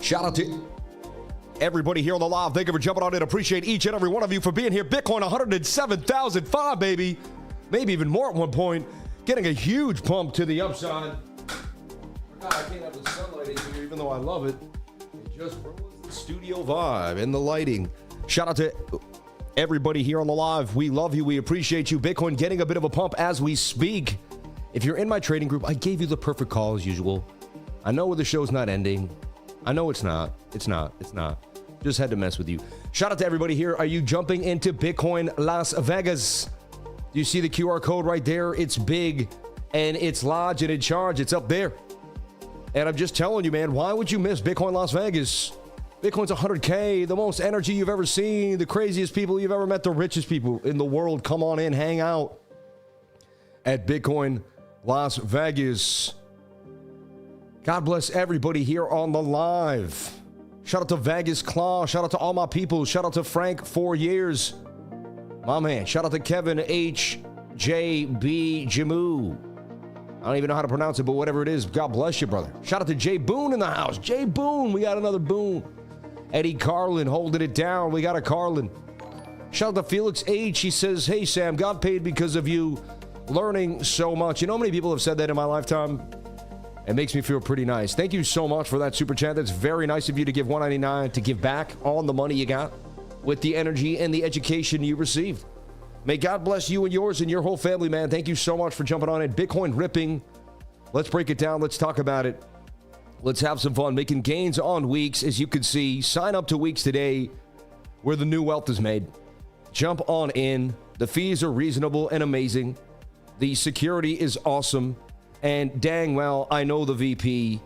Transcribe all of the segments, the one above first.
Shout out to everybody here on the live. Thank you for jumping on in. Appreciate each and every one of you for being here. Bitcoin 107,005, baby. Maybe even more at one point. Getting a huge pump to the upside. God, I can't have the sunlight in here, even though I love it. It just ruins the studio vibe and the lighting. Shout out to everybody here on the live. We love you. We appreciate you. Bitcoin getting a bit of a pump as we speak. If you're in my trading group, I gave you the perfect call as usual. I know the show's not ending. I know it's not. It's not. Just had to mess with you. Shout out to everybody here. Are you jumping into Bitcoin Las Vegas? Do you see the QR code right there? It's big and it's large and in charge. It's up there. And I'm just telling you, man, why would you miss Bitcoin Las Vegas? Bitcoin's 100K, the most energy you've ever seen, the craziest people you've ever met, the richest people in the world. Come on in, hang out at Bitcoin Las Vegas. God bless everybody here on the live. Shout out to Vegas Claw. Shout out to all my people. Shout out to Frank, 4 years. My man. Shout out to Kevin HJB Jamu. I don't even know how to pronounce it, but whatever it is, God bless you, brother. Shout out to Jay Boone in the house. Jay Boone, we got another Boone. Eddie Carlin holding it down. We got a Carlin. Shout out to Felix H. He says, hey, Sam, got paid because of you learning so much. You know how many people have said that in my lifetime? It makes me feel pretty nice. Thank you so much for that super chat. That's very nice of you to give $1.99 to give back on the money you got with the energy and the education you received. May God bless you and yours and your whole family, man. Thank you so much for jumping on it. Bitcoin ripping. Let's break it down. Let's talk about it. Let's have some fun. Making gains on weeks, as you can see. Sign up to weeks today where the new wealth is made. Jump on in. The fees are reasonable and amazing. The security is awesome. And dang well, I know the VP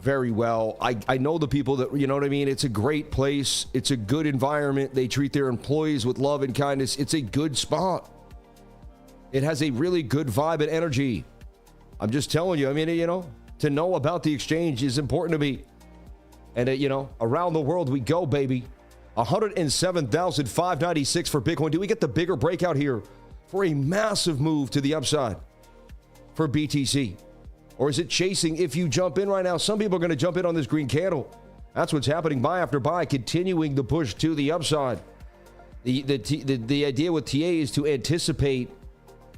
very well. I know the people that, you know what I mean? It's a great place. It's a good environment. They treat their employees with love and kindness. It's a good spot. It has a really good vibe and energy. I'm just telling you, I mean, you know, to know about the exchange is important to me. And, you know, around the world we go, baby. 107,596 for Bitcoin. Do we get the bigger breakout here for a massive move to the upside for BTC? Or is it chasing if you jump in right now? Some people are going to jump in on this green candle. That's what's happening buy after buy, continuing the push to the upside. The idea with TA is to anticipate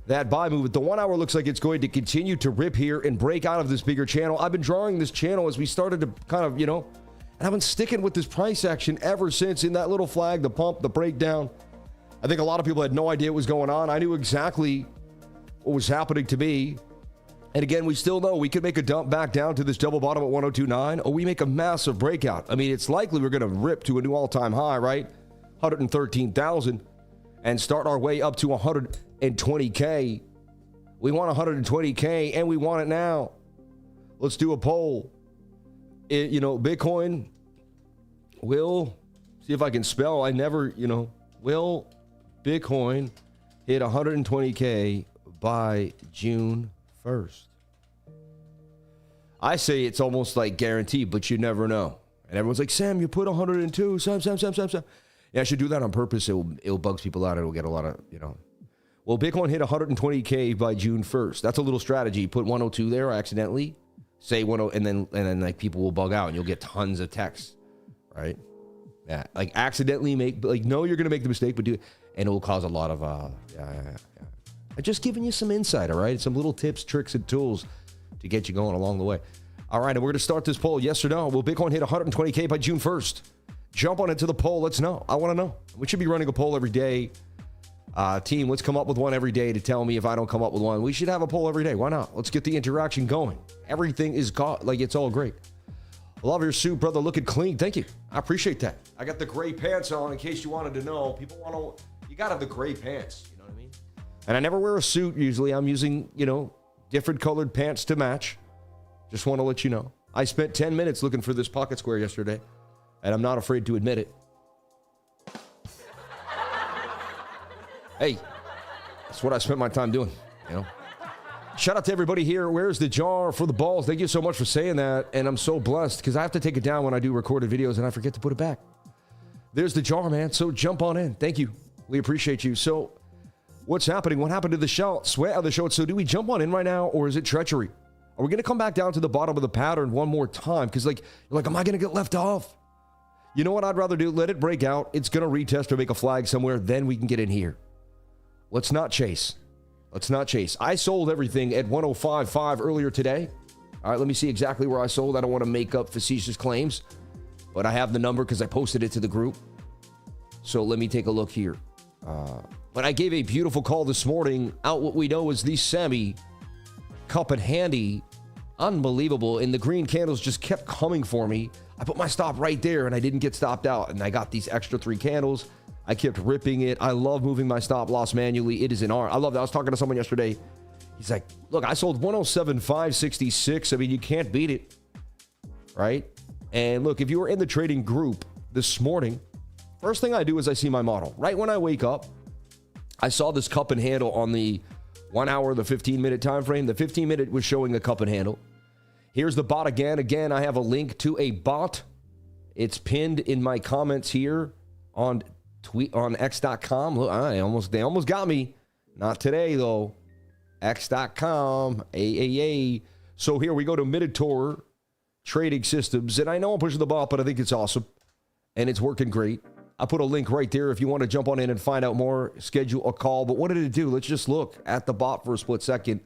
that buy movement. The 1 hour looks like it's going to continue to rip here and break out of this bigger channel. I've been drawing this channel as we started to kind of, you know, and I've been sticking with this price action ever since in that little flag, the pump, the breakdown. I think a lot of people had no idea what was going on. I knew exactly what was happening to me. And again, we still know we could make a dump back down to this double bottom at 102.9, or we make a massive breakout. I mean, it's likely we're going to rip to a new all-time high, right? 113,000 and start our way up to 120K. We want 120K and we want it now. Let's do a poll. You know, Bitcoin will, see if I can spell. I never, you know, will Bitcoin hit 120K by June 1st? I say it's almost like guaranteed, but you never know. And everyone's like, Sam, you put 102. Sam. Yeah, I should do that on purpose. It'll bugs people out. It'll get a lot of, you know. Well, Bitcoin hit 120K by June 1st. That's a little strategy. Put 102 there accidentally. Say 10, and then like people will bug out and you'll get tons of texts, right? Yeah, like accidentally make, like, no, you're going to make the mistake, but do it. And it will cause a lot of, I'm just giving you some insight, all right? Some little tips, tricks, and tools to get you going along the way. All right, and we're going to start this poll. Yes or no? Will Bitcoin hit 120K by June 1st? Jump on into the poll. Let's know. I want to know. We should be running a poll every day. Team, let's come up with one every day to tell me if I don't come up with one. We should have a poll every day. Why not? Let's get the interaction going. Everything is like it's all great. I love your suit, brother. Looking clean. Thank you. I appreciate that. I got the gray pants on in case you wanted to know. People want to, you got to have the gray pants. You know what I mean? And I never wear a suit usually. I'm using, you know, different colored pants to match. Just want to let you know. I spent 10 minutes looking for this pocket square yesterday, and I'm not afraid to admit it. Hey, that's what I spent my time doing, you know. Shout out to everybody here. Where's the jar for the balls? Thank you so much for saying that, and I'm so blessed because I have to take it down when I do recorded videos, and I forget to put it back. There's the jar, man, so jump on in. Thank you. We appreciate you. So what's happening? What happened to the show? Sweat of the show. So do we jump on in right now, or is it treachery? Are we going to come back down to the bottom of the pattern one more time? Because like, you're like, am I going to get left off? You know what I'd rather do? Let it break out. It's going to retest or make a flag somewhere. Then we can get in here. Let's not chase. Let's not chase. I sold everything at 105.5 earlier today. All right, let me see exactly where I sold. I don't want to make up facetious claims, but I have the number because I posted it to the group. So let me take a look here. But I gave a beautiful call this morning. Out what we know is the semi cup and handy. Unbelievable. And the green candles just kept coming for me. I put my stop right there and I didn't get stopped out. And I got these extra 3 candles. I kept ripping it. I love moving my stop loss manually. It is an art. I love that. I was talking to someone yesterday. He's like, look, I sold 107.566. I mean, you can't beat it. Right? And look, if you were in the trading group this morning, first thing I do is I see my model. Right when I wake up, I saw this cup and handle on the 1 hour, the 15-minute time frame. The 15-minute was showing a cup and handle. Here's the bot again. Again, I have a link to a bot. It's pinned in my comments here on x.com. Look, they almost got me. Not today, though. X.com. So here we go to Minotaur Trading Systems. And I know I'm pushing the bot, but I think it's awesome. And it's working great. I put a link right there if you want to jump on in and find out more. Schedule a call. But what did it do? Let's just look at the bot for a split second.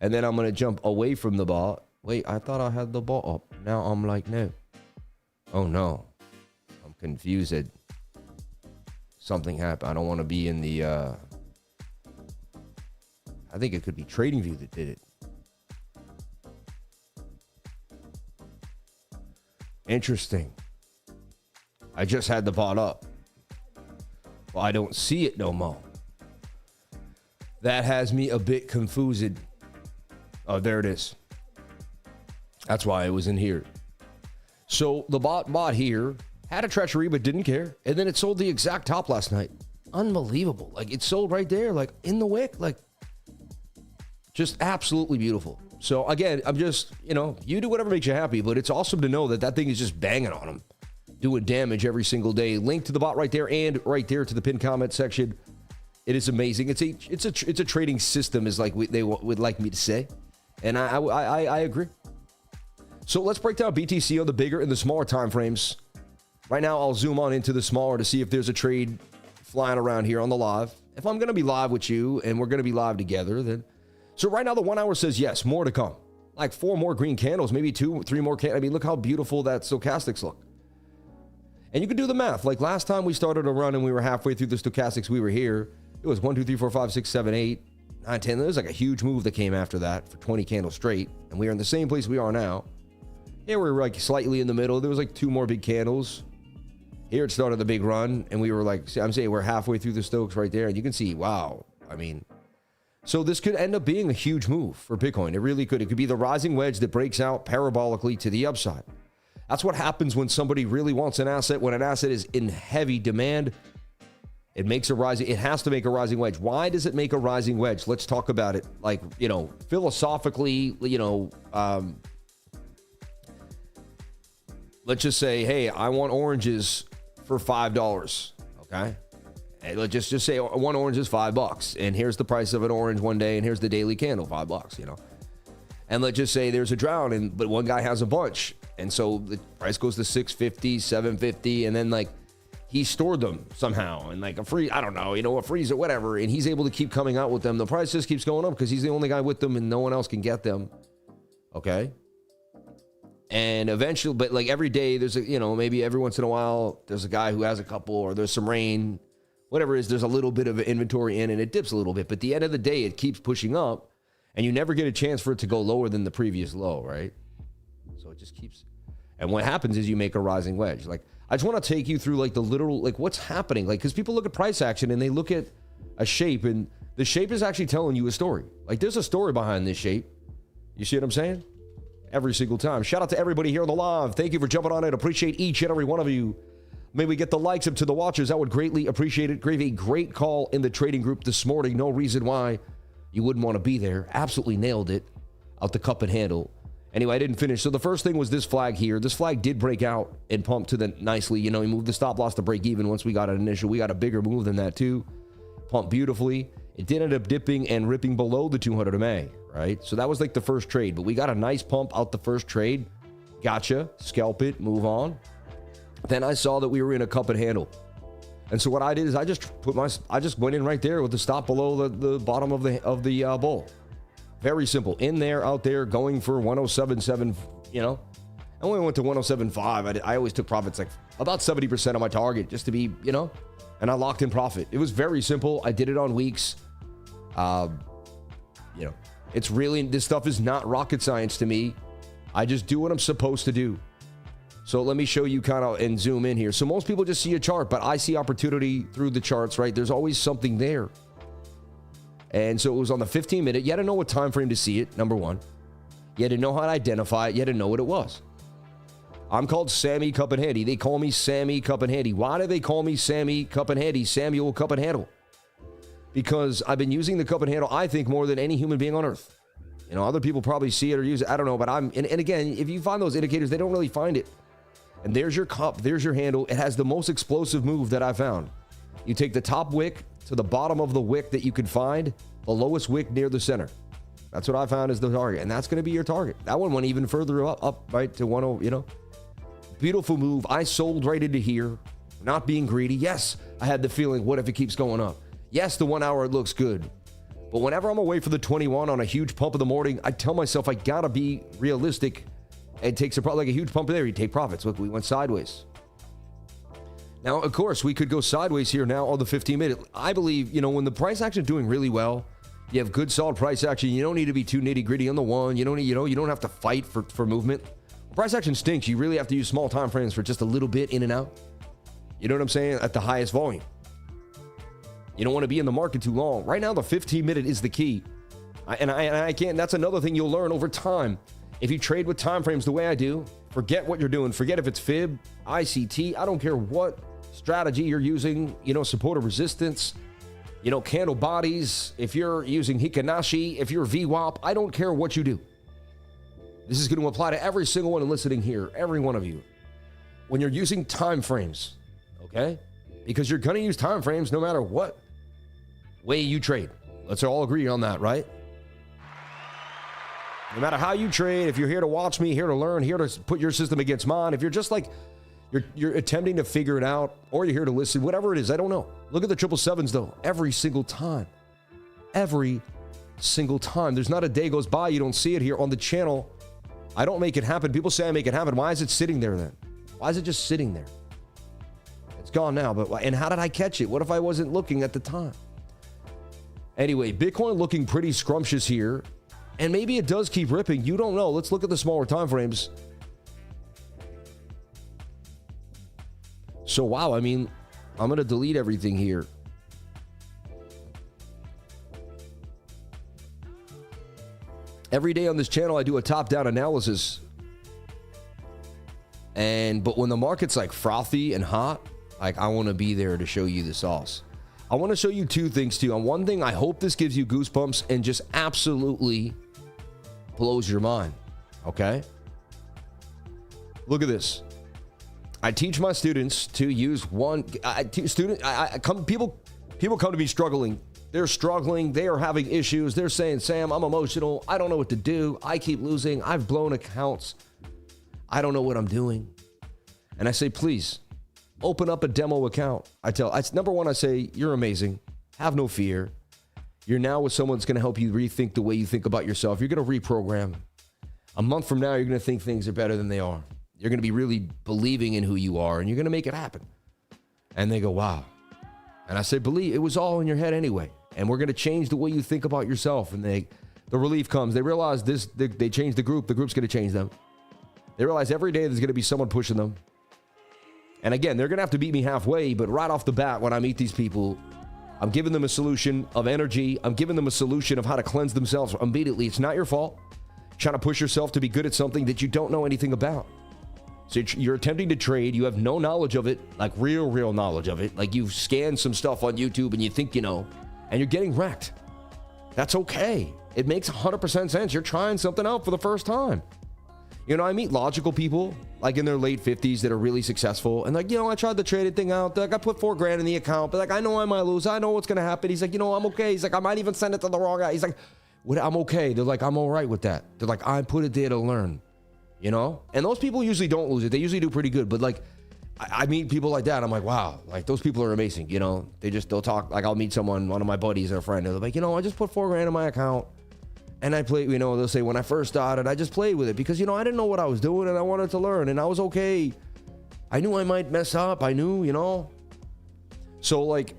And then I'm going to jump away from the bot. Wait, I thought I had the bot up. Now I'm like, no. Oh, no. I'm confused. Something happened. I don't want to be in the... I think it could be TradingView that did it. Interesting. I just had the bot up. Well, I don't see it no more. That has me a bit confused. Oh, there it is. That's why it was in here. So the bot here had a treachery but didn't care. And then it sold the exact top last night. Unbelievable. Like, it sold right there, like in the wick. Like, just absolutely beautiful. So again, I'm just, you do whatever makes you happy, but it's awesome to know that that thing is just banging on them, doing damage every single day. Link to the bot right there and right there to the pinned comment section. It is amazing. It's a trading system, is like they would like me to say, and I agree. So let's break down BTC on the bigger and the smaller time frames. Right now, I'll zoom on into the smaller to see if there's a trade flying around here on the live. If I'm going to be live with you and we're going to be live together, then... So right now, the 1 hour says, yes, more to come. Like 4 more green candles, maybe 2, 3 more candles. I mean, look how beautiful that stochastics look. And you can do the math. Like last time we started a run and we were halfway through the stochastics, we were here. It was 1, 2, 3, 4, 5, 6, 7, 8, 9, 10. There was like a huge move that came after that for 20 candles straight. And we are in the same place we are now. Here we're like slightly in the middle. There was like 2 more big candles. Here it started the big run. And we were like, I'm saying we're halfway through the stokes right there. And you can see, wow. I mean... So this could end up being a huge move for Bitcoin. It really could. It could be the rising wedge that breaks out parabolically to the upside. That's what happens when somebody really wants an asset. When an asset is in heavy demand, it makes a rising, it has to make a rising wedge. Why does it make a rising wedge? Let's talk about it. Like, philosophically, let's just say, hey, I want oranges for $5. Okay. Hey, let's just say 1 orange is $5, and here's the price of an orange one day, and here's the daily candle, $5, And let's just say there's a drought, but one guy has a bunch, and so the price goes to $6.50, $7.50, and then like he stored them somehow, and like a free, I don't know, a freeze or whatever, and he's able to keep coming out with them. The price just keeps going up because he's the only guy with them, and no one else can get them. Okay. And eventually, but like every day, there's maybe every once in a while, there's a guy who has a couple, or there's some rain. Whatever it is, there's a little bit of inventory in and it dips a little bit. But at the end of the day, it keeps pushing up and you never get a chance for it to go lower than the previous low, right? So it just keeps. And what happens is you make a rising wedge. Like, I just want to take you through like the literal, like what's happening. Like, because people look at price action and they look at a shape and the shape is actually telling you a story. Like, there's a story behind this shape. You see what I'm saying? Every single time. Shout out to everybody here on the live. Thank you for jumping on it. Appreciate each and every one of you. May we get the likes up to the watchers. I would greatly appreciate it. Gave a great call in the trading group this morning. No reason why you wouldn't want to be there. Absolutely nailed it out the cup and handle. Anyway, I didn't finish. So the first thing was this flag here. This flag did break out and pump to the nicely. He moved the stop loss to break even once we got an initial. We got a bigger move than that too. Pumped beautifully. It did end up dipping and ripping below the 200 MA, right? So that was like the first trade, but we got a nice pump out the first trade. Gotcha, scalp it, move on. Then I saw that we were in a cup and handle. And so what I did is I just went in right there with the stop below the bottom of the bowl. Very simple. In there, out there, going for 107.7, you know. And when we went to 107.5, I always took profits like about 70% of my target just to be, you know, and I locked in profit. It was very simple. I did it on weeks. You know, it's really, this stuff is not rocket science to me. I just do what I'm supposed to do. So let me show you kind of and zoom in here. So most people just see a chart, but I see opportunity through the charts, right? There's always something there. And so it was on the 15-minute. You had to know what time frame to see it, number one. You had to know how to identify it. You had to know what it was. I'm called Sammy Cup and Handy. They call me Sammy Cup and Handy. Why do they call me Sammy Cup and Handy? Samuel Cup and Handle. Because I've been using the cup and handle, I think, more than any human being on earth. You know, other people probably see it or use it. I don't know, but and again, if you find those indicators, they don't really find it. And there's your cup, there's your handle. It has the most explosive move that I found. You take the top wick to the bottom of the wick that you can find, the lowest wick near the center. That's what I found is the target, and that's going to be your target. That one went even further up right to 10, you know. Beautiful move. I sold right into here, not being greedy. Yes, I had the feeling, what if it keeps going up? Yes, the 1 hour, it looks good. But whenever I'm away for the 21 on a huge pump in the morning, I tell myself I gotta be realistic and take some, like a huge pump there, you take profits. Look, we went sideways. Now, of course, we could go sideways here now on the 15-minute. I believe, you know, when the price action is doing really well, you have good, solid price action. You don't need to be too nitty-gritty on the one. You don't need, you don't have to fight for movement. Price action stinks. You really have to use small time frames for just a little bit in and out. You know what I'm saying? At the highest volume. You don't want to be in the market too long. Right now, the 15-minute is the key. I can't. That's another thing you'll learn over time. If you trade with time frames the way I do, forget what you're doing. Forget if it's fib, ICT. I don't care what strategy you're using. You know, support or resistance. You know, candle bodies. If you're using Hikanashi, if you're VWAP, I don't care what you do. This is going to apply to every single one listening here, every one of you. When you're using time frames, okay? Because you're going to use time frames no matter what way you trade. Let's all agree on that, right? No matter how you trade, if you're here to watch me, here to learn, here to put your system against mine, if you're just like, you're attempting to figure it out, or you're here to listen, whatever it is, I don't know. Look at the 777s though, every single time. Every single time. There's not a day goes by you don't see it here on the channel. I don't make it happen. People say I make it happen. Why is it sitting there then? Why is it just sitting there? It's gone now, and how did I catch it? What if I wasn't looking at the time? Anyway, Bitcoin looking pretty scrumptious here, and maybe it does keep ripping. You don't know. Let's look at the smaller time frames. So, wow, I mean, I'm going to delete everything here. Every day on this channel, I do a top-down analysis. But when the market's like frothy and hot, like I want to be there to show you the sauce. I want to show you two things too. On one thing, I hope this gives you goosebumps and just absolutely blows your mind. Okay? Look at this. I teach my students to use people come to me struggling. They're struggling. They are having issues. They're saying, Sam, I'm emotional. I don't know what to do. I keep losing. I've blown accounts. I don't know what I'm doing. And I say, please, open up a demo account. Number one, I say, you're amazing. Have no fear. You're now with someone that's going to help you rethink the way you think about yourself. You're going to reprogram. A month from now, you're going to think things are better than they are. You're going to be really believing in who you are, and you're going to make it happen. And they go, wow. And I say, believe, it was all in your head anyway. And we're going to change the way you think about yourself. And the relief comes. They realize they change the group's going to change them. They realize every day there's going to be someone pushing them. And again, they're going to have to beat me halfway, but right off the bat, when I meet these people, I'm giving them a solution of energy. I'm giving them a solution of how to cleanse themselves immediately. It's not your fault. Trying to push yourself to be good at something that you don't know anything about. So you're attempting to trade. You have no knowledge of it, like real knowledge of it. Like you've scanned some stuff on YouTube and you think you know, and you're getting wrecked. That's okay. It makes 100% sense. You're trying something out for the first time. You know, I meet logical people like in their late 50s that are really successful. And like, you know, I tried the trading thing out. Like I put $4,000 in the account, but like, I know I might lose. I know what's going to happen. He's like, you know, I'm okay. He's like, I might even send it to the wrong guy. He's like, I'm okay. They're like, I'm all right with that. They're like, I put it there to learn, you know? And those people usually don't lose it. They usually do pretty good. But like, I meet people like that. I'm like, wow, like those people are amazing, you know? They'll talk, like I'll meet someone, one of my buddies or a friend, and they're like, you know, I just put $4,000 in my account and I play, you know, they'll say, when I first started, I just played with it because, you know, I didn't know what I was doing and I wanted to learn and I was okay. I knew I might mess up. I knew, you know? So like,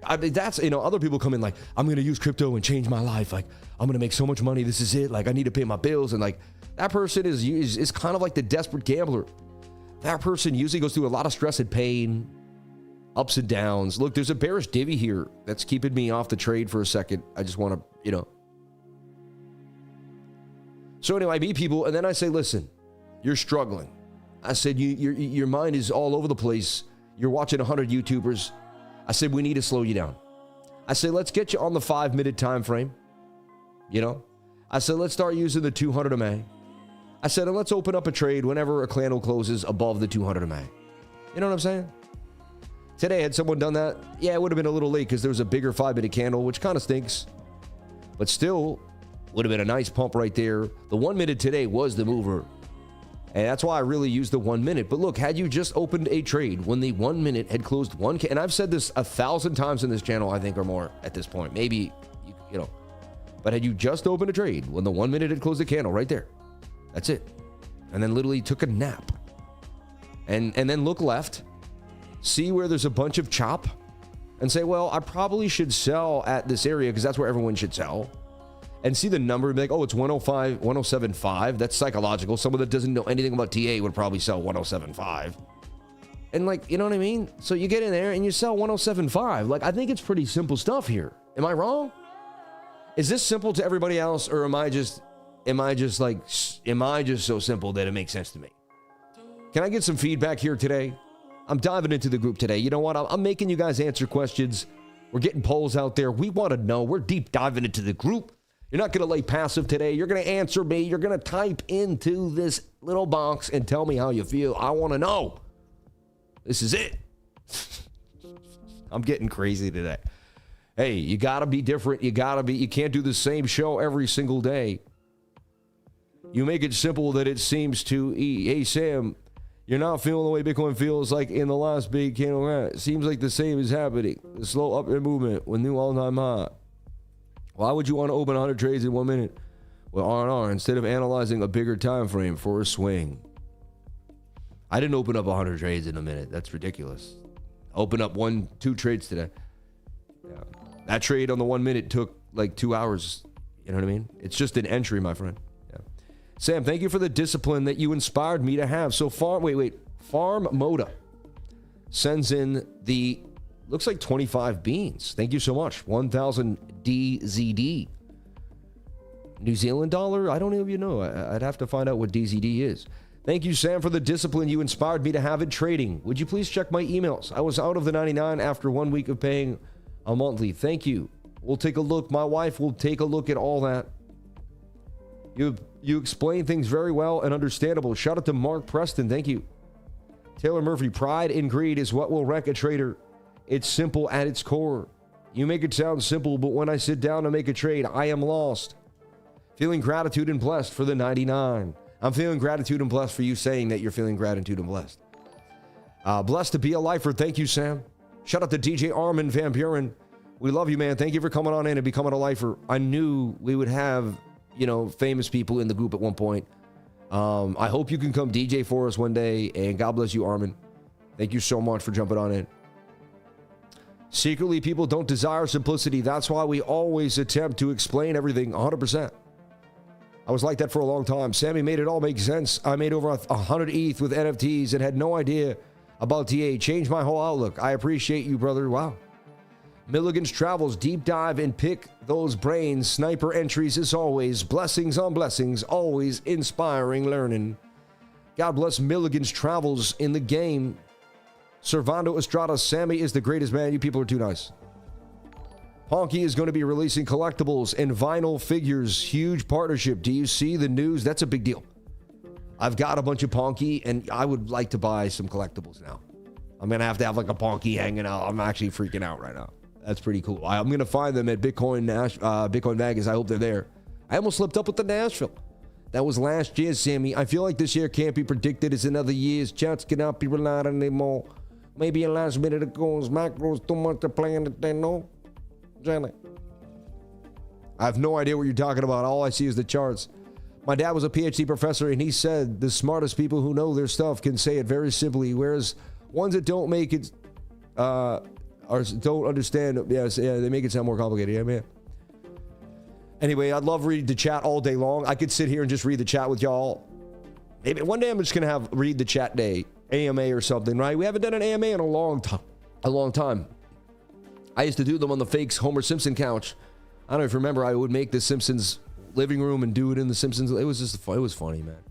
that's, you know, other people come in like, I'm going to use crypto and change my life. Like, I'm going to make so much money. This is it. Like, I need to pay my bills. And like, that person is kind of like the desperate gambler. That person usually goes through a lot of stress and pain, ups and downs. Look, there's a bearish divvy here that's keeping me off the trade for a second. I just want to, you know. So anyway, I meet people and then I say, listen, you're struggling. I said, your mind is all over the place. You're watching 100 YouTubers. I said, we need to slow you down. I said, let's get you on the 5-minute time frame. You know? I said, let's start using the 200 MA. I said, and let's open up a trade whenever a candle closes above the 200 MA. You know what I'm saying? Today, had someone done that, yeah, it would have been a little late because there was a bigger 5-minute candle, which kind of stinks. But still, would have been a nice pump right there. The 1 minute today was the mover. And that's why I really used the 1 minute. But look, had you just opened a trade when the 1 minute had closed and I've said this 1,000 times in this channel, I think, or more at this point. Maybe, you know. But had you just opened a trade when the 1 minute had closed the candle right there, that's it. And then literally took a nap. And then look left, see where there's a bunch of chop, and say, well, I probably should sell at this area because that's where everyone should sell. And see the number and be like, oh, it's 105, 107.5. That's psychological. Someone that doesn't know anything about TA would probably sell 107.5. And like, you know what I mean? So you get in there and you sell 107.5. Like, I think it's pretty simple stuff here. Am I wrong? Is this simple to everybody else? Or am I just so simple that it makes sense to me? Can I get some feedback here today? I'm diving into the group today. You know what? I'm making you guys answer questions. We're getting polls out there. We want to know. We're deep diving into the group. You're not going to lay passive today. You're going to answer me. You're going to type into this little box and tell me how you feel. I want to know. This is it. I'm getting crazy today. Hey, you got to be different. You can't do the same show every single day. You make it simple that it seems to, hey, Sam, you're not feeling the way Bitcoin feels like in the last big candle. It seems like the same is happening. The slow upward movement with new all-time high. Why would you want to open 100 trades in 1 minute with R&R instead of analyzing a bigger time frame for a swing? I didn't open up 100 trades in a minute. That's ridiculous. Open up 2 trades today. Yeah. That trade on the 1 minute took like 2 hours. You know what I mean? It's just an entry, my friend. Yeah. Sam, thank you for the discipline that you inspired me to have. So Farm Moda sends in the looks like 25 beans. Thank you so much. 1,000 DZD. New Zealand dollar? I don't know if you know. I'd have to find out what DZD is. Thank you, Sam, for the discipline you inspired me to have in trading. Would you please check my emails? I was out of the 99 after 1 week of paying a monthly. Thank you. We'll take a look. My wife will take a look at all that. You explain things very well and understandable. Shout out to Mark Preston. Thank you. Taylor Murphy. Pride and greed is what will wreck a trader. It's simple at its core. You make it sound simple, but when I sit down to make a trade, I am lost. Feeling gratitude and blessed for the 99. I'm feeling gratitude and blessed for you saying that you're feeling gratitude and blessed. Blessed to be a lifer. Thank you, Sam. Shout out to DJ Armin Van Buren. We love you, man. Thank you for coming on in and becoming a lifer. I knew we would have, you know, famous people in the group at one point. I hope you can come DJ for us one day, and God bless you, Armin. Thank you so much for jumping on in. Secretly, people don't desire simplicity. That's why we always attempt to explain everything 100%. I was like that for a long time. Sammy made it all make sense. I made over 100 ETH with NFTs and had no idea about TA. Changed my whole outlook. I appreciate you, brother. Wow. Milligan's Travels, deep dive and pick those brains. Sniper entries as always. Blessings on blessings. Always inspiring learning. God bless Milligan's Travels in the game. Servando Estrada, Sammy is the greatest, man. You people are too nice. Honky is going to be releasing collectibles and vinyl figures. Huge partnership. Do you see the news? That's a big deal. I've got a bunch of Ponky, and I would like to buy some collectibles now. I'm going to have like a Ponky hanging out. I'm actually freaking out right now. That's pretty cool. I'm going to find them at Bitcoin Vegas. I hope they're there. I almost slipped up with the Nashville. That was last year, Sammy. I feel like this year can't be predicted. It's another year's charts cannot be relied on anymore. Maybe a last minute of goals, macros, too much to play in the thing, no? Jenny. I have no idea what you're talking about. All I see is the charts. My dad was a PhD professor, and he said the smartest people who know their stuff can say it very simply, whereas ones that don't make it, or don't understand, they make it sound more complicated. Yeah, man. Anyway, I'd love reading the chat all day long. I could sit here and just read the chat with y'all. Maybe one day I'm just gonna have read the chat day, AMA or something, right? We haven't done an AMA in a long time. I used to do them on the fakes Homer Simpson couch. I don't know if you remember. I would make the Simpsons living room and do it in the Simpsons. It was just it was funny, man.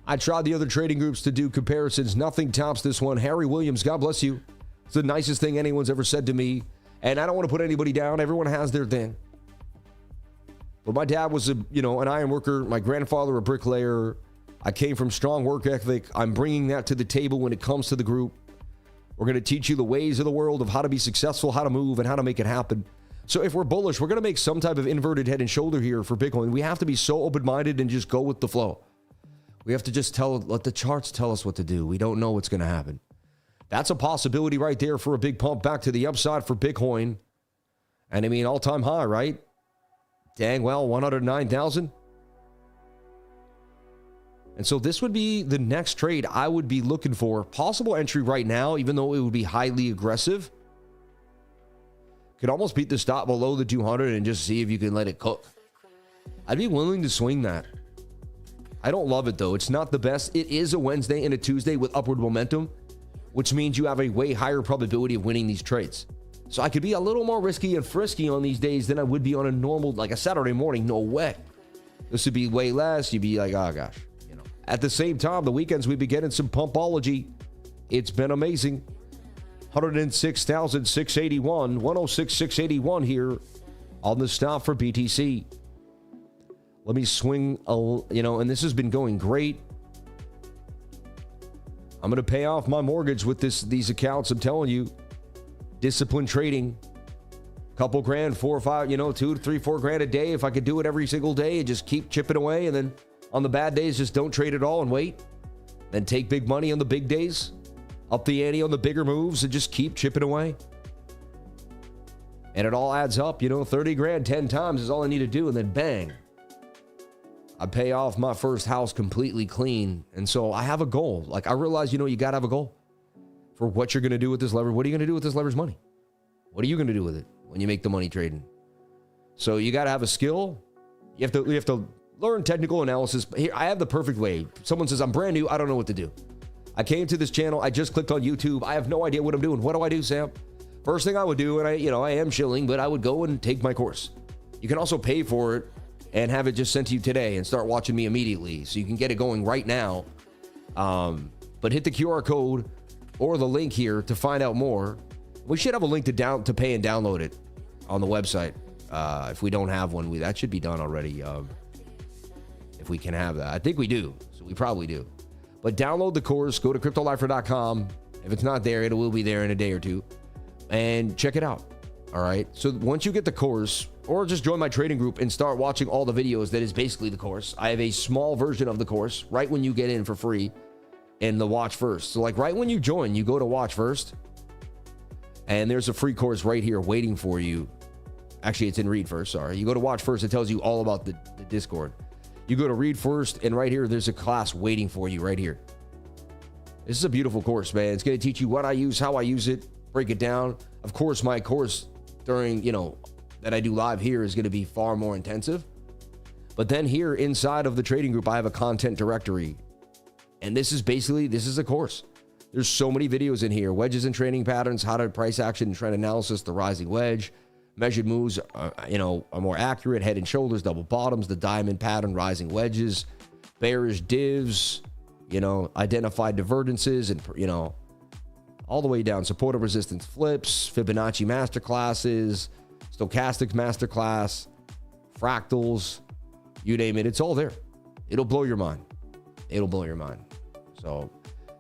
I tried the other trading groups to do comparisons. Nothing tops this one. Harry Williams, God bless you. It's the nicest thing anyone's ever said to me. And I don't want to put anybody down. Everyone has their thing. But my dad was an iron worker. My grandfather, a bricklayer. I came from strong work ethic. I'm bringing that to the table when it comes to the group. We're going to teach you the ways of the world of how to be successful, how to move, and how to make it happen. So if we're bullish, we're going to make some type of inverted head and shoulder here for Bitcoin. We have to be so open-minded and just go with the flow. We have to just let the charts tell us what to do. We don't know what's going to happen. That's a possibility right there for a big pump back to the upside for Bitcoin. And I mean, all-time high, right? Dang, well, 109,000. And so this would be the next trade I would be looking for. Possible entry right now, even though it would be highly aggressive. Could almost beat the stop below the 200 and just see if you can let it cook. I'd be willing to swing that. I don't love it, though. It's not the best. It is a Wednesday and a Tuesday with upward momentum, which means you have a way higher probability of winning these trades. So I could be a little more risky and frisky on these days than I would be on a normal, like a Saturday morning. No way. This would be way less. You'd be like, oh, gosh. At the same time, the weekends, we'd be getting some pumpology. It's been amazing. 106,681, 106,681 here on the stop for BTC. Let me swing, and this has been going great. I'm going to pay off my mortgage with these accounts. I'm telling you, disciplined trading, couple grand, 4 or 5, 2 to 3, 4 grand a day. If I could do it every single day and just keep chipping away, and then on the bad days, just don't trade at all and wait. Then take big money on the big days. Up the ante on the bigger moves and just keep chipping away. And it all adds up, 30 grand 10 times is all I need to do. And then bang, I pay off my first house completely clean. And so I have a goal. Like I realize, you got to have a goal for what you're going to do with this leverage. What are you going to do with this leverage money? What are you going to do with it when you make the money trading? So you got to have a skill. You have to learn technical analysis. Here, I have the perfect way. Someone says, I'm brand new. I don't know what to do. I came to this channel. I just clicked on YouTube. I have no idea what I'm doing. What do I do, Sam? First thing I would do, and I am shilling, but I would go and take my course. You can also pay for it and have it just sent to you today and start watching me immediately. So you can get it going right now. But hit the QR code or the link here to find out more. We should have a link to pay and download it on the website. If we don't have one, that should be done already. If we can have that. I think we do. So we probably do. But download the course. Go to cryptolifer.com. If it's not there, it will be there in a day or two. And check it out. All right. So once you get the course, or just join my trading group and start watching all the videos that is basically the course. I have a small version of the course right when you get in for free in the watch first. So like right when you join, you go to watch first. And there's a free course right here waiting for you. Actually, it's in read first. Sorry. You go to watch first. It tells you all about the Discord. You go to read first, and right here, there's a class waiting for you right here. This is a beautiful course, man. It's going to teach you what I use, how I use it, break it down. Of course, my course during, that I do live here is going to be far more intensive. But then here inside of the trading group, I have a content directory. And this is a course. There's so many videos in here. Wedges and trading patterns, how to price action and trend analysis, the rising wedge. Measured moves, are more accurate. Head and shoulders, double bottoms, the diamond pattern, rising wedges, bearish divs, identified divergences, and, all the way down. Support and resistance flips, Fibonacci masterclasses, stochastics masterclass, fractals, you name it. It's all there. It'll blow your mind. So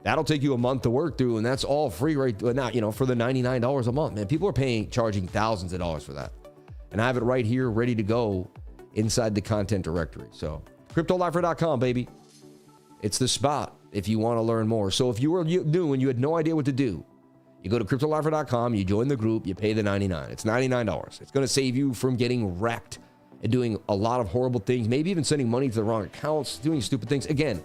that'll take you a month to work through, and that's all free right now, for the $99 a month, man. People are charging thousands of dollars for that. And I have it right here ready to go inside the content directory. So cryptolifer.com, baby. It's the spot if you want to learn more. So if you were new and you had no idea what to do, you go to cryptolifer.com, you join the group, you pay the $99. It's $99. It's going to save you from getting wrecked and doing a lot of horrible things, maybe even sending money to the wrong accounts, doing stupid things. Again,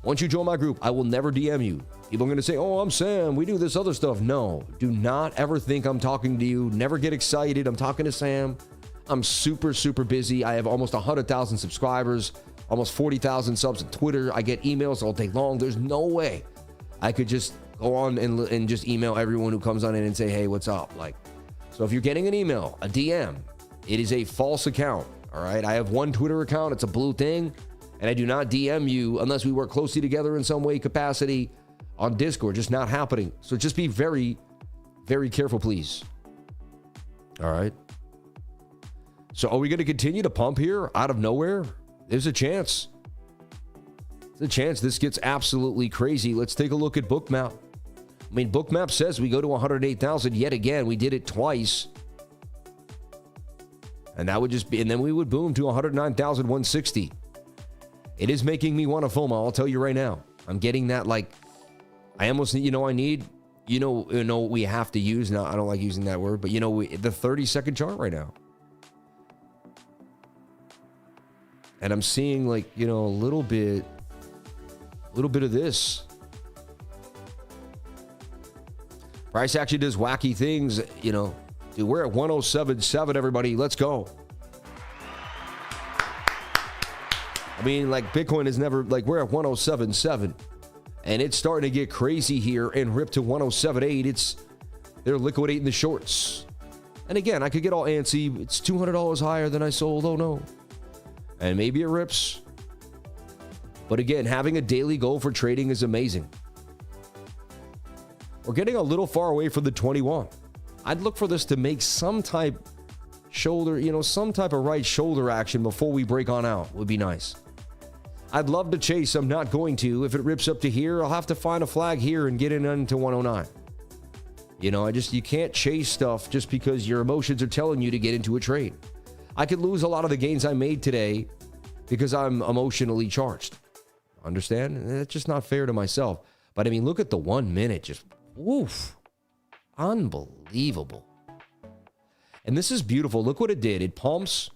once you join my group, I will never DM you. People are going to say, oh, I'm Sam, we do this other stuff. No, do not ever think I'm talking to you. Never get excited. I'm talking to Sam. I'm super, super busy. I have almost 100,000 subscribers, almost 40,000 subs on Twitter. I get emails all day long. There's no way I could just go on and just email everyone who comes on in and say, hey, what's up? Like, so if you're getting an email, a DM, it is a false account. All right. I have one Twitter account. It's a blue thing. And I do not DM you unless we work closely together in some way, capacity on Discord. Just not happening. So just be very, very careful, please. All right. So are we going to continue to pump here out of nowhere? There's a chance. There's a chance this gets absolutely crazy. Let's take a look at BOOKMAP. I mean, BOOKMAP says we go to 108,000 yet again. We did it twice. And that would just be, and then we would boom to 109,160. It is making me want a FOMO. I'll tell you right now. I'm getting that, like, I almost, I need, what we have to use. Now, I don't like using that word, but the 30-second chart right now. And I'm seeing like, a little bit of this. Price action does wacky things, Dude, we're at 107.7, everybody. Let's go. I mean, like, Bitcoin is never, like, we're at 107.7 and it's starting to get crazy here and rip to 107.8. They're liquidating the shorts. And again, I could get all antsy. It's $200 higher than I sold. Oh no. And maybe it rips. But again, having a daily goal for trading is amazing. We're getting a little far away from the 21. I'd look for this to make some type shoulder, some type of right shoulder action before we break on out would be nice. I'd love to chase. I'm not going to. If it rips up to here, I'll have to find a flag here and get it into 109. You can't chase stuff just because your emotions are telling you to get into a trade. I could lose a lot of the gains I made today because I'm emotionally charged. Understand? That's just not fair to myself. But I mean, look at the 1 minute. Just, woof. Unbelievable. And this is beautiful. Look what it did. It pumps.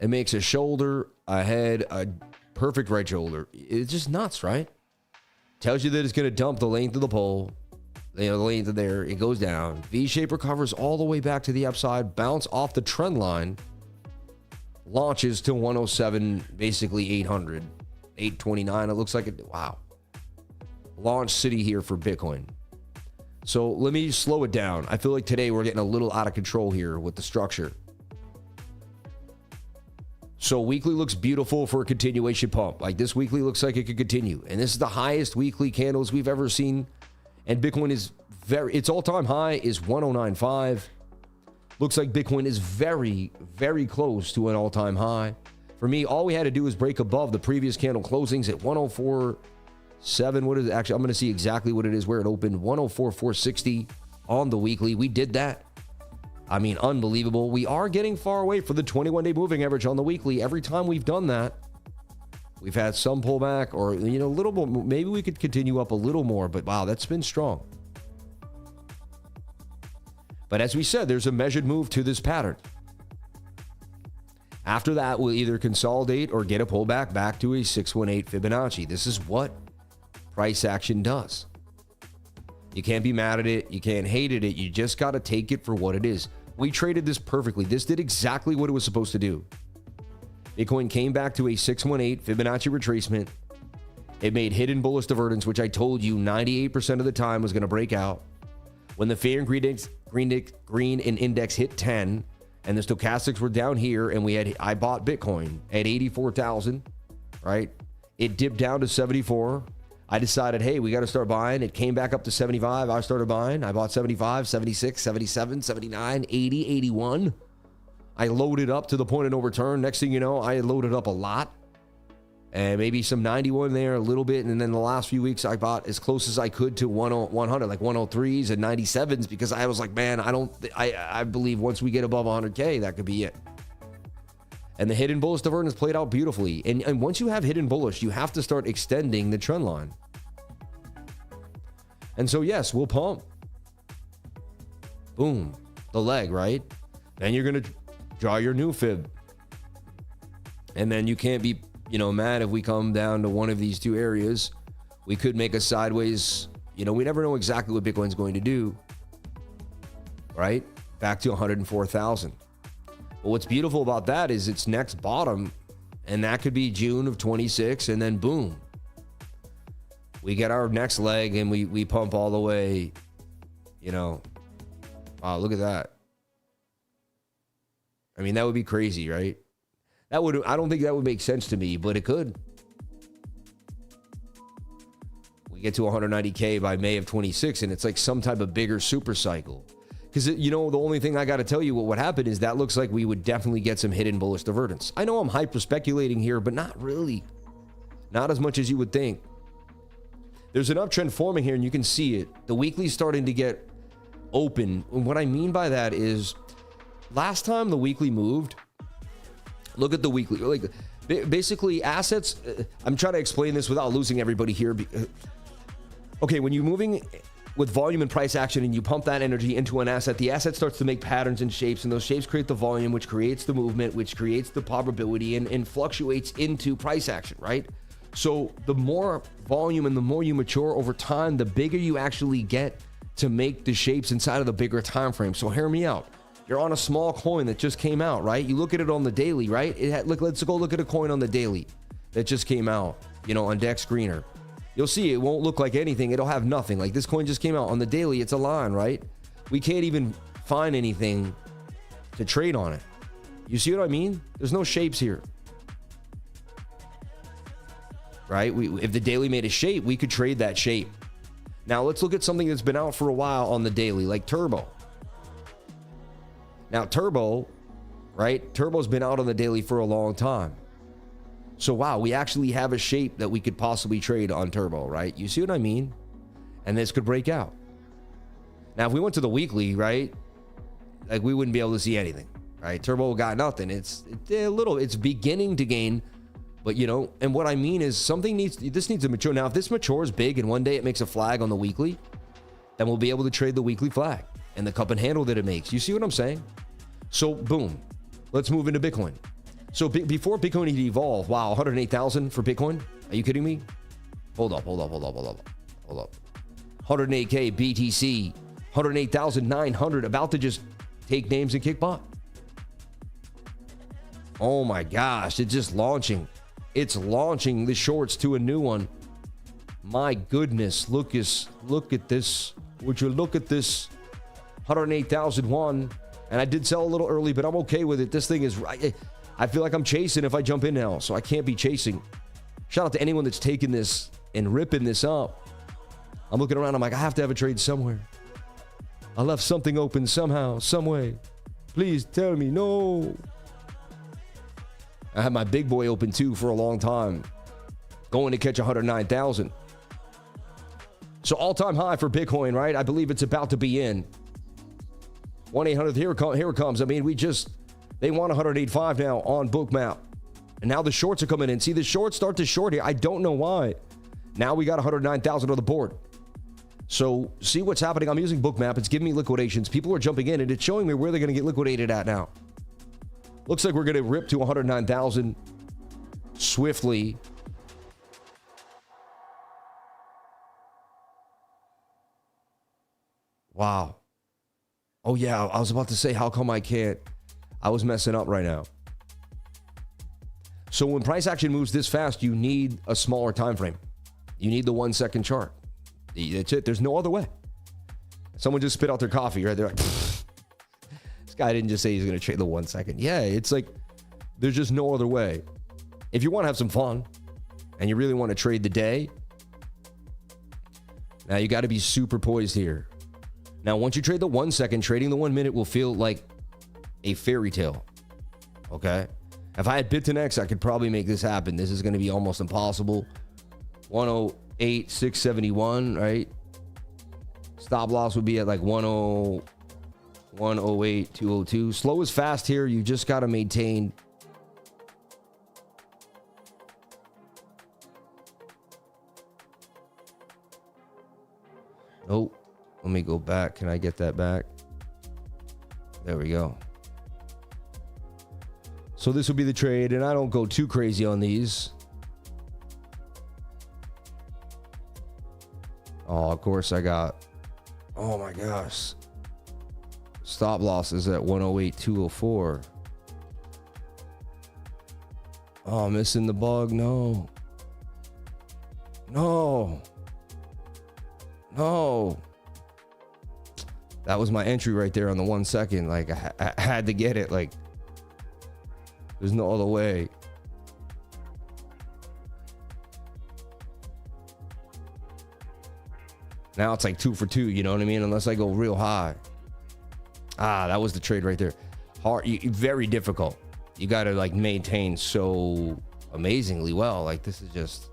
It makes a shoulder, a head, a perfect right shoulder. It's just nuts, right? Tells you that it's going to dump the length of the pole. The length of there. It goes down. V-shape recovers all the way back to the upside. Bounce off the trend line. Launches to 107, basically 800. 829. It looks like it. Wow. Launch city here for Bitcoin. So let me slow it down. I feel like today we're getting a little out of control here with the structure. So weekly looks beautiful for a continuation pump. Like this weekly looks like it could continue. And this is the highest weekly candles we've ever seen. And Bitcoin is its all-time high is 109.5. Looks like Bitcoin is very, very close to an all-time high. For me, all we had to do is break above the previous candle closings at 104.7. What is it? Actually, I'm going to see exactly what it is where it opened. 104.460 on the weekly. We did that. I mean, unbelievable. We are getting far away from the 21-day moving average on the weekly. Every time we've done that, we've had some pullback or, a little more. Maybe we could continue up a little more, but wow, that's been strong. But as we said, there's a measured move to this pattern. After that, we'll either consolidate or get a pullback back to a 618 Fibonacci. This is what price action does. You can't be mad at it. You can't hate at it. You just got to take it for what it is. We traded this perfectly. This did exactly what it was supposed to do. Bitcoin came back to a 618 Fibonacci retracement. It made hidden bullish divergence, which I told you 98% of the time was going to break out. When the fair and green and index hit 10 and the stochastics were down here and I bought Bitcoin at 84,000, right? It dipped down to 74. I decided, hey, we got to start buying. It came back up to 75. I started buying. I bought 75, 76, 77, 79, 80, 81. I loaded up to the point of no return. Next thing you know, I had loaded up a lot. And maybe some 91 there, a little bit. And then the last few weeks, I bought as close as I could to 100, like 103s and 97s, because I was like, man, I believe once we get above 100K, that could be it. And the hidden bullish divergence played out beautifully. And once you have hidden bullish, you have to start extending the trend line. And so, yes, we'll pump. Boom. The leg, right? Then you're going to draw your new fib. And then you can't be, mad if we come down to one of these two areas. We could make a sideways, we never know exactly what Bitcoin's going to do. Right? Back to 104,000. But what's beautiful about that is its next bottom, and that could be June of 26, and then boom. We get our next leg and we pump all the way, Wow, look at that. I mean, that would be crazy, right? I don't think that would make sense to me, but it could. We get to 190K by May of 26, and it's like some type of bigger super cycle. Because, the only thing I got to tell you what happened is that looks like we would definitely get some hidden bullish divergence. I know I'm hyper speculating here, but not really. Not as much as you would think. There's an uptrend forming here, and you can see it. The weekly's starting to get open. And what I mean by that is, last time the weekly moved, look at the weekly. Like, basically, assets, I'm trying to explain this without losing everybody here. Okay, when you're moving with volume and price action and you pump that energy into an asset, the asset starts to make patterns and shapes, and those shapes create the volume, which creates the movement, which creates the probability and fluctuates into price action, right? So the more volume and the more you mature over time, the bigger you actually get to make the shapes inside of the bigger time frame. So hear me out. You're on a small coin that just came out, right? You look at it on the daily, right? Let's go look at a coin on the daily that just came out, on Dex Screener. You'll see it won't look like anything. It'll have nothing. Like, this coin just came out on the daily. It's a line, right? We can't even find anything to trade on it. You see what I mean? There's no shapes here, right? If the daily made a shape, we could trade that shape. Now let's look at something that's been out for a while on the daily, like Turbo. Now Turbo, right? Turbo's been out on the daily for a long time. So wow, we actually have a shape that we could possibly trade on Turbo, right? You see what I mean? And this could break out. Now, if we went to the weekly, right? Like, we wouldn't be able to see anything, right? Turbo got nothing. It's beginning to gain, but and what I mean is this needs to mature. Now, if this matures big and one day it makes a flag on the weekly, then we'll be able to trade the weekly flag and the cup and handle that it makes. You see what I'm saying? So boom, let's move into Bitcoin. So before Bitcoin had evolved, wow, 108,000 for Bitcoin? Are you kidding me? Hold up. 108K BTC, 108,900, about to just take names and kick butt. Oh my gosh, it's just launching. It's launching the shorts to a new one. My goodness, look at this. Would you look at this? 108,001, and I did sell a little early, but I'm okay with it. This thing is right. I feel like I'm chasing if I jump in now, so I can't be chasing. Shout out to anyone that's taking this and ripping this up. I'm looking around, I'm like, I have to have a trade somewhere. I left something open somehow, some way. Please tell me, no. I had my big boy open too for a long time, going to catch 109,000. So all-time high for Bitcoin, right? I believe it's about to be in. 1-800, here it comes. I mean, they want 108.5 now on BOOKMAP. And now the shorts are coming in. See, the shorts start to short here. I don't know why. Now we got 109,000 on the board. So see what's happening. I'm using BOOKMAP. It's giving me liquidations. People are jumping in, and it's showing me where they're going to get liquidated at now. Looks like we're going to rip to 109,000 swiftly. Wow. Oh, yeah. I was about to say, how come I can't? I was messing up right now. So when price action moves this fast, you need a smaller time frame. You need the 1 second chart. That's it. There's no other way. Someone just spit out their coffee, right? They're like, this guy didn't just say he's going to trade the 1 second. Yeah, it's like, there's just no other way. If you want to have some fun and you really want to trade the day, now you got to be super poised here. Now, once you trade the 1 second, trading the 1 minute will feel like a fairy tale. Okay? If I had Bit10X, I could probably make this happen. This is going to be almost impossible. 108,671, right? Stop loss would be at like 108,202. Slow is fast here. You just got to maintain Let me go back. Can I get that back? There we go. So this will be the trade, and I don't go too crazy on these. Oh, of course I got, oh my gosh. Stop losses at 108.204. Oh, missing the bug. No. No. No. That was my entry right there on the 1 second. Like I had to get it. Like there's no other way. Now it's like 2 for 2, you know what I mean? Unless I go real high. Ah, that was the trade right there. Hard, very difficult. You got to like maintain so amazingly well. Like this is just,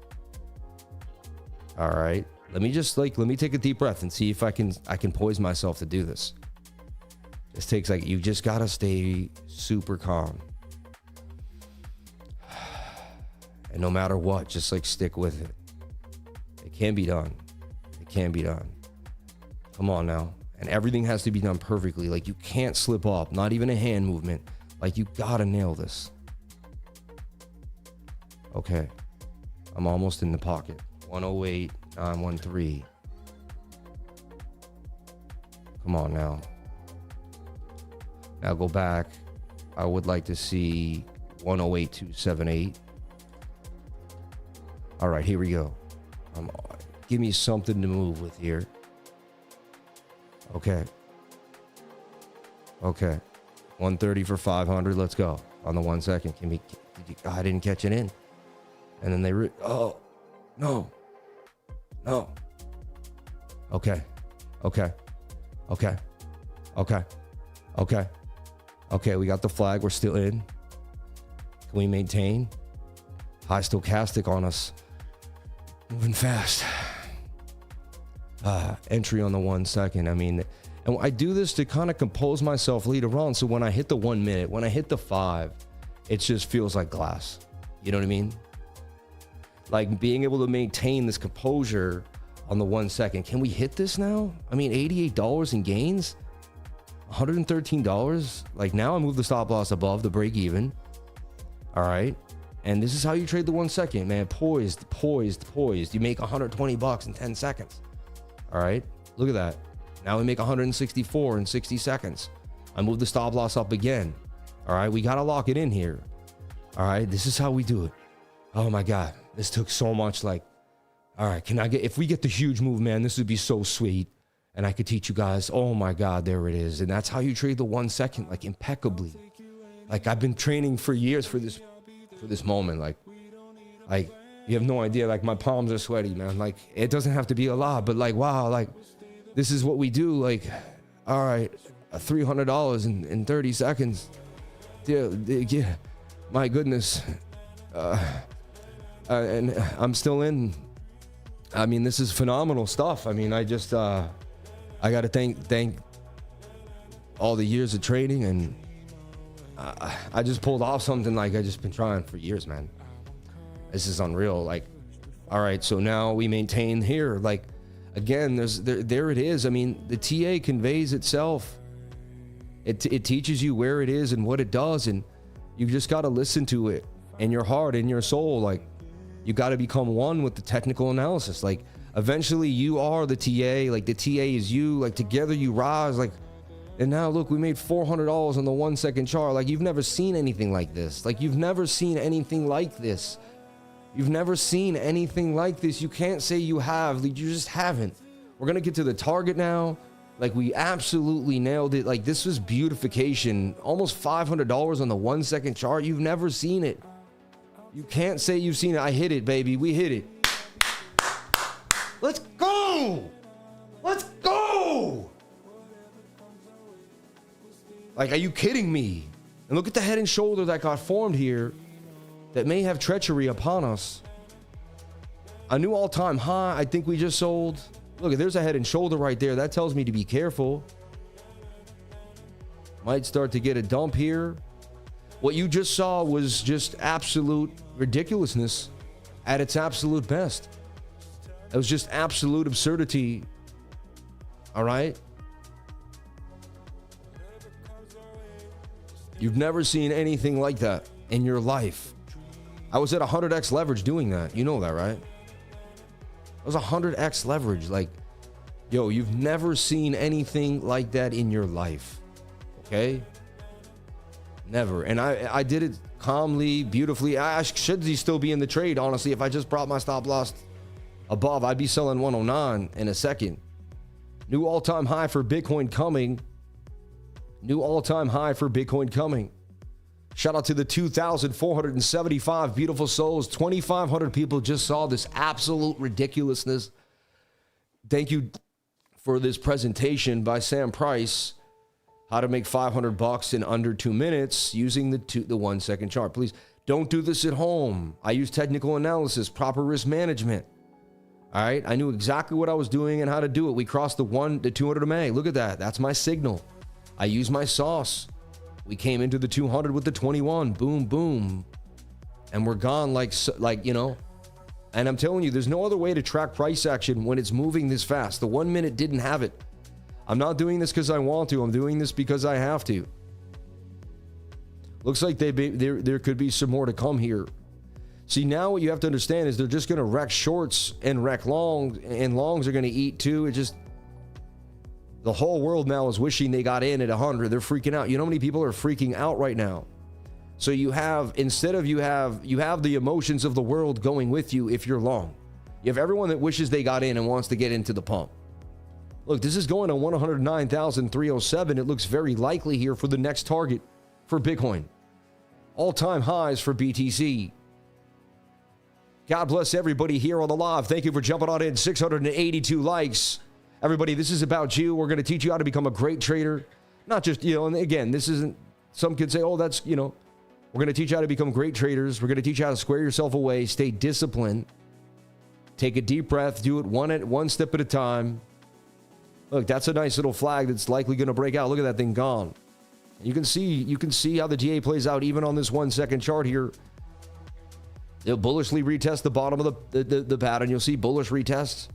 all right. Let me take a deep breath and see if I can poise myself to do this. This takes like, you just got to stay super calm. And no matter what, just like stick with it. It can be done. It can be done. Come on now. And everything has to be done perfectly. Like you can't slip up, not even a hand movement. Like you gotta nail this. Okay. I'm almost in the pocket. 108.913. Come on now. Now go back. I would like to see 108.278. All right, here we go. Give me something to move with here. Okay. Okay. 130 for 500. Let's go. On the 1 second. I didn't catch it in. And then they oh, no. No. Okay. Okay. Okay. Okay. Okay. Okay, we got the flag. We're still in. Can we maintain? High stochastic on us. Moving fast. Entry on the 1 second. I mean, and I do this to kind of compose myself later on. So when I hit the 1 minute, when I hit the 5, it just feels like glass. You know what I mean? Like being able to maintain this composure on the 1 second. Can we hit this now? I mean, $88 in gains, $113. Like now I move the stop loss above the break even. All right. And this is how you trade the 1 second, man. Poised, poised, poised. You make $120 in 10 seconds. All right. Look at that. Now we make 164 in 60 seconds. I move the stop loss up again. All right. We got to lock it in here. All right. This is how we do it. Oh my God. This took so much. Like, all right. If we get the huge move, man, this would be so sweet. And I could teach you guys. Oh my God. There it is. And that's how you trade the 1 second, like impeccably. Like I've been training for years for this moment. Like you have no idea. Like my palms are sweaty, man. Like it doesn't have to be a lot, but like, wow, like this is what we do. Like, all right, $300 in 30 seconds. Yeah, my goodness. And I'm still in. I mean, this is phenomenal stuff. I mean, I just, I got to thank all the years of training, and I just pulled off something like I just been trying for years, man. This is unreal. Like, all right, so now we maintain here. Like, again, there it is. I mean, the TA conveys itself. It teaches you where it is and what it does, and you just got to listen to it in your heart, in your soul. Like, you got to become one with the technical analysis. Like, eventually you are the TA. Like, the TA is you. Like, together you rise. Like, and now look, we made $400 on the 1 second chart. Like, you've never seen anything like this. Like, you've never seen anything like this. You've never seen anything like this. You can't say you have. Like, you just haven't. We're going to get to the target now. Like, we absolutely nailed it. Like, this was beautification. Almost $500 on the 1 second chart. You've never seen it. You can't say you've seen it. I hit it, baby. We hit it. Let's go. Let's go. Like, are you kidding me? And look at the head and shoulder that got formed here that may have treachery upon us. A new all-time high. I think we just sold. Look, there's a head and shoulder right there. That tells me to be careful. Might start to get a dump here. What you just saw was just absolute ridiculousness at its absolute best. It was just absolute absurdity All right. You've never seen anything like that in your life. I was at 100x leverage doing that. You know that, right? It was 100x leverage. Like, yo, you've never seen anything like that in your life. Okay? Never. And I did it calmly, beautifully. I should still be in the trade, honestly. If I just brought my stop loss above, I'd be selling 109 in a second. New all-time high for Bitcoin coming. New all-time high for Bitcoin coming. Shout out to the 2,475 beautiful souls. 2,500 people just saw this absolute ridiculousness. Thank you for this presentation by Sam Price. How to make $500 in under 2 minutes using the 1 second chart. Please don't do this at home. I use technical analysis, proper risk management. All right. I knew exactly what I was doing and how to do it. We crossed the 200 MA. Look at that. That's my signal. I use my sauce. We came into the 200 with the 21. Boom, boom. And we're gone like, you know. And I'm telling you, there's no other way to track price action when it's moving this fast. The 1 minute didn't have it. I'm not doing this because I want to. I'm doing this because I have to. Looks like there could be some more to come here. See, now what you have to understand is they're just going to wreck shorts and wreck longs, and longs are going to eat too. It just, the whole world now is wishing they got in at 100. They're freaking out. You know how many people are freaking out right now? So you have, instead of you have the emotions of the world going with you if you're long. You have everyone that wishes they got in and wants to get into the pump. Look, this is going to 109,307. It looks very likely here for the next target for Bitcoin. All-time highs for BTC. God bless everybody here on the live. Thank you for jumping on in. 682 likes. Everybody, this is about you. We're going to teach you how to become a great trader. Not just, you know, and again, this isn't, some could say, oh, that's, you know, we're going to teach you how to become great traders. We're going to teach you how to square yourself away, stay disciplined, take a deep breath, do it one step at a time. Look, that's a nice little flag that's likely going to break out. Look at that thing gone. You can see how the TA plays out even on this 1 second chart here. They'll bullishly retest the bottom of the pattern. You'll see bullish retests.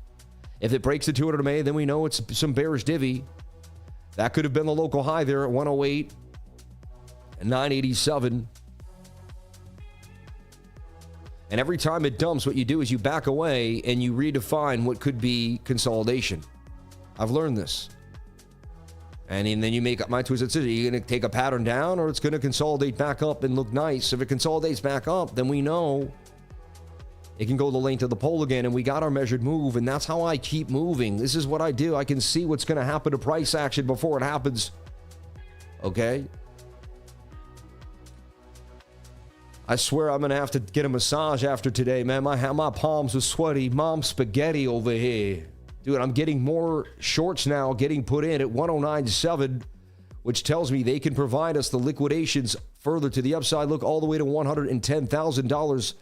If it breaks the 200 MA, then we know it's some bearish divvy. That could have been the local high there at 108 and 987. And every time it dumps, what you do is you back away and you redefine what could be consolidation. I've learned this. And then you make up my twisted decision. You're going to take a pattern down or it's going to consolidate back up and look nice. If it consolidates back up, then we know it can go the length of the pole again, and we got our measured move, and that's how I keep moving. This is what I do. I can see what's going to happen to price action before it happens. Okay? I swear I'm going to have to get a massage after today, man. My palms are sweaty. Mom spaghetti over here. Dude, I'm getting more shorts now getting put in at 109.7, which tells me they can provide us the liquidations further to the upside. Look, all the way to $110,000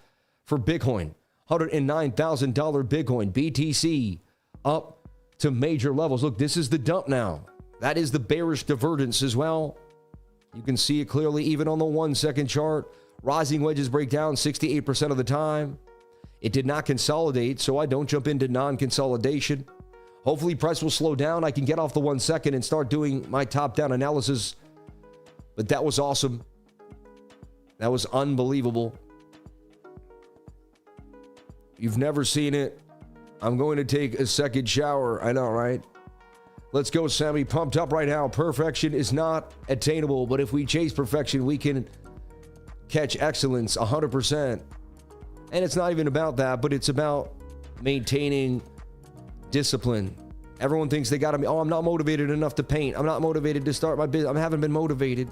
for Bitcoin. $109,000 Bitcoin. BTC up to major levels. Look, this is the dump now. That is the bearish divergence as well. You can see it clearly even on the 1 second chart. Rising wedges break down 68% of the time. It did not consolidate, so I don't jump into non-consolidation. Hopefully price will slow down. I can get off the 1 second and start doing my top-down analysis. But that was awesome. That was unbelievable. You've never seen it. I'm going to take a second shower. I know, right? Let's go, Sammy. Pumped up right now. Perfection is not attainable, but if we chase perfection, we can catch excellence 100%. And it's not even about that, but it's about maintaining discipline. Everyone thinks they got to be, oh, I'm not motivated enough to paint. I'm not motivated to start my business. I haven't been motivated.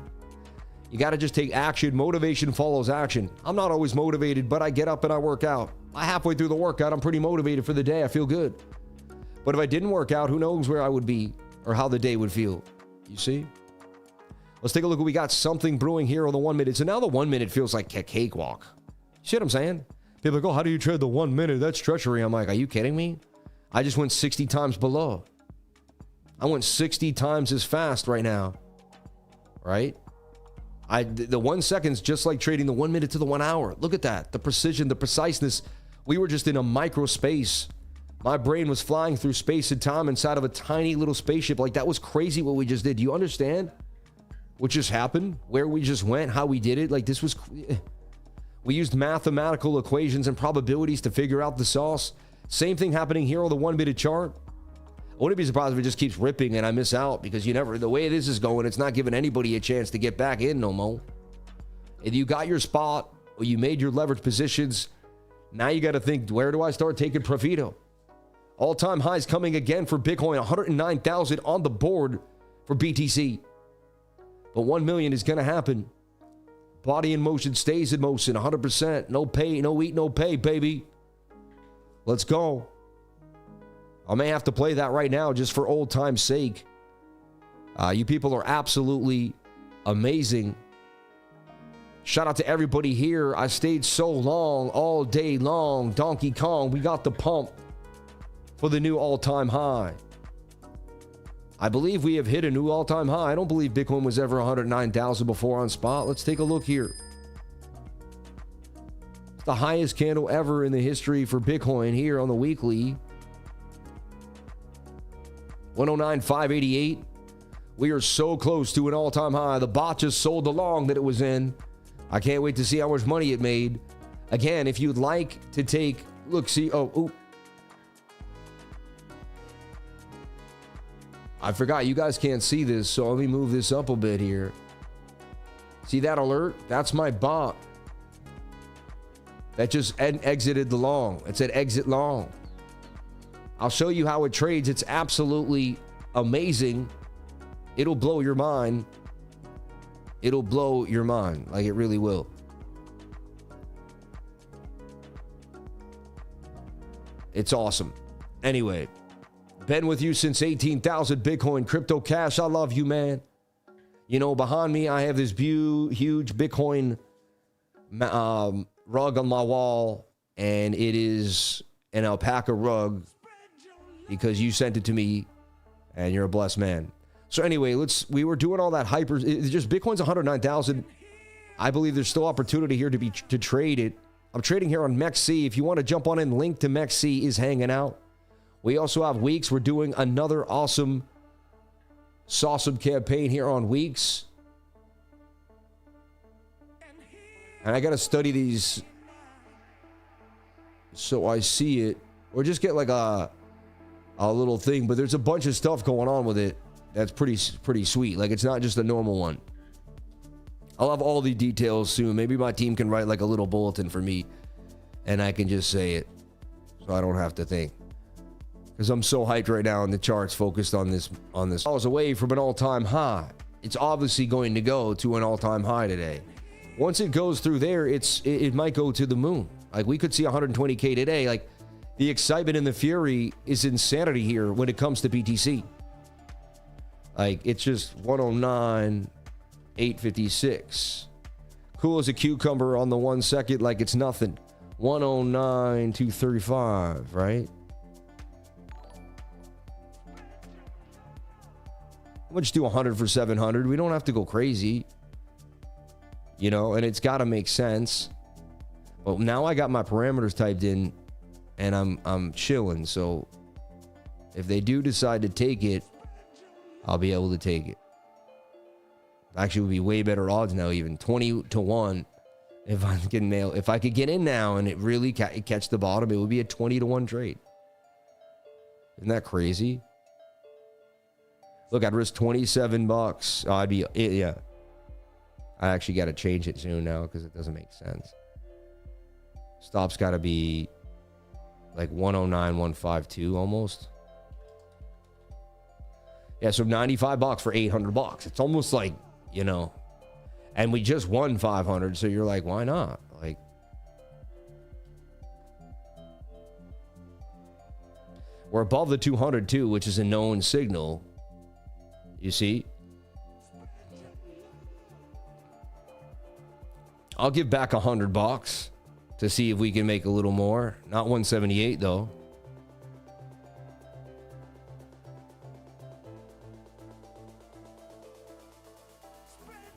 You got to just take action. Motivation follows action. I'm not always motivated, but I get up and I work out. Halfway through the workout, I'm pretty motivated for the day. I feel good. But if I didn't work out, who knows where I would be or how the day would feel. You see? Let's take a look. We got something brewing here on the 1 minute. So now the 1 minute feels like a cakewalk. See what I'm saying? People are like, oh, how do you trade the 1 minute? That's treachery. I'm like, are you kidding me? I just went 60 times below. I went 60 times as fast right now. Right? The 1 second's just like trading the 1 minute to the 1 hour. Look at that. The precision, the preciseness. We were just in a micro space. My brain was flying through space and time inside of a tiny little spaceship. Like, that was crazy what we just did. Do you understand what just happened? Where we just went, how we did it? Like, this was... We used mathematical equations and probabilities to figure out the sauce. Same thing happening here on the 1-minute chart. I wouldn't be surprised if it just keeps ripping and I miss out, because you never... The way this is going, it's not giving anybody a chance to get back in no more. If you got your spot or you made your leverage positions, now you got to think, where do I start taking profito? All-time highs coming again for Bitcoin, 109,000 on the board for BTC. But 1 million is going to happen. Body in motion stays in motion, 100%. No pay, no eat, no pay, baby. Let's go. I may have to play that right now just for old time's sake. You people are absolutely amazing. Shout out to everybody here. I stayed so long, all day long. Donkey Kong, we got the pump for the new all-time high. I believe we have hit a new all-time high. I don't believe Bitcoin was ever 109,000 before on spot. Let's take a look here. It's the highest candle ever in the history for Bitcoin here on the weekly. 109,588. We are so close to an all-time high. The bot just sold the long that it was in. I can't wait to see how much money it made. Again, if you'd like to take... Look, see... Oh, I forgot, you guys can't see this, so let me move this up a bit here. See that alert? That's my bot. That just exited the long. It said exit long. I'll show you how it trades. It's absolutely amazing. It'll blow your mind. It'll blow your mind. Like, it really will. It's awesome. Anyway. Been with you since 18,000 Bitcoin. Crypto Cash, I love you, man. You know, behind me, I have this huge Bitcoin rug on my wall, and it is an alpaca rug because you sent it to me, and you're a blessed man. So anyway, we were doing all that hyper. It's just Bitcoin's 109,000. I believe there's still opportunity here to trade it. I'm trading here on MEXC. If you want to jump on in, link to MEXC is hanging out. We also have Weeks. We're doing another awesome campaign here on Weeks. And I got to study these so I see it. Or just get like a little thing. But there's a bunch of stuff going on with it that's pretty sweet. Like, it's not just a normal one. I'll have all the details soon. Maybe my team can write like a little bulletin for me, and I can just say it so I don't have to think. Because I'm so hyped right now, and the chart's focused on this. I was away from an all-time high. It's obviously going to go to an all-time high today. Once it goes through there, it might go to the moon. Like, we could see 120K today. Like, the excitement and the fury is insanity here when it comes to BTC. Like, it's just 109,856. Cool as a cucumber on the 1 second, like it's nothing. 109,235, right? We'll just do 100 for 700. We don't have to go crazy, you know, and it's got to make sense. But now I got my parameters typed in, and I'm chilling. So if they do decide to take it, I'll be able to take it. Actually, it would be way better odds now, even 20-1. If I can nail, if I could get in now and it really catch the bottom, it would be a 20-1 trade. Isn't that crazy? Look, I'd risk $27. Oh, I'd be, yeah. I actually got to change it soon now because it doesn't make sense. Stop's got to be like 109,152 almost. Yeah, so $95 for $800. It's almost like, you know, and we just won 500, so you're like, why not? Like, we're above the 200 too, which is a known signal. You see? I'll give back $100 to see if we can make a little more. Not 178 though.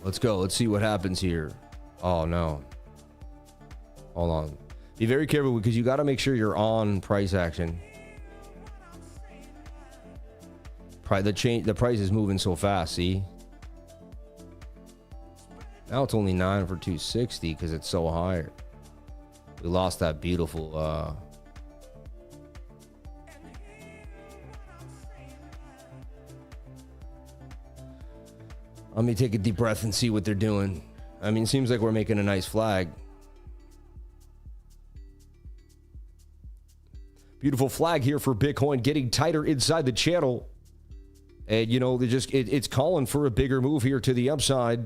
Let's go. Let's see what happens here. Oh no. Hold on. Be very careful because you got to make sure you're on price action. The price is moving so fast, see? Now it's only 9 for 260 because it's so high. We lost that beautiful let me take a deep breath and see what they're doing. I mean, it seems like we're making a nice flag. Beautiful flag here for Bitcoin, getting tighter inside the channel. And, you know, they just it's calling for a bigger move here to the upside.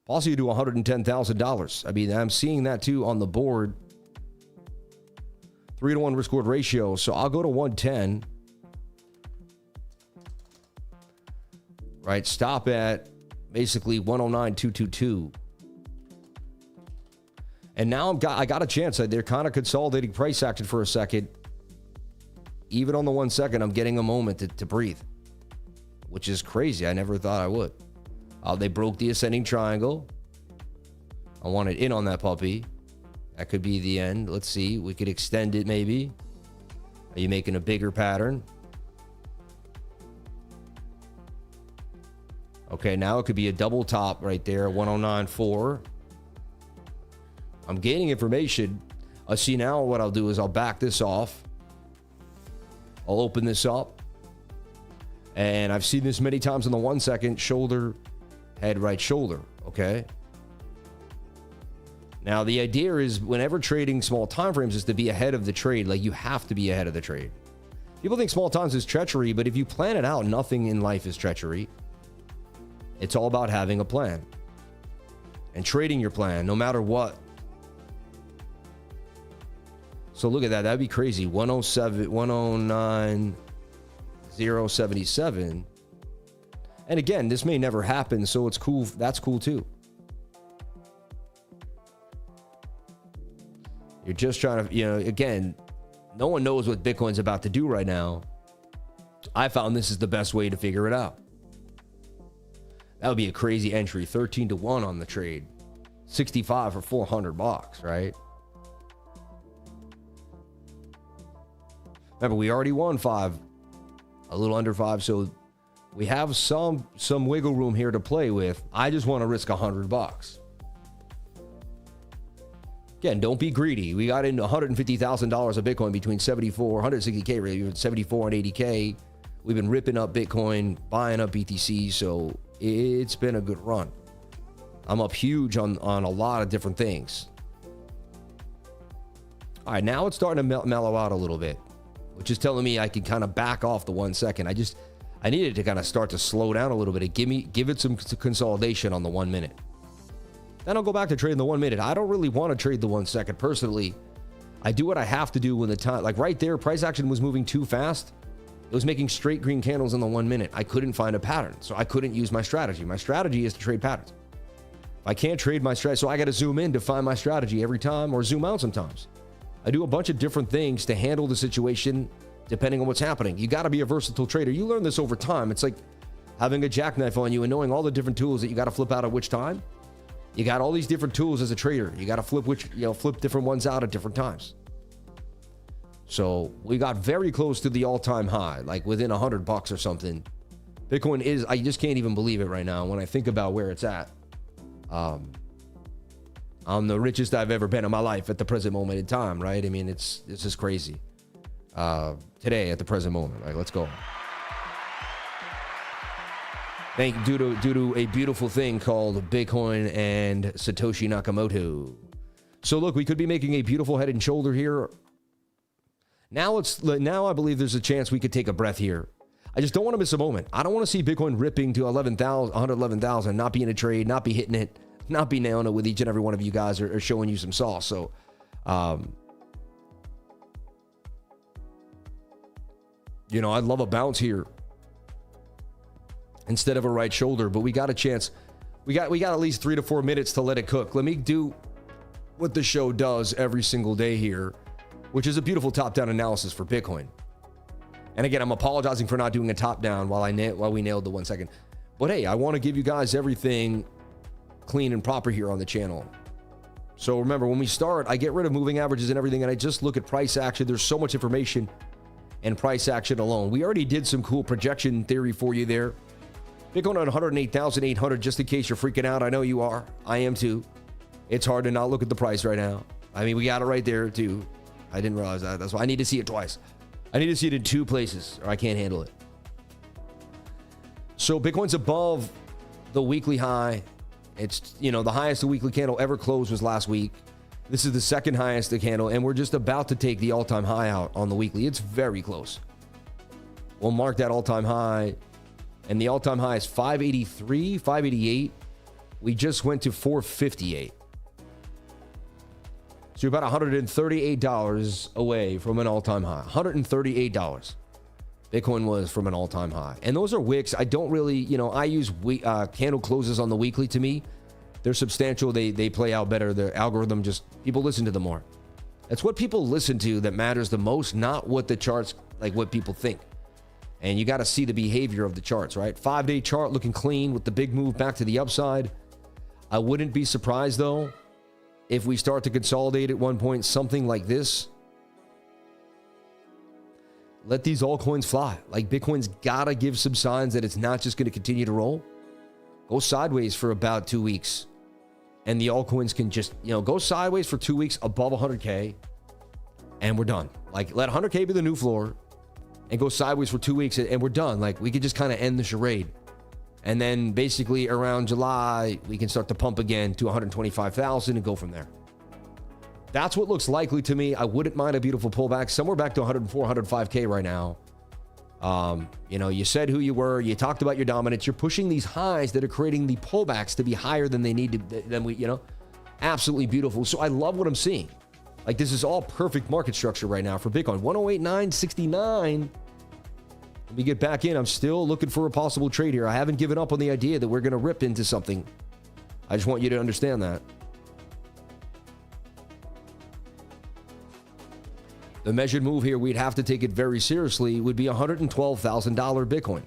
Possibly to $110,000. I mean, I'm seeing that too on the board. 3-to-1 risk reward ratio. So I'll go to 110. Right, stop at basically 109,222. And now I got a chance. They're kind of consolidating price action for a second. Even on the 1 second, I'm getting a moment to breathe, which is crazy. I never thought I would. They broke the ascending triangle. I wanted in on that puppy. That could be the end. Let's see. We could extend it maybe. Are you making a bigger pattern? Okay, now it could be a double top right there, 109.4. I'm gaining information. See, now what I'll do is I'll back this off. I'll open this up. And I've seen this many times in the 1 second. Shoulder, head, right shoulder. Okay. Now, the idea is whenever trading small time frames is to be ahead of the trade. Like, you have to be ahead of the trade. People think small times is treachery, but if you plan it out, nothing in life is treachery. It's all about having a plan and trading your plan no matter what. So look at that. That'd be crazy. 107, 109,077. And again, this may never happen, so it's cool. That's cool too. You're just trying to, you know, again, no one knows what Bitcoin's about to do right now. I found this is the best way to figure it out. That would be a crazy entry. 13-to-1 on the trade. 65 for 400 bucks, right? Remember, we already won 5, a little under 5, so we have some wiggle room here to play with. I just want to risk 100 bucks. Again, don't be greedy. We got into $150,000 of Bitcoin between 74, 160K, really, 74 and 80K. We've been ripping up Bitcoin, buying up BTC, so it's been a good run. I'm up huge on a lot of different things. All right, now it's starting to mellow out a little bit, which is telling me I can kind of back off the 1 second. I needed to kind of start to slow down a little bit and give it some consolidation on the 1 minute. Then I'll go back to trading the 1 minute. I don't really want to trade the 1 second personally. I do what I have to do when the time, like right there, price action was moving too fast. It was making straight green candles in the 1 minute. I couldn't find a pattern, so I couldn't use my strategy. My strategy is to trade patterns. If I can't trade my strategy, so I got to zoom in to find my strategy every time or zoom out sometimes. I do a bunch of different things to handle the situation depending on what's happening. You got to be a versatile trader. You learn this over time. It's like having a jackknife on you and knowing all the different tools that you got to flip out at which time. You got all these different tools as a trader. You got to flip different ones out at different times. So we got very close to the all-time high, like within 100 bucks or something. Bitcoin is, I just can't even believe it right now when I think about where it's at. I'm the richest I've ever been in my life at the present moment in time, right? I mean, it's just crazy. Today at the present moment, right? Let's go. Due to a beautiful thing called Bitcoin and Satoshi Nakamoto. So look, we could be making a beautiful head and shoulder here. Now I believe there's a chance we could take a breath here. I just don't want to miss a moment. I don't want to see Bitcoin ripping to 111,000, not be in a trade, not be hitting it, not be nailing it with each and every one of you guys or showing you some sauce. So, you know, I'd love a bounce here instead of a right shoulder, but we got a chance. We got at least 3 to 4 minutes to let it cook. Let me do what the show does every single day here, which is a beautiful top-down analysis for Bitcoin. And again, I'm apologizing for not doing a top-down while we nailed the 1 second. But hey, I want to give you guys everything clean and proper here on the channel. So remember, when we start, I get rid of moving averages and everything, and I just look at price action. There's so much information. and price action alone. We already did some cool projection theory for you there. Bitcoin on 108,800, just in case you're freaking out. I know you are. I am too. It's hard to not look at the price right now. I mean, we got it right there too. I didn't realize that. That's why I need to see it twice. I need to see it in 2 places or I can't handle it. So Bitcoin's above the weekly high. It's, you know, the highest the weekly candle ever closed was last week. This is the second highest the candle, and we're just about to take the all-time high out on the weekly. It's very close. We'll mark that all-time high, and the all-time high is 583, 588. We just went to 458. So you're about $138 away from an all-time high. $138 Bitcoin was from an all-time high. And those are wicks. I don't really, you know, I use candle closes on the weekly. To me, they're substantial. They play out better. The algorithm just, people listen to them more. That's what people listen to that matters the most, not what the charts, like what people think. And you got to see the behavior of the charts, right? 5-day chart looking clean with the big move back to the upside. I wouldn't be surprised, though, if we start to consolidate at one point, something like this. Let these altcoins fly. Like, Bitcoin's got to give some signs that it's not just going to continue to roll. Go sideways for about 2 weeks. And the altcoins can just, you know, go sideways for 2 weeks above 100K. And we're done. Like, let 100K be the new floor. And go sideways for 2 weeks. And we're done. Like, we could just kind of end the charade. And then basically around July, we can start to pump again to 125,000 and go from there. That's what looks likely to me. I wouldn't mind a beautiful pullback. Somewhere back to 104, 105K right now. You know, you said who you were. You talked about your dominance. You're pushing these highs that are creating the pullbacks to be higher than they need to, than we, you know, absolutely beautiful. So I love what I'm seeing. Like, this is all perfect market structure right now for Bitcoin. 108,969. Let me get back in. I'm still looking for a possible trade here. I haven't given up on the idea that we're going to rip into something. I just want you to understand that. The measured move here, we'd have to take it very seriously, would be $112,000 Bitcoin.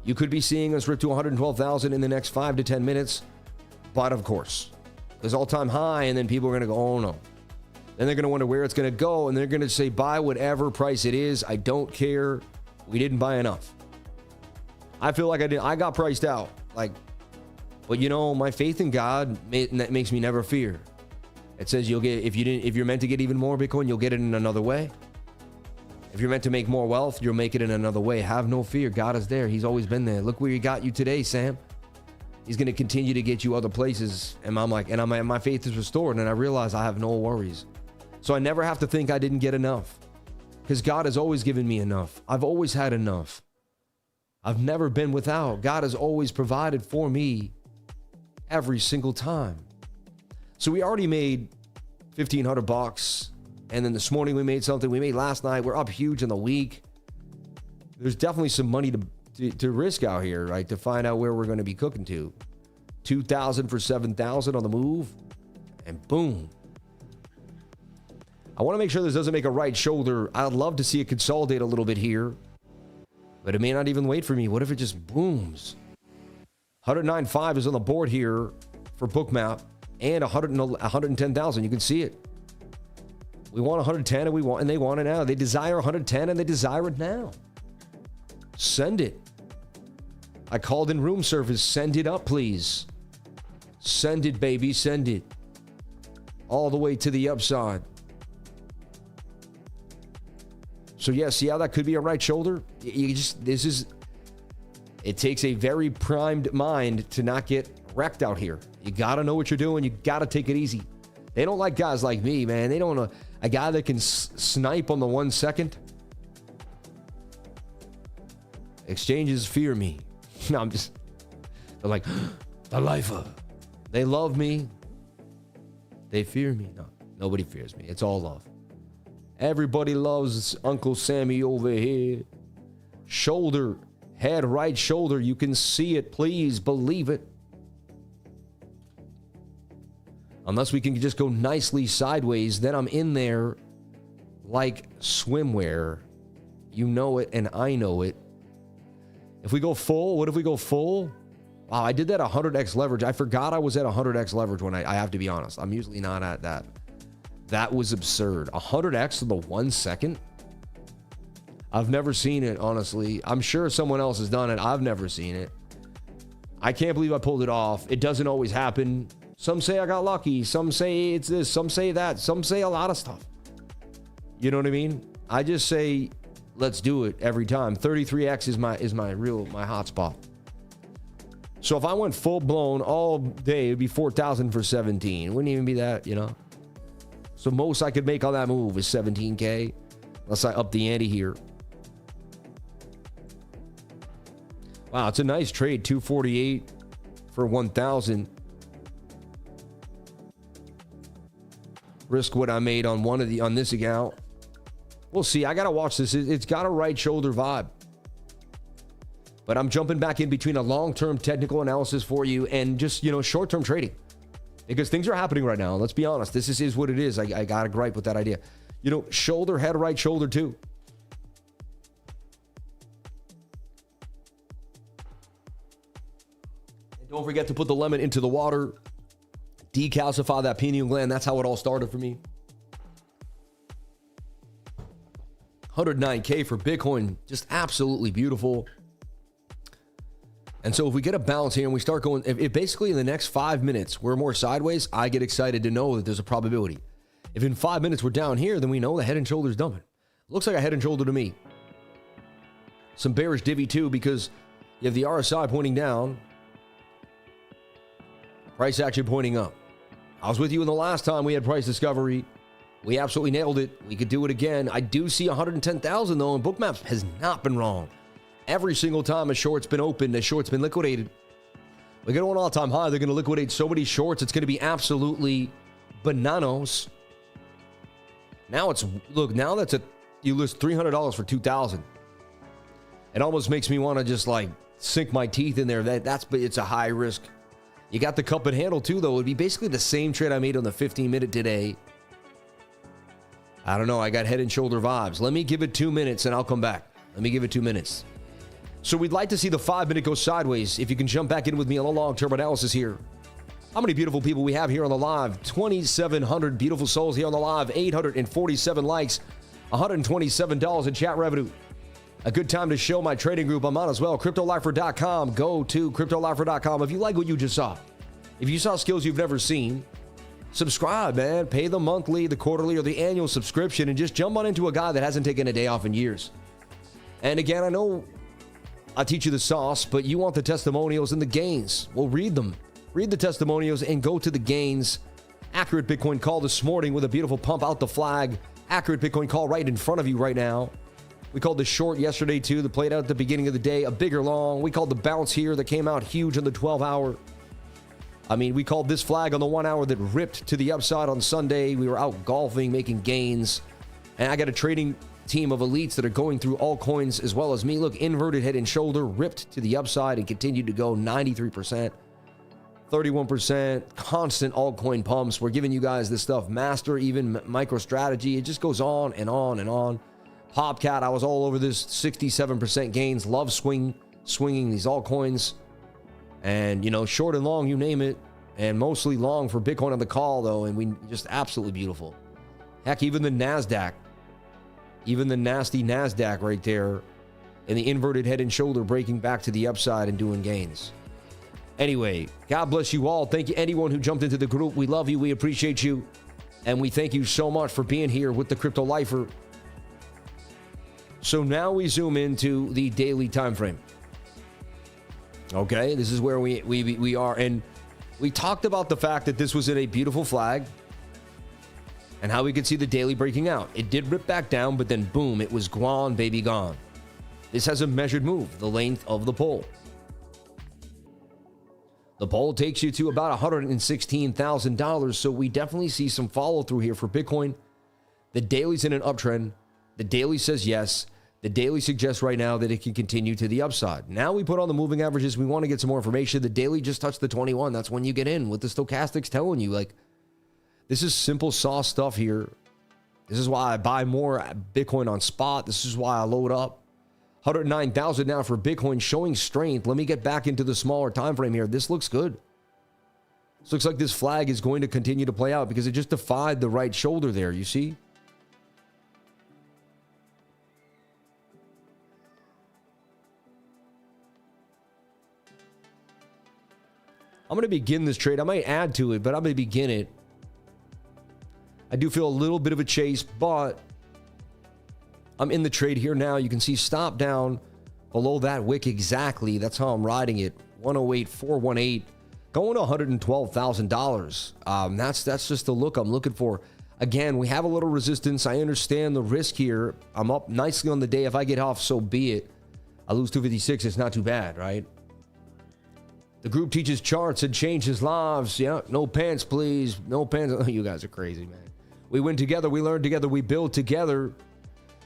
You could be seeing us rip to 112,000 in the next 5 to 10 minutes. But of course, there's all-time high, and then people are going to go, oh no. Then they're going to wonder where it's going to go, and they're going to say, buy whatever price it is. I don't care. We didn't buy enough. I feel like I did. I got priced out. Like, but you know, my faith in God makes me never fear. It says you'll get, if you're meant to get even more Bitcoin, you'll get it in another way. If you're meant to make more wealth, you'll make it in another way. Have no fear. God is there. He's always been there. Look where he got you today, Sam. He's going to continue to get you other places. And I'm like, and my faith is restored. And I realize I have no worries. So I never have to think I didn't get enough. Because God has always given me enough. I've always had enough. I've never been without. God has always provided for me every single time. So we already made $1,500. And then this morning we made something. We made last night. We're up huge in the week. There's definitely some money to risk out here, right? To find out where we're going to be cooking to. 2,000 for 7,000 on the move. And boom. I want to make sure this doesn't make a right shoulder. I'd love to see it consolidate a little bit here. But it may not even wait for me. What if it just booms? 109.5 is on the board here for BOOKMAP. And 110,000. You can see it. We want 110 and they want it now. They desire 110 and they desire it now. Send it. I called in room service. Send it up, please. Send it, baby. Send it. All the way to the upside. So yeah, see how that could be a right shoulder? It takes a very primed mind to not get wrecked out here. You got to know what you're doing. You got to take it easy. They don't like guys like me, man. They don't want a guy that can snipe on the 1 second. Exchanges fear me. No, I'm just, they're like, the lifer. They love me. They fear me. No, nobody fears me. It's all love. Everybody loves Uncle Sammy over here. Shoulder, head, right shoulder. You can see it. Please believe it. Unless we can just go nicely sideways, then I'm in there like swimwear. You know it and I know it. If we go full, what if we go full? Wow, I did that 100x leverage. I forgot I was at 100x leverage when I have to be honest. I'm usually not at that. That was absurd. 100x in the 1 second? I've never seen it, honestly. I'm sure someone else has done it. I've never seen it. I can't believe I pulled it off. It doesn't always happen. Some say I got lucky. Some say it's this. Some say that. Some say a lot of stuff. You know what I mean? I just say, let's do it every time. 33x is my hotspot. So if I went full blown all day, it'd be 4,000 for 17. It wouldn't even be that, you know? So most I could make on that move is 17K. Unless I up the ante here. Wow, it's a nice trade. 248 for 1,000. Risk what I made on on this account. We'll see. I gotta watch this. It's got a right shoulder vibe. But I'm jumping back in between a long-term technical analysis for you and just, you know, short-term trading. Because things are happening right now. Let's be honest. This is what it is. I got to gripe with that idea. You know, shoulder, head, right shoulder too. And don't forget to put the lemon into the water. Decalcify that pineal gland. That's how it all started for me. 109K for Bitcoin. Just absolutely beautiful. And so if we get a bounce here and we start going, if basically in the next 5 minutes we're more sideways, I get excited to know that there's a probability. If in 5 minutes we're down here, then we know the head and shoulders dumping. Looks like a head and shoulder to me. Some bearish divvy too, because you have the RSI pointing down, price action pointing up. I was with you in the last time we had price discovery. We absolutely nailed it. We could do it again. I do see 110,000 though, and BOOKMAP has not been wrong. Every single time a short's been opened, a short's been liquidated. We get an all-time high. They're going to liquidate so many shorts. It's going to be absolutely bananas. Now now that's you list $300 for 2,000. It almost makes me want to just like sink my teeth in there. But it's a high risk. You got the cup and handle too, though. It'd be basically the same trade I made on the 15-minute today. I don't know. I got head and shoulder vibes. Let me give it 2 minutes and I'll come back. Let me give it 2 minutes. So we'd like to see the 5-minute go sideways. If you can jump back in with me on a long-term analysis here. How many beautiful people we have here on the live? 2,700 beautiful souls here on the live. 847 likes. $127 in chat revenue. A good time to show my trading group I'm on as well. CryptoLifer.com. Go to CryptoLifer.com. If you like what you just saw, if you saw skills you've never seen, subscribe, man. Pay the monthly, the quarterly, or the annual subscription and just jump on into a guy that hasn't taken a day off in years. And again, I know I teach you the sauce, but you want the testimonials and the gains. Well, read them. Read the testimonials and go to the gains. Accurate Bitcoin call this morning with a beautiful pump out the flag. Accurate Bitcoin call right in front of you right now. We called the short yesterday too that played out at the beginning of the day. A bigger long. We called the bounce here that came out huge on the 12-hour. I mean, we called this flag on the 1 hour that ripped to the upside on Sunday. We were out golfing, making gains. And I got a trading team of elites that are going through altcoins as well as me. Look, inverted head and shoulder, ripped to the upside and continued to go 93%, 31%, constant altcoin pumps. We're giving you guys this stuff, master, even MicroStrategy. It just goes on and on and on. Popcat, I was all over this, 67% gains. Love swinging these altcoins. And, you know, short and long, you name it. And mostly long for Bitcoin on the call, though. And we just absolutely beautiful. Heck, even the NASDAQ. Even the nasty NASDAQ right there. And the inverted head and shoulder breaking back to the upside and doing gains. Anyway, God bless you all. Thank you, anyone who jumped into the group. We love you. We appreciate you. And we thank you so much for being here with the Crypto Lifer. So now we zoom into the daily time frame. Okay, this is where we are. And we talked about the fact that this was in a beautiful flag and how we could see the daily breaking out. It did rip back down, but then boom, it was gone, baby, gone. This has a measured move, the length of the pole. The pole takes you to about $116,000, so we definitely see some follow through here for Bitcoin. The daily's in an uptrend. The daily says yes. The daily suggests right now that it can continue to the upside. Now we put on the moving averages. We want to get some more information. The daily just touched the 21. That's when you get in with the stochastics telling you, like, this is simple sauce stuff here. This is why I buy more Bitcoin on spot. This is why I load up. 109,000 now for Bitcoin, showing strength. Let me get back into the smaller time frame here. This looks good. This looks like this flag is going to continue to play out because it just defied the right shoulder there, you see? I'm going to begin this trade. I might add to it, but I'm going to begin it. I do feel a little bit of a chase, but I'm in the trade here now. You can see stop down below that wick exactly. That's how I'm riding it. 108,418, going to $112,000. That's just the look I'm looking for. Again, we have a little resistance. I understand the risk here. I'm up nicely on the day. If I get off, so be it. I lose 256. It's not too bad, right? The group teaches charts and changes lives. Yeah, no pants, please. No pants. Oh, you guys are crazy, man. We win together. We learn together. We build together.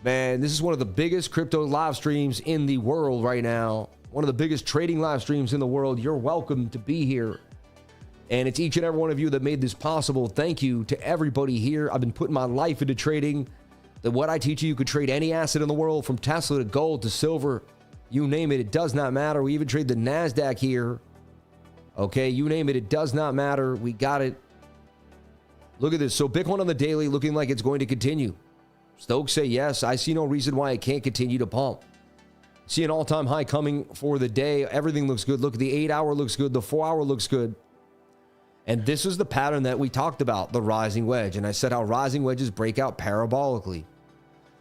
Man, this is one of the biggest crypto live streams in the world right now. One of the biggest trading live streams in the world. You're welcome to be here. And it's each and every one of you that made this possible. Thank you to everybody here. I've been putting my life into trading. That what I teach you, you could trade any asset in the world, from Tesla to gold to silver. You name it, it does not matter. We even trade the NASDAQ here. Okay, you name it, it does not matter. We got it. Look at this. So Bitcoin on the daily looking like it's going to continue. Stokes say yes. I see no reason why it can't continue to pump. See an all-time high coming for the day. Everything looks good. Look, the 8-hour looks good. The 4-hour looks good. And this is the pattern that we talked about, the rising wedge. And I said how rising wedges break out parabolically.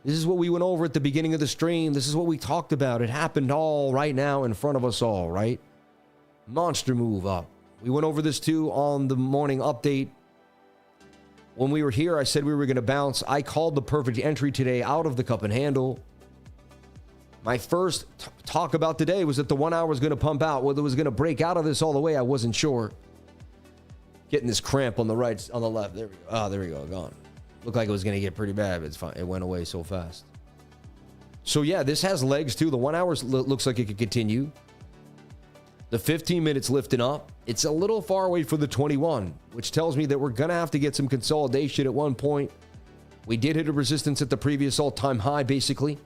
This is what we went over at the beginning of the stream. This is what we talked about. It happened all right now in front of us all, right? Monster move up. We went over this too on the morning update. When we were here, I said we were going to bounce. I called the perfect entry today out of the cup and handle. My first talk about today was that the 1 hour was going to pump out. Whether it was going to break out of this all the way, I wasn't sure. Getting this cramp on the right, on the left. There we go. Oh, there we go. Gone. Looked like it was going to get pretty bad, but it's fine. It went away so fast. So yeah, this has legs too. The 1 hour looks like it could continue. The 15 minutes lifting up. It's a little far away from the 21, which tells me that we're going to have to get some consolidation at one point. We did hit a resistance at the previous all-time high, basically.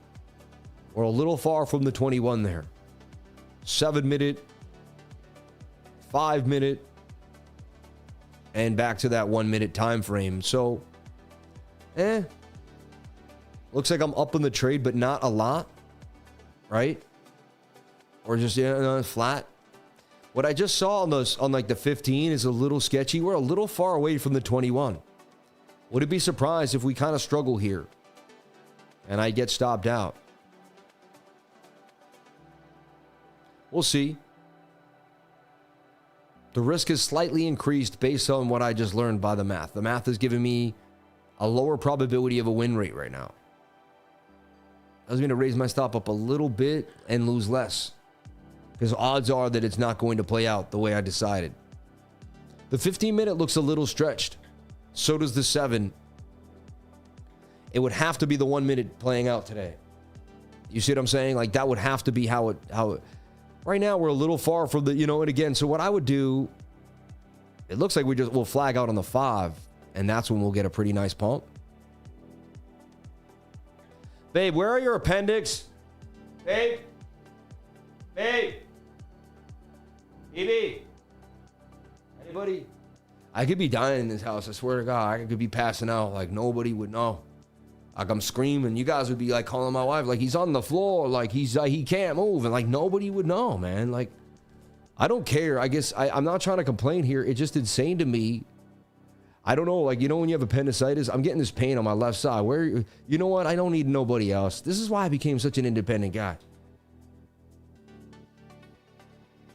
We're a little far from the 21 there. 7 minute, 5 minute, and back to that 1 minute time frame. So, looks like I'm up in the trade, but not a lot, right? Or just flat. What I just saw on like the 15 is a little sketchy. We're a little far away from the 21. Would it be surprised if we kind of struggle here and I get stopped out? We'll see. The risk is slightly increased based on what I just learned by the math. The math is giving me a lower probability of a win rate right now. I was going to raise my stop up a little bit and lose less, because odds are that it's not going to play out the way I decided. The 15 minute looks a little stretched. So does the 7. It would have to be the 1 minute playing out today. You see what I'm saying? Like that would have to be how it. Right now we're a little far from the, and again, so what I would do, it looks like we'll flag out on the 5, and that's when we'll get a pretty nice pump. Babe, where are your appendix? Babe? Babe? EB? Anybody? I could be dying in this house. I swear to God. I could be passing out. Like, nobody would know. Like, I'm screaming. You guys would be, like, calling my wife. Like, he's on the floor. Like, he can't move. And, like, nobody would know, man. Like, I don't care. I guess I'm not trying to complain here. It's just insane to me. I don't know. Like, when you have appendicitis, I'm getting this pain on my left side. You know what? I don't need nobody else. This is why I became such an independent guy.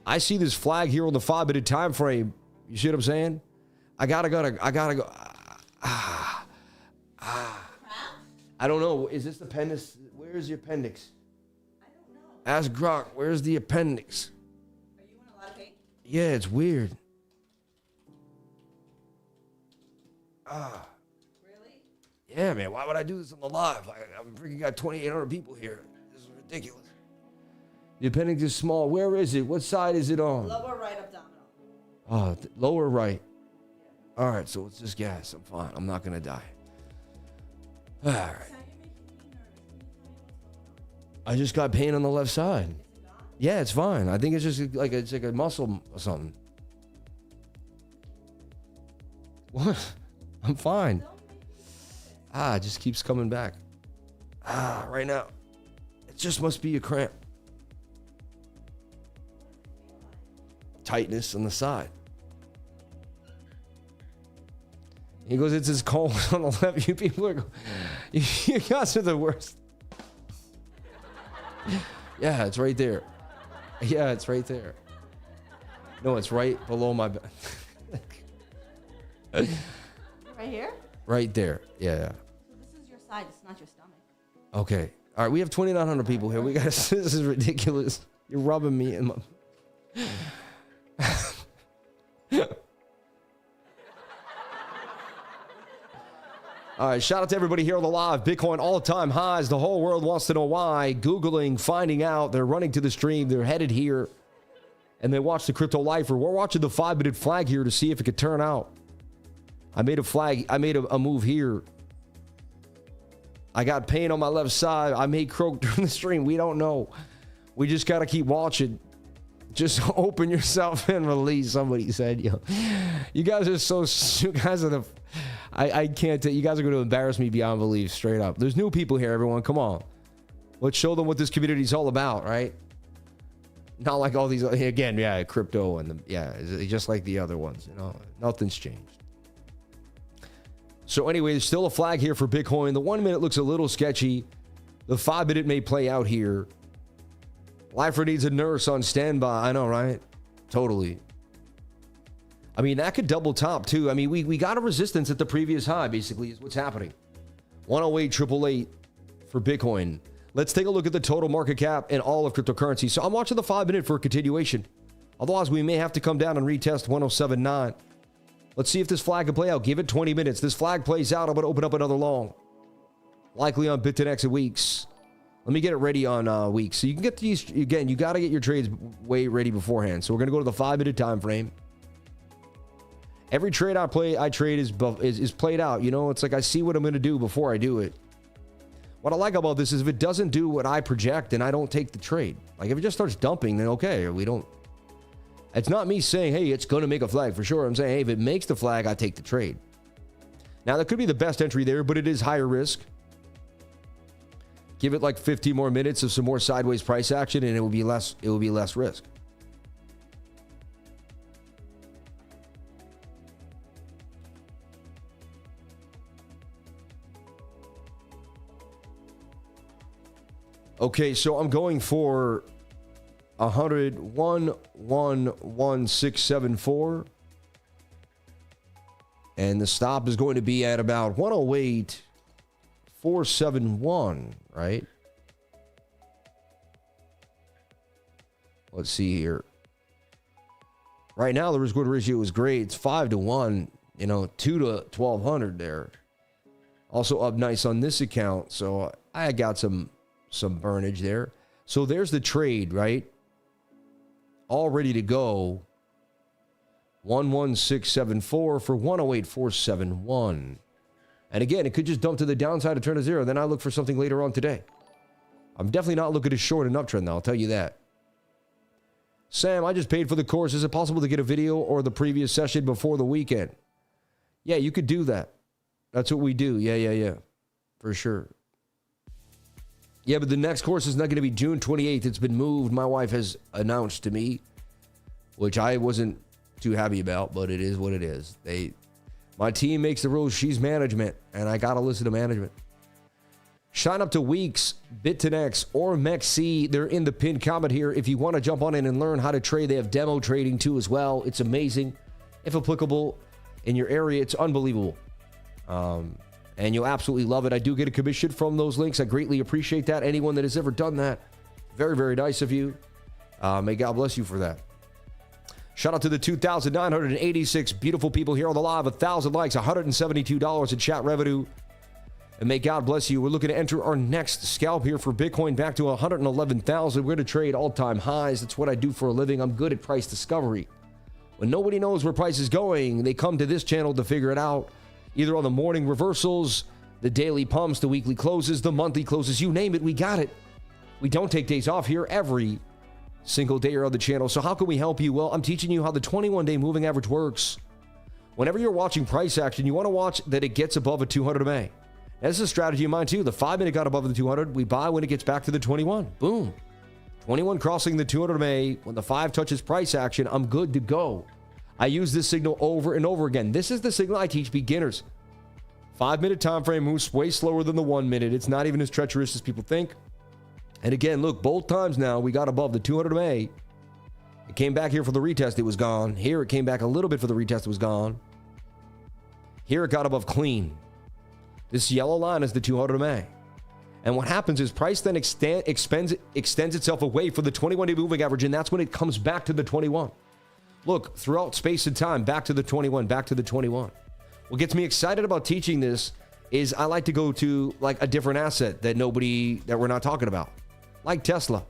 I see this flag here on the 5 minute time frame. You see what I'm saying? I gotta go. I don't know. Is this the appendix? Where is the appendix? I don't know. Ask Grok. Where's the appendix? Are you in a lot of pain? Yeah, it's weird. Really? Yeah, man. Why would I do this on the live? I'm freaking got 2,800 people here. This is ridiculous. The appendix is small. Where is it? What side is it on? Lower right abdominal. Oh, lower right. All right, so it's just gas. I'm fine. I'm not going to die. All right. I just got pain on the left side. Yeah, it's fine. I think it's just like a muscle or something. What? I'm fine. It just keeps coming back. Right now. It just must be a cramp. Tightness on the side. He goes, it's his cold on the left. You people are, you guys are the worst. Yeah, it's right there. Yeah, it's right there. No, it's right below my bed. Right here? Right there. Yeah. So this is your side, it's not your stomach. Okay. All right, we have 2,900 people here. We got this is ridiculous. You're rubbing me in my All right, shout out to everybody here on the live. Bitcoin all-time highs. The whole world wants to know why. Googling, finding out. They're running to the stream. They're headed here. And they watch the Crypto Lifer. We're watching the 5-minute flag here to see if it could turn out. I made a flag. I made a move here. I got pain on my left side. I may croak during the stream. We don't know. We just got to keep watching. Just open yourself and release. Somebody said, yo, you guys are so, you guys are the, I can't tell you guys are going to embarrass me beyond belief, straight up. There's new people here, everyone. Come on. Let's show them what this community is all about, right? Not like all these, again, yeah, crypto and just like the other ones, you know, nothing's changed. So anyway, there's still a flag here for Bitcoin. The 1 minute looks a little sketchy. The 5 minute may play out here. Lifer needs a nurse on standby. I know, right? Totally. I mean, that could double top too. I mean, we got a resistance at the previous high, basically, is what's happening. 108,888 for Bitcoin. Let's take a look at the total market cap and all of cryptocurrency. So I'm watching the 5 minute for a continuation. Otherwise, we may have to come down and retest 107.9. Let's see if this flag can play out. Give it 20 minutes. This flag plays out. I'm going to open up another long. Likely on BitTNX at weeks. Let me get it ready on weeks. So you can get these, again, you got to get your trades way ready beforehand. So we're going to go to the 5 minute time frame. Every trade I trade is played out. You know, it's like I see what I'm going to do before I do it. What I like about this is if it doesn't do what I project, then I don't take the trade. Like if it just starts dumping, then okay, we don't. It's not me saying, hey, it's going to make a flag for sure. I'm saying, hey, if it makes the flag, I take the trade. Now, that could be the best entry there, but it is higher risk. Give it like 15 more minutes of some more sideways price action, and it will be less risk. Okay, so I'm going for 101.1674. And the stop is going to be at about 108.471, right? Let's see here. Right now, the risk reward ratio is great. It's 5-1, you know, 2 to 1,200 there. Also up nice on this account. So I got some burnage there. So there's the trade, right? All ready to go. 11674 for 108.471. And again, it could just dump to the downside and turn to zero. Then I look for something later on today. I'm definitely not looking to short an uptrend, though. I'll tell you that. Sam, I just paid for the course. Is it possible to get a video or the previous session before the weekend? Yeah, you could do that. That's what we do. Yeah. For sure. Yeah, but the next course is not going to be June 28th. It's been moved. My wife has announced to me, which I wasn't too happy about, but it is what it is. My team makes the rules. She's management, and I got to listen to management. Shine up to Weeks, BitTNX, or MEXC. They're in the pinned comment here. If you want to jump on in and learn how to trade, they have demo trading too as well. It's amazing. If applicable in your area, it's unbelievable. And you'll absolutely love it. I do get a commission from those links. I greatly appreciate that. Anyone that has ever done that, very, very nice of you. May God bless you for that. Shout out to the 2,986 beautiful people here on the live. 1,000 likes, $172 in chat revenue. And may God bless you. We're looking to enter our next scalp here for Bitcoin back to 111,000. We're going to trade all-time highs. That's what I do for a living. I'm good at price discovery. When nobody knows where price is going, they come to this channel to figure it out. Either on the morning reversals, the daily pumps, the weekly closes, the monthly closes, you name it, we got it. We don't take days off here every single day on the channel. So how can we help you? Well, I'm teaching you how the 21-day moving average works. Whenever you're watching price action, you want to watch that it gets above a 200 MA. That's a strategy of mine too. The 5 minute got above the 200. We buy when it gets back to the 21. Boom. 21 crossing the 200 MA. When the 5 touches price action, I'm good to go. I use this signal over and over again. This is the signal I teach beginners. 5-minute time frame moves way slower than the 1 minute. It's not even as treacherous as people think. And again, look, both times now we got above the 200 MA. It came back here for the retest. It was gone. Here it came back a little bit for the retest. It was gone. Here it got above clean. This yellow line is the 200 MA. And what happens is price then extends itself away from the 21-day moving average, and that's when it comes back to the 21. Look, throughout space and time, back to the 21, back to the 21. What gets me excited about teaching this is I like to go to like a different asset that we're not talking about, like Tesla.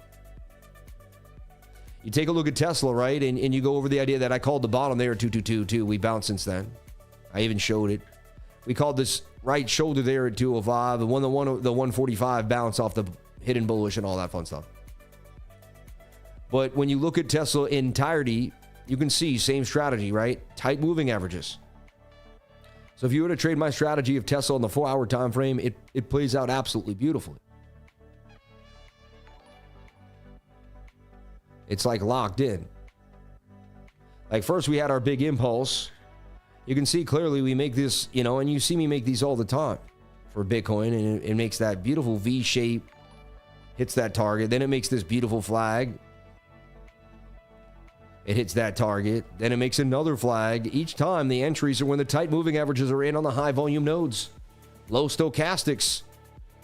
You take a look at Tesla, right? And you go over the idea that I called the bottom there at 2222. We bounced since then. I even showed it. We called this right shoulder there at 205. The 145 bounce off the hidden bullish and all that fun stuff. But when you look at Tesla in entirety, you can see same strategy, right? Tight moving averages. So if you were to trade my strategy of Tesla on the 4-hour time frame, it plays out absolutely beautifully. It's like locked in. Like first we had our big impulse. You can see clearly we make this, and you see me make these all the time for Bitcoin, and it makes that beautiful V shape, hits that target. Then it makes this beautiful flag. It hits that target. Then it makes another flag. Each time the entries are when the tight moving averages are in on the high volume nodes. Low stochastics,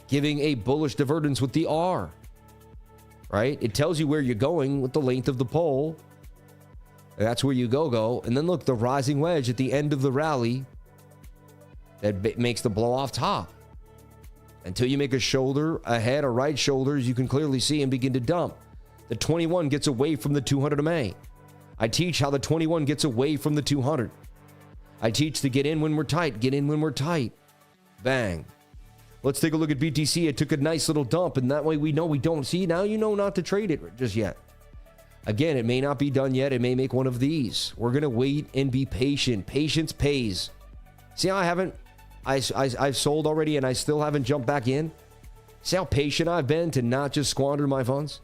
giving a bullish divergence with the R. Right? It tells you where you're going with the length of the pole. That's where you go. And then look, the rising wedge at the end of the rally that makes the blow off top. Until you make a shoulder, a head, or right shoulders, you can clearly see and begin to dump. The 21 gets away from the 200 MA. I teach how the 21 gets away from the 200. I teach to get in when we're tight. Get in when we're tight. Bang. Let's take a look at BTC. It took a nice little dump, and that way we know we don't see. Now you know not to trade it just yet. Again, it may not be done yet. It may make one of these. We're going to wait and be patient. Patience pays. See how I've sold already and I still haven't jumped back in? See how patient I've been to not just squander my funds?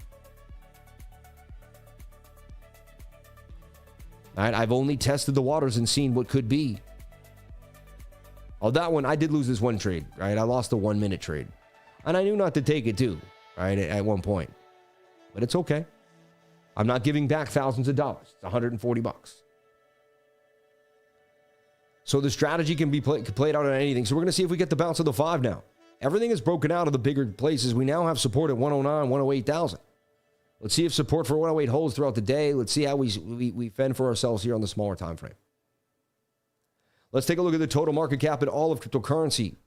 All right, I've only tested the waters and seen what could be. Oh, that one, I did lose this one trade, right? I lost the 1 minute trade. And I knew not to take it too, right, at one point. But it's okay. I'm not giving back thousands of dollars. It's 140 bucks. So the strategy can be played out on anything. So we're going to see if we get the bounce of the 5 now. Everything is broken out of the bigger places. We now have support at 109, 108,000. Let's see if support for 108 holds throughout the day. Let's see how we fend for ourselves here on the smaller time frame. Let's take a look at the total market cap in all of cryptocurrency.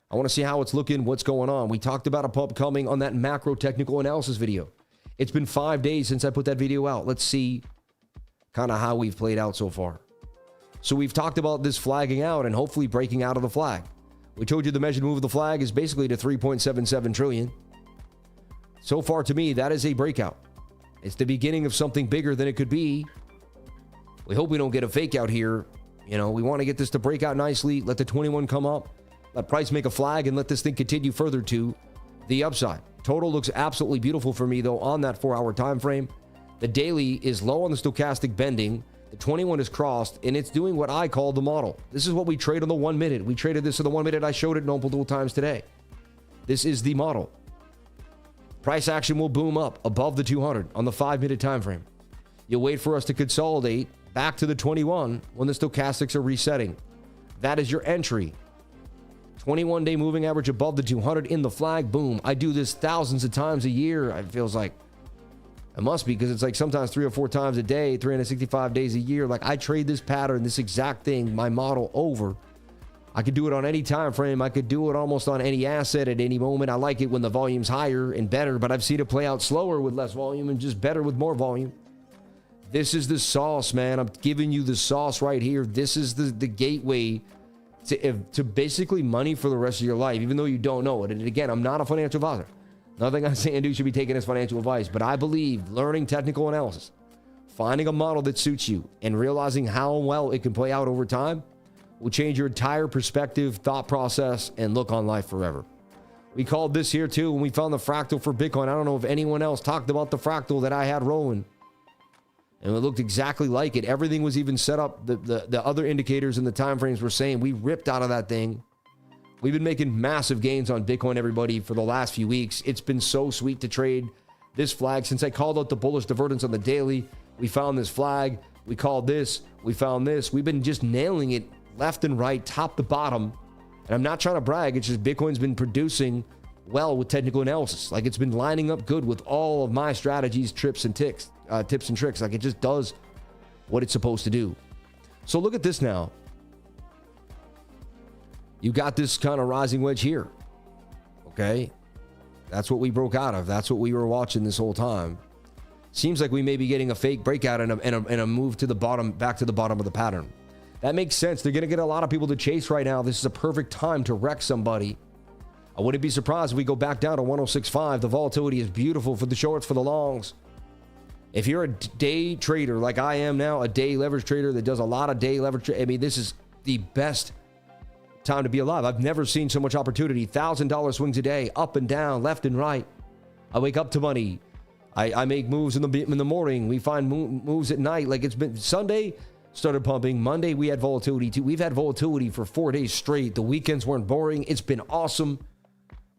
I want to see how it's looking, what's going on. We talked about a pump coming on that macro technical analysis video. It's been 5 days since I put that video out. Let's see kind of how we've played out so far. So we've talked about this flagging out and hopefully breaking out of the flag. We told you the measured move of the flag is basically to 3.77 trillion. So far, to me, that is a breakout. It's the beginning of something bigger than it could be. We hope we don't get a fake out here. We want to get this to break out nicely. Let the 21 come up. Let price make a flag and let this thing continue further to the upside. Total looks absolutely beautiful for me, though, on that 4-hour time frame. The daily is low on the stochastic bending. The 21 is crossed, and it's doing what I call the model. This is what we trade on the 1 minute. We traded this in the 1 minute. I showed it multiple times today. This is the model. Price action will boom up above the 200 on the 5-minute time frame. You'll wait for us to consolidate back to the 21 when the stochastics are resetting. That is your entry. 21-day moving average above the 200 in the flag. Boom. I do this thousands of times a year. It feels like it must be, because it's like sometimes 3 or 4 times a day, 365 days a year. Like I trade this pattern, this exact thing, my model over. I could do it on any time frame. I could do it almost on any asset at any moment. I like it when the volume's higher and better, but I've seen it play out slower with less volume and just better with more volume. This is the sauce, man. I'm giving you the sauce right here. This is the gateway to basically money for the rest of your life, even though you don't know it. And again, I'm not a financial advisor. Nothing I'm saying do should be taken as financial advice, but I believe learning technical analysis, finding a model that suits you, and realizing how well it can play out over time will change your entire perspective, thought process, and look on life forever. We called this here too when we found the fractal for Bitcoin. I don't know if anyone else talked about the fractal that I had rolling. And it looked exactly like it. Everything was even set up. The other indicators and the time frames were saying we ripped out of that thing. We've been making massive gains on Bitcoin, everybody, for the last few weeks. It's been so sweet to trade this flag. Since I called out the bullish divergence on the daily, we found this flag. We called this. We found this. We've been just nailing it left and right, top to bottom. And I'm not trying to brag. It's just Bitcoin's been producing well with technical analysis. Like, it's been lining up good with all of my strategies, tips and tricks. Like, it just does what it's supposed to do. So look at this now. You got this kind of rising wedge here. Okay. That's what we broke out of. That's what we were watching this whole time. Seems like we may be getting a fake breakout and a move to the bottom, back to the bottom of the pattern. That makes sense. They're going to get a lot of people to chase right now. This is a perfect time to wreck somebody. I wouldn't be surprised if we go back down to 106.5. The volatility is beautiful for the shorts, for the longs. If you're a day trader like I am now, a day leverage trader that does a lot of day leverage, I mean, this is the best time to be alive. I've never seen so much opportunity. $1,000 swings a day, up and down, left and right. I wake up to money. I make moves in the morning. We find moves at night. Like, it's been Sunday, started pumping. Monday, we had volatility too. We've had volatility for 4 days straight. The weekends weren't boring. It's been awesome.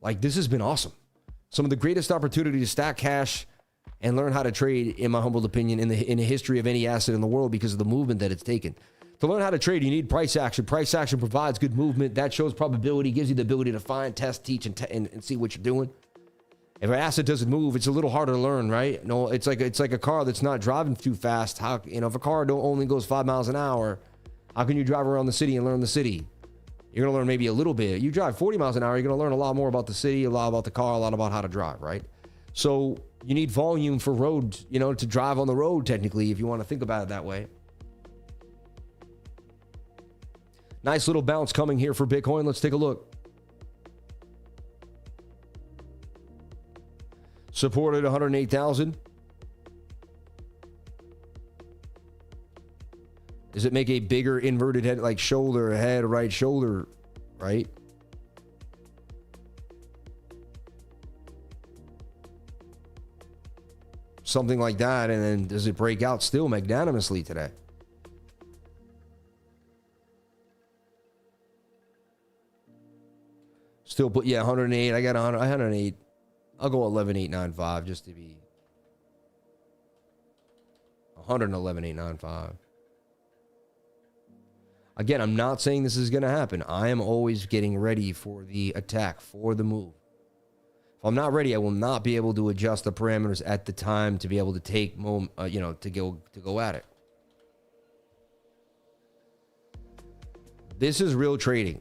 Like, this has been awesome. Some of the greatest opportunity to stack cash and learn how to trade, in my humble opinion, in the history of any asset in the world, because of the movement that it's taken. To learn how to trade, you need price action. Price action provides good movement. That shows probability, gives you the ability to find, test, teach, and see what you're doing. If an asset doesn't move, it's a little harder to learn, right? No, it's like a car that's not driving too fast. How, if a car only goes 5 miles an hour, how can you drive around the city and learn the city? You're going to learn maybe a little bit. You drive 40 miles an hour, you're going to learn a lot more about the city, a lot about the car, a lot about how to drive, right? So you need volume for roads, to drive on the road, technically, if you want to think about it that way. Nice little bounce coming here for Bitcoin. Let's take a look. Supported 108,000. Does it make a bigger inverted head, like shoulder, head, right shoulder, right? Something like that. And then does it break out still magnanimously today? Still put, 108. I got 108. I'll go 11,895 just to be 111,895. Again, I'm not saying this is going to happen. I am always getting ready for the attack, for the move. If I'm not ready, I will not be able to adjust the parameters at the time to be able to take, to go at it. This is real trading.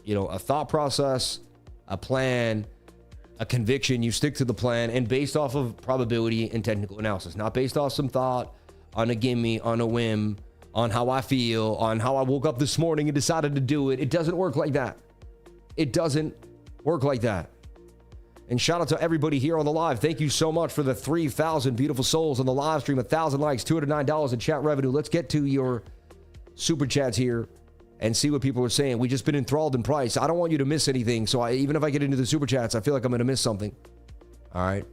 A thought process, a plan, a conviction. You stick to the plan, and based off of probability and technical analysis, not based off some thought, on a gimme, on a whim, on how I feel, on how I woke up this morning and decided to do it. It doesn't work like that. It doesn't work like that. And shout out to everybody here on the live. Thank you so much for the 3,000 beautiful souls on the live stream. 1,000 likes, $209 in chat revenue. Let's get to your super chats here and see what people are saying. We just been enthralled in price. I don't want you to miss anything. So even if I get into the super chats, I feel like I'm going to miss something. All right.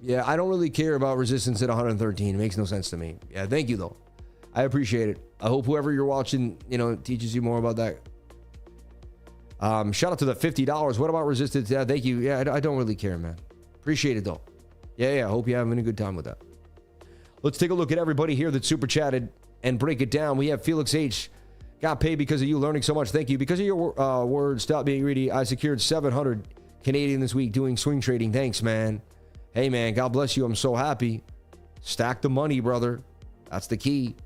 Yeah, I don't really care about resistance at 113. It makes no sense to me. Yeah, thank you, though. I appreciate it. I hope whoever you're watching, teaches you more about that. Shout out to the $50. What about resistance? Yeah, thank you. Yeah, I don't really care, man. Appreciate it, though. Yeah, I hope you're having a good time with that. Let's take a look at everybody here that super chatted and break it down. We have Felix H. Got paid because of you learning so much. Thank you. Because of your words, stop being greedy. I secured 700 Canadian this week doing swing trading. Thanks, man. Hey, man, God bless you. I'm so happy. Stack the money, brother. That's the key.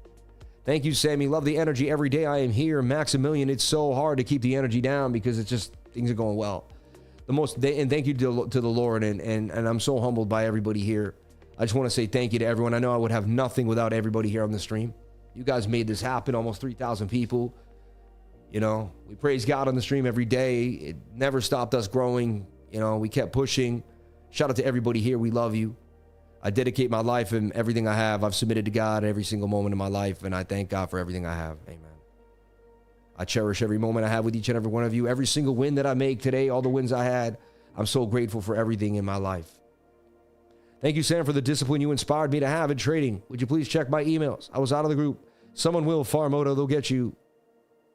Thank you, Sammy. Love the energy every day I am here. Maximilian, it's so hard to keep the energy down because it's just, things are going well. And thank you to the Lord, and I'm so humbled by everybody here. I just want to say thank you to everyone. I know I would have nothing without everybody here on the stream. You guys made this happen, almost 3,000 people. We praise God on the stream every day. It never stopped us growing. We kept pushing. Shout out to everybody here. We love you. I dedicate my life and everything I have. I've submitted to God every single moment of my life, and I thank God for everything I have. Amen. I cherish every moment I have with each and every one of you. Every single win that I make today, all the wins I had, I'm so grateful for everything in my life. Thank you, Sam, for the discipline you inspired me to have in trading. Would you please check my emails? I was out of the group. Someone will, Farmoto, they'll get you.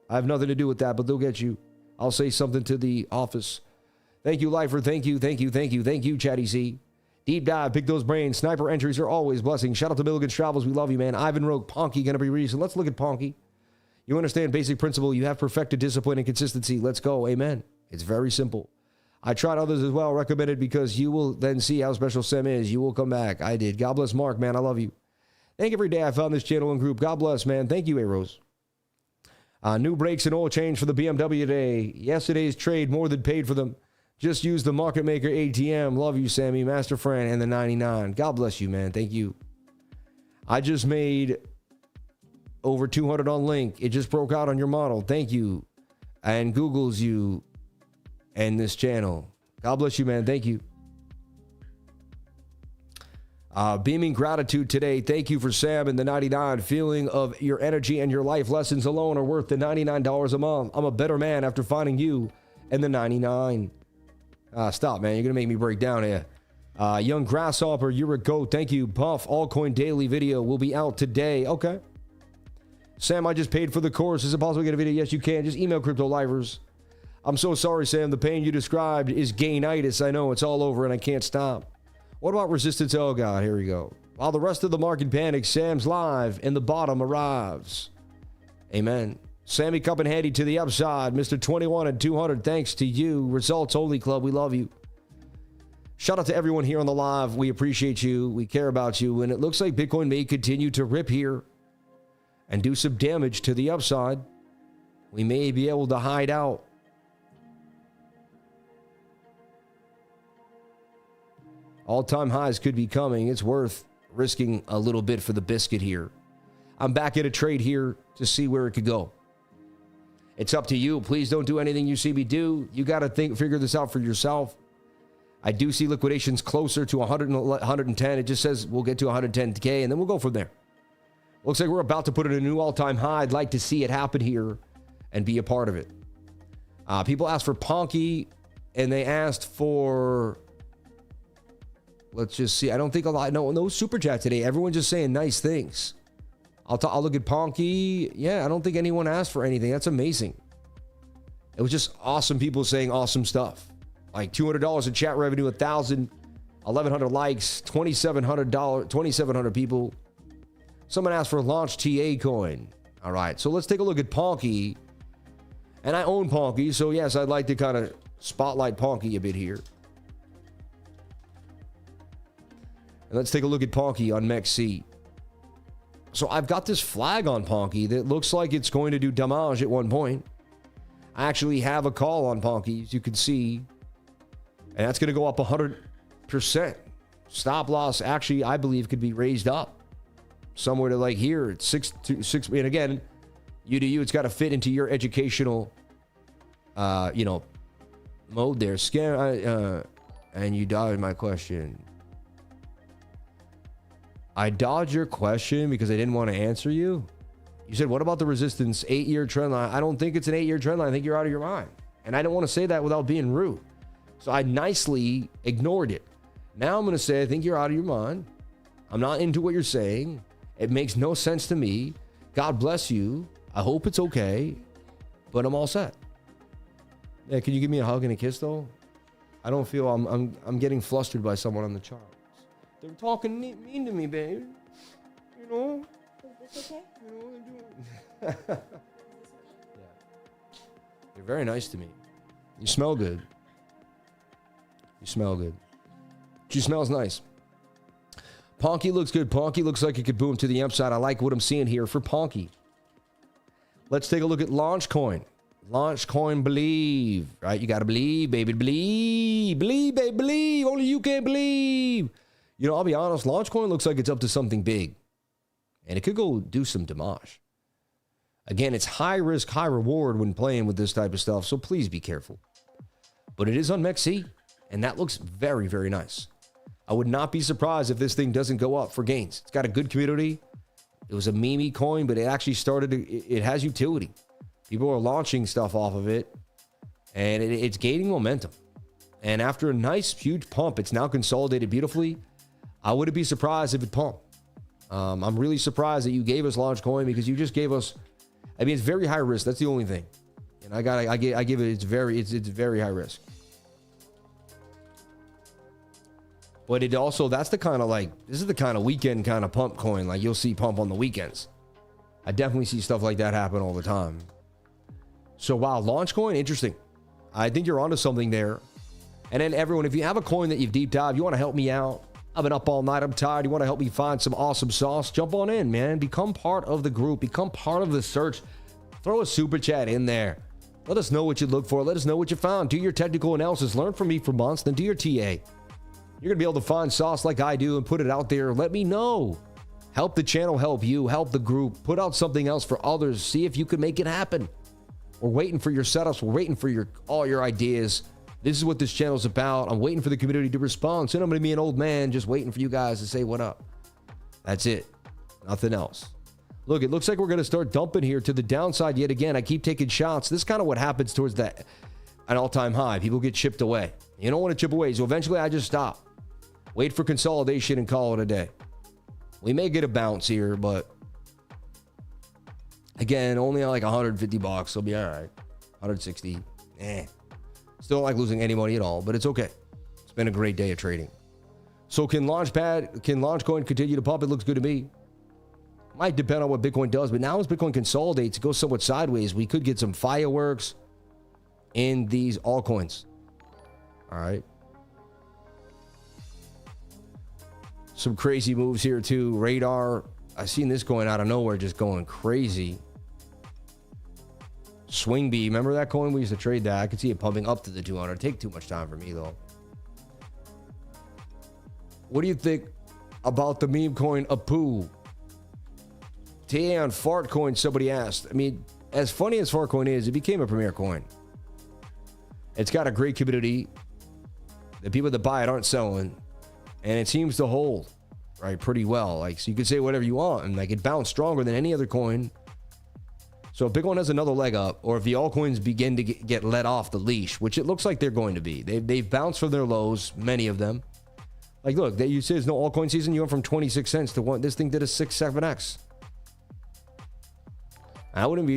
I have nothing to do with that, but they'll get you. I'll say something to the office. Thank you, Lifer. Thank you, Chatty C. Deep dive, pick those brains. Sniper entries are always blessings. Shout out to Milligan's Travels. We love you, man. Ivan Rogue, Ponky, going to be recent. Let's look at Ponky. You understand basic principle. You have perfected discipline and consistency. Let's go. Amen. It's very simple. I tried others as well. Recommended because you will then see how special Sam is. You will come back. I did. God bless Mark, man. I love you. Thank you every day I found this channel and group. God bless, man. Thank you, A-Rose. New brakes and oil change for the BMW today. Yesterday's trade more than paid for them. Just use the market maker ATM. Love you, Sammy, Master Fran, and the 99. God bless you, man. Thank you. I just made over 200 on Link. It just broke out on your model. Thank you. And Google's you and this channel. God bless you, man. Thank you. Beaming gratitude today. Thank you for Sam and the 99. Feeling of your energy and your life lessons alone are worth the $99 a month. I'm a better man after finding you and the 99. Stop, man. You're going to make me break down here. Young Grasshopper, you're a goat. Thank you. Buff, Altcoin Daily video will be out today. Okay. Sam, I just paid for the course. Is it possible to get a video? Yes, you can. Just email Crypto Livers. I'm so sorry, Sam. The pain you described is gainitis. I know it's all over and I can't stop. What about resistance? Oh, God, here we go. While the rest of the market panics, Sam's live and the bottom arrives. Amen. Sammy Cup and Handy to the upside. Mr. 21 and 200, thanks to you. Results Only Club, we love you. Shout out to everyone here on the live. We appreciate you. We care about you. And it looks like Bitcoin may continue to rip here and do some damage to the upside. We may be able to hide out. All-time highs could be coming. It's worth risking a little bit for the biscuit here. I'm back at a trade here to see where it could go. It's up to you. Please don't do anything you see me do. You got to figure this out for yourself. I do see liquidations closer to 100 and 110. It just says we'll get to 110K and then we'll go from there. Looks like we're about to put in a new all-time high. I'd like to see it happen here and be a part of it. People asked for Ponky and they asked for... Let's just see. I don't think a lot. No super chat today. Everyone's just saying nice things. I'll look at Ponky. Yeah, I don't think anyone asked for anything. That's amazing. It was just awesome people saying awesome stuff. Like $200 in chat revenue, 1,000, 1,100 likes, $2,700 people. Someone asked for launch TA coin. All right, so let's take a look at Ponky. And I own Ponky, so yes, I'd like to kind of spotlight Ponky a bit here. And let's take a look at Ponky on MEXC. So I've got this flag on Ponky that looks like it's going to do damage at one point. I actually have a call on Ponky, as you can see. And that's going to go up 100%. Stop loss, actually, I believe, could be raised up. Somewhere to like here. It's 6. And again, you do you. It's got to fit into your educational, mode there. And you dodged my question. I dodged your question because I didn't want to answer you. You said, what about the resistance 8-year trend line? I don't think it's an 8-year trend line. I think you're out of your mind. And I don't want to say that without being rude. So I nicely ignored it. Now I'm going to say, I think you're out of your mind. I'm not into what you're saying. It makes no sense to me. God bless you. I hope it's okay. But I'm all set. Yeah, can you give me a hug and a kiss, though? I don't feel I'm getting flustered by someone on the charts. They're talking mean to me, babe. You know? Is this okay? You know what they're doing. Yeah. You're very nice to me. You smell good. You smell good. She smells nice. Ponky looks good. Ponky looks like it could boom to the upside. I like what I'm seeing here for Ponky. Let's take a look at Launchcoin. Launchcoin, believe. Right? You got to believe, baby. Believe. Believe, baby. Believe. Only you can believe. You know, I'll be honest. Launchcoin looks like it's up to something big. And it could go do some damage. Again, it's high risk, high reward when playing with this type of stuff. So please be careful. But it is on MEXC. And that looks very, very nice. I would not be surprised if this thing doesn't go up for gains. It's got a good community. It was a meme coin, but it actually it has utility. People are launching stuff off of it. And it's gaining momentum. And after a nice, huge pump, it's now consolidated beautifully. I wouldn't be surprised if it pumped. I'm really surprised that you gave us Launchcoin because you just gave us, I mean, it's very high risk. That's the only thing. And I give it, it's very high risk. But it also, that's the kind of like, this is the kind of weekend kind of pump coin. Like you'll see pump on the weekends. I definitely see stuff like that happen all the time. So wow, Launchcoin, interesting. I think you're onto something there. And then everyone, if you have a coin that you've deep dived, you want to help me out. I've been up all night. I'm tired. You want to help me find some awesome sauce? Jump on in, man. Become part of the group. Become part of the search. Throw a super chat in there. Let us know what you look for. Let us know what you found. Do your technical analysis. Learn from me for months. Then do your TA. You're going to be able to find sauce like I do and put it out there. Let me know. Help the channel help you. Help the group. Put out something else for others. See if you can make it happen. We're waiting for your setups. We're waiting for all your ideas. This is what this channel is about. I'm waiting for the community to respond. So I'm going to be an old man just waiting for you guys to say what up. That's it. Nothing else. Look, it looks like we're going to start dumping here to the downside yet again. I keep taking shots. This is kind of what happens towards an all-time high. People get chipped away. You don't want to chip away. So eventually I just stop. Wait for consolidation and call it a day. We may get a bounce here, but again, only like 150 bucks. It'll be all right. 160. Still don't like losing any money at all, but it's okay. It's been a great day of trading. So can Launchcoin continue to pump? It looks good to me. Might depend on what Bitcoin does, but now as Bitcoin consolidates, goes somewhat sideways, we could get some fireworks in these altcoins. All right. Some crazy moves here too. Radar. I've seen this going out of nowhere, just going crazy. Swing B. Remember that coin? We used to trade that. I could see it pumping up to the 200. Take too much time for me though. What do you think about the meme coin Apu? TA on fart coin, somebody asked. I mean, as funny as fart coin is, it became a premier coin. It's got a great community. The people that buy it aren't selling. And it seems to hold, right, pretty well. Like, so you can say whatever you want, and like it bounced stronger than any other coin. So if Bitcoin has another leg up, or if the altcoins begin to get let off the leash, which it looks like they're going to be, they've bounced from their lows, many of them. Like, look, you say there's no altcoin season. You went from 26 cents to one. This thing did a 6-7x. I wouldn't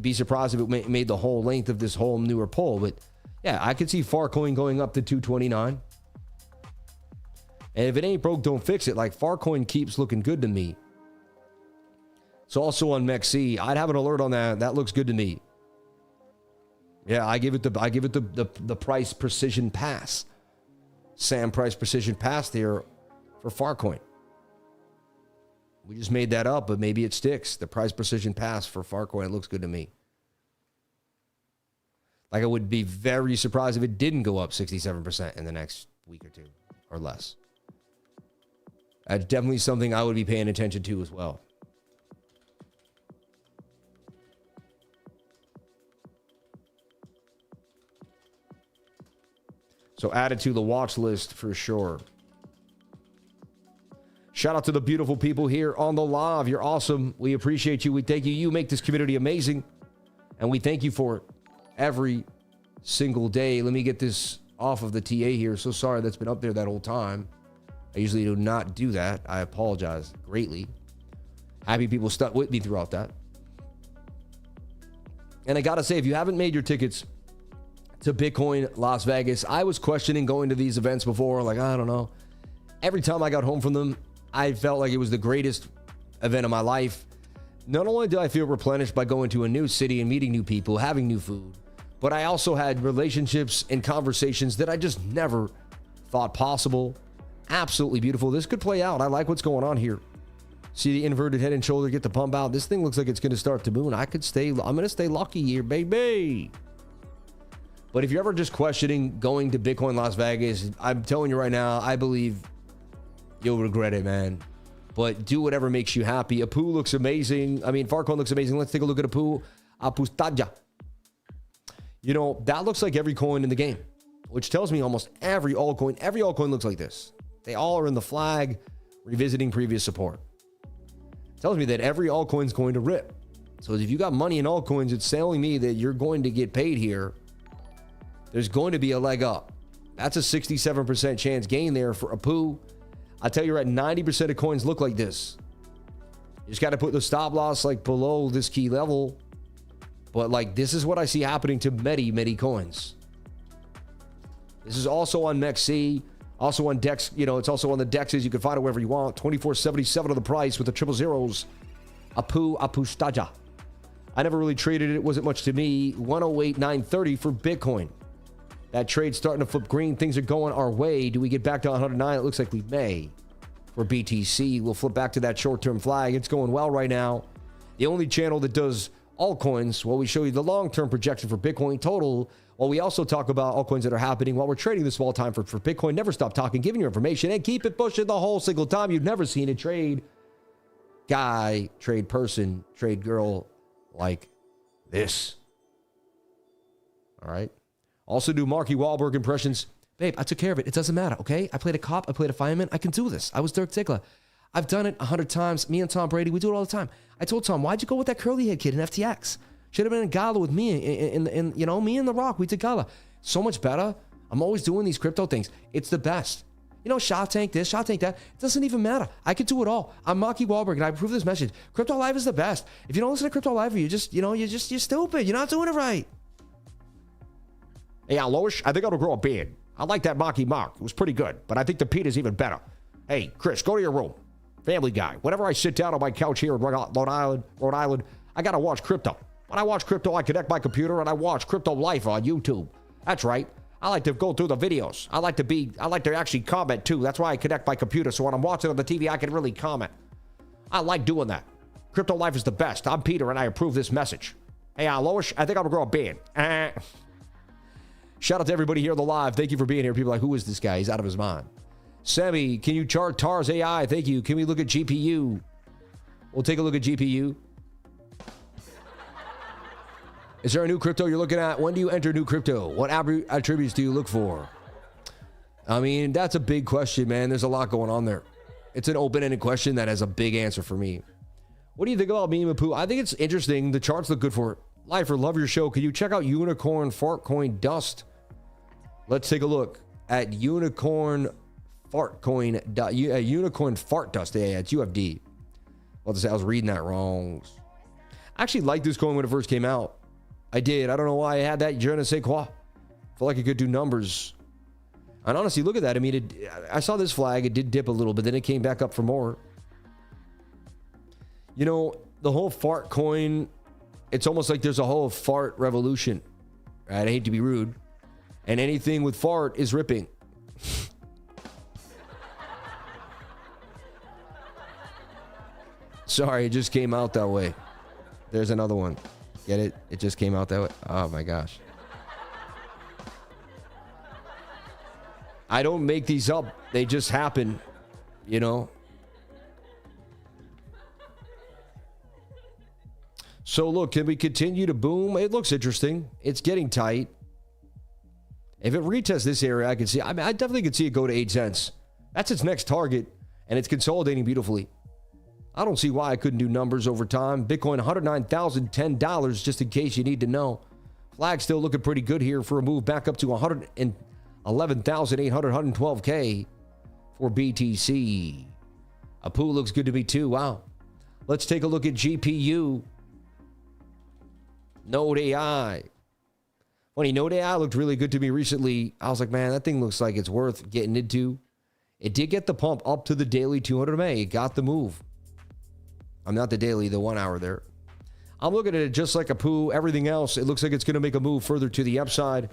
be surprised if it made the whole length of this whole newer poll, but yeah, I could see Farcoin going up to 229. And if it ain't broke, don't fix it. Like Farcoin keeps looking good to me. It's also on MEXC. I'd have an alert on that. That looks good to me. Yeah, I give it the price precision pass. Sam price precision pass there for Farcoin. We just made that up, but maybe it sticks. The price precision pass for Farcoin. It looks good to me. Like I would be very surprised if it didn't go up 67% in the next week or two or less. That's definitely something I would be paying attention to as well. So add it to the watch list for sure. Shout out to the beautiful people here on the live. You're awesome. We appreciate you. We thank you. You make this community amazing. And we thank you for it every single day. Let me get this off of the TA here. So sorry that's been up there that whole time. I usually do not do that. I apologize greatly. Happy people stuck with me throughout that. And I got to say, if you haven't made your tickets to Bitcoin Las Vegas, I was questioning going to these events before. Like, I don't know. Every time I got home from them, I felt like it was the greatest event of my life. Not only did I feel replenished by going to a new city and meeting new people, having new food, but I also had relationships and conversations that I just never thought possible. Absolutely beautiful. This could play out. I like what's going on here. See the inverted head and shoulder get the pump out. This thing looks like it's going to start to moon. I'm going to stay lucky here, baby. But if you're ever just questioning going to Bitcoin Las Vegas, I'm telling you right now, I believe you'll regret it, man. But do whatever makes you happy. Apu looks amazing. I mean, Farcoin looks amazing. Let's take a look at Apu. Apustaja. You know, that looks like every coin in the game, which tells me almost every altcoin looks like this. They all are in the flag, revisiting previous support. It tells me that every altcoin is going to rip. So if you got money in altcoins, it's telling me that you're going to get paid here. There's going to be a leg up. That's a 67% chance gain there for Apu. I tell you right, 90% of coins look like this. You just got to put the stop loss like below this key level. But like, this is what I see happening to many coins. This is also on MEXC, also on DEX. You know, it's also on the DEXs. You can find it wherever you want. 24.77 of the price with the triple zeros. Apustaja. I never really traded it. It wasn't much to me. 108.930 for Bitcoin. That trade's starting to flip green. Things are going our way. Do we get back to 109? It looks like we may. For BTC, we'll flip back to that short-term flag. It's going well right now. The only channel that does altcoins, well, we show you the long-term projection for Bitcoin total. Well, we also talk about altcoins that are happening while we're trading this small time for Bitcoin. Never stop talking, giving you information, and keep it pushing the whole single time. You've never seen a trade guy, trade person, trade girl like this. All right. Also do Marky Wahlberg impressions. Babe, I took care of it. It doesn't matter, okay? I played a cop. I played a fireman. I can do this. I was Dirk Ziegler. I've done it 100 times. Me and Tom Brady, we do it all the time. I told Tom, why'd you go with that curly head kid in FTX? Should have been in gala with me in you know, me and The Rock. We did gala. So much better. I'm always doing these crypto things. It's the best. You know, Shark Tank this, Shark Tank that. It doesn't even matter. I could do it all. I'm Marky Wahlberg, and I approve this message. Crypto Live is the best. If you don't listen to Crypto Live, you're just, you know, you're stupid. You're not doing it right. Hey, Lois, I think I'm gonna grow a beard. I like that Marky Mark. It was pretty good, but I think the Pete is even better. Hey, Chris, go to your room. Family Guy. Whenever I sit down on my couch here in Rhode Island, I gotta watch crypto. When I watch crypto, I connect my computer and I watch Crypto Life on YouTube. That's right. I like to go through the videos. I like to actually comment too. That's why I connect my computer. So when I'm watching on the TV, I can really comment. I like doing that. Crypto Life is the best. I'm Peter and I approve this message. Hey, Lois, I think I'm gonna grow a beard. Shout out to everybody here on the live. Thank you for being here. People are like, who is this guy? He's out of his mind. Sammy, can you chart TARS AI? Thank you. Can we look at GPU? We'll take a look at GPU. Is there a new crypto you're looking at? When do you enter new crypto? What attributes do you look for? I mean, that's a big question, man. There's a lot going on there. It's an open-ended question that has a big answer for me. What do you think about Meme Poo? I think it's interesting. The charts look good for it. Lifer, love your show. Can you check out Unicorn Fartcoin Dust? Let's take a look at Unicorn Fartcoin. Unicorn Fart Dust. Yeah, it's UFD. Well, I was reading that wrong. I actually liked this coin when it first came out. I did. I don't know why I had that. Je ne sais quoi. Felt like it could do numbers. And honestly, look at that. I mean, I saw this flag. It did dip a little, but then it came back up for more. You know, the whole fart coin, it's almost like there's a whole fart revolution. Right? I hate to be rude. And anything with fart is ripping. Sorry, it just came out that way. There's another one. Get it? It just came out that way. Oh my gosh. I don't make these up. They just happen, you know? So look, can we continue to boom? It looks interesting. It's getting tight. If it retests this area, I can see, I mean, I definitely could see it go to 8 cents. That's its next target, and it's consolidating beautifully. I don't see why I couldn't do numbers over time. Bitcoin, $109,010, just in case you need to know. Flag still looking pretty good here for a move back up to 111,800, 112K for BTC. Apu looks good to me too. Wow. Let's take a look at GPU. Node AI. Funny, Node AI looked really good to me recently. I was like, man, that thing looks like it's worth getting into. It did get the pump up to the daily 200 MA. It got the move. I'm not the daily, the 1 hour there. I'm looking at it just like Apu. Everything else, it looks like it's going to make a move further to the upside.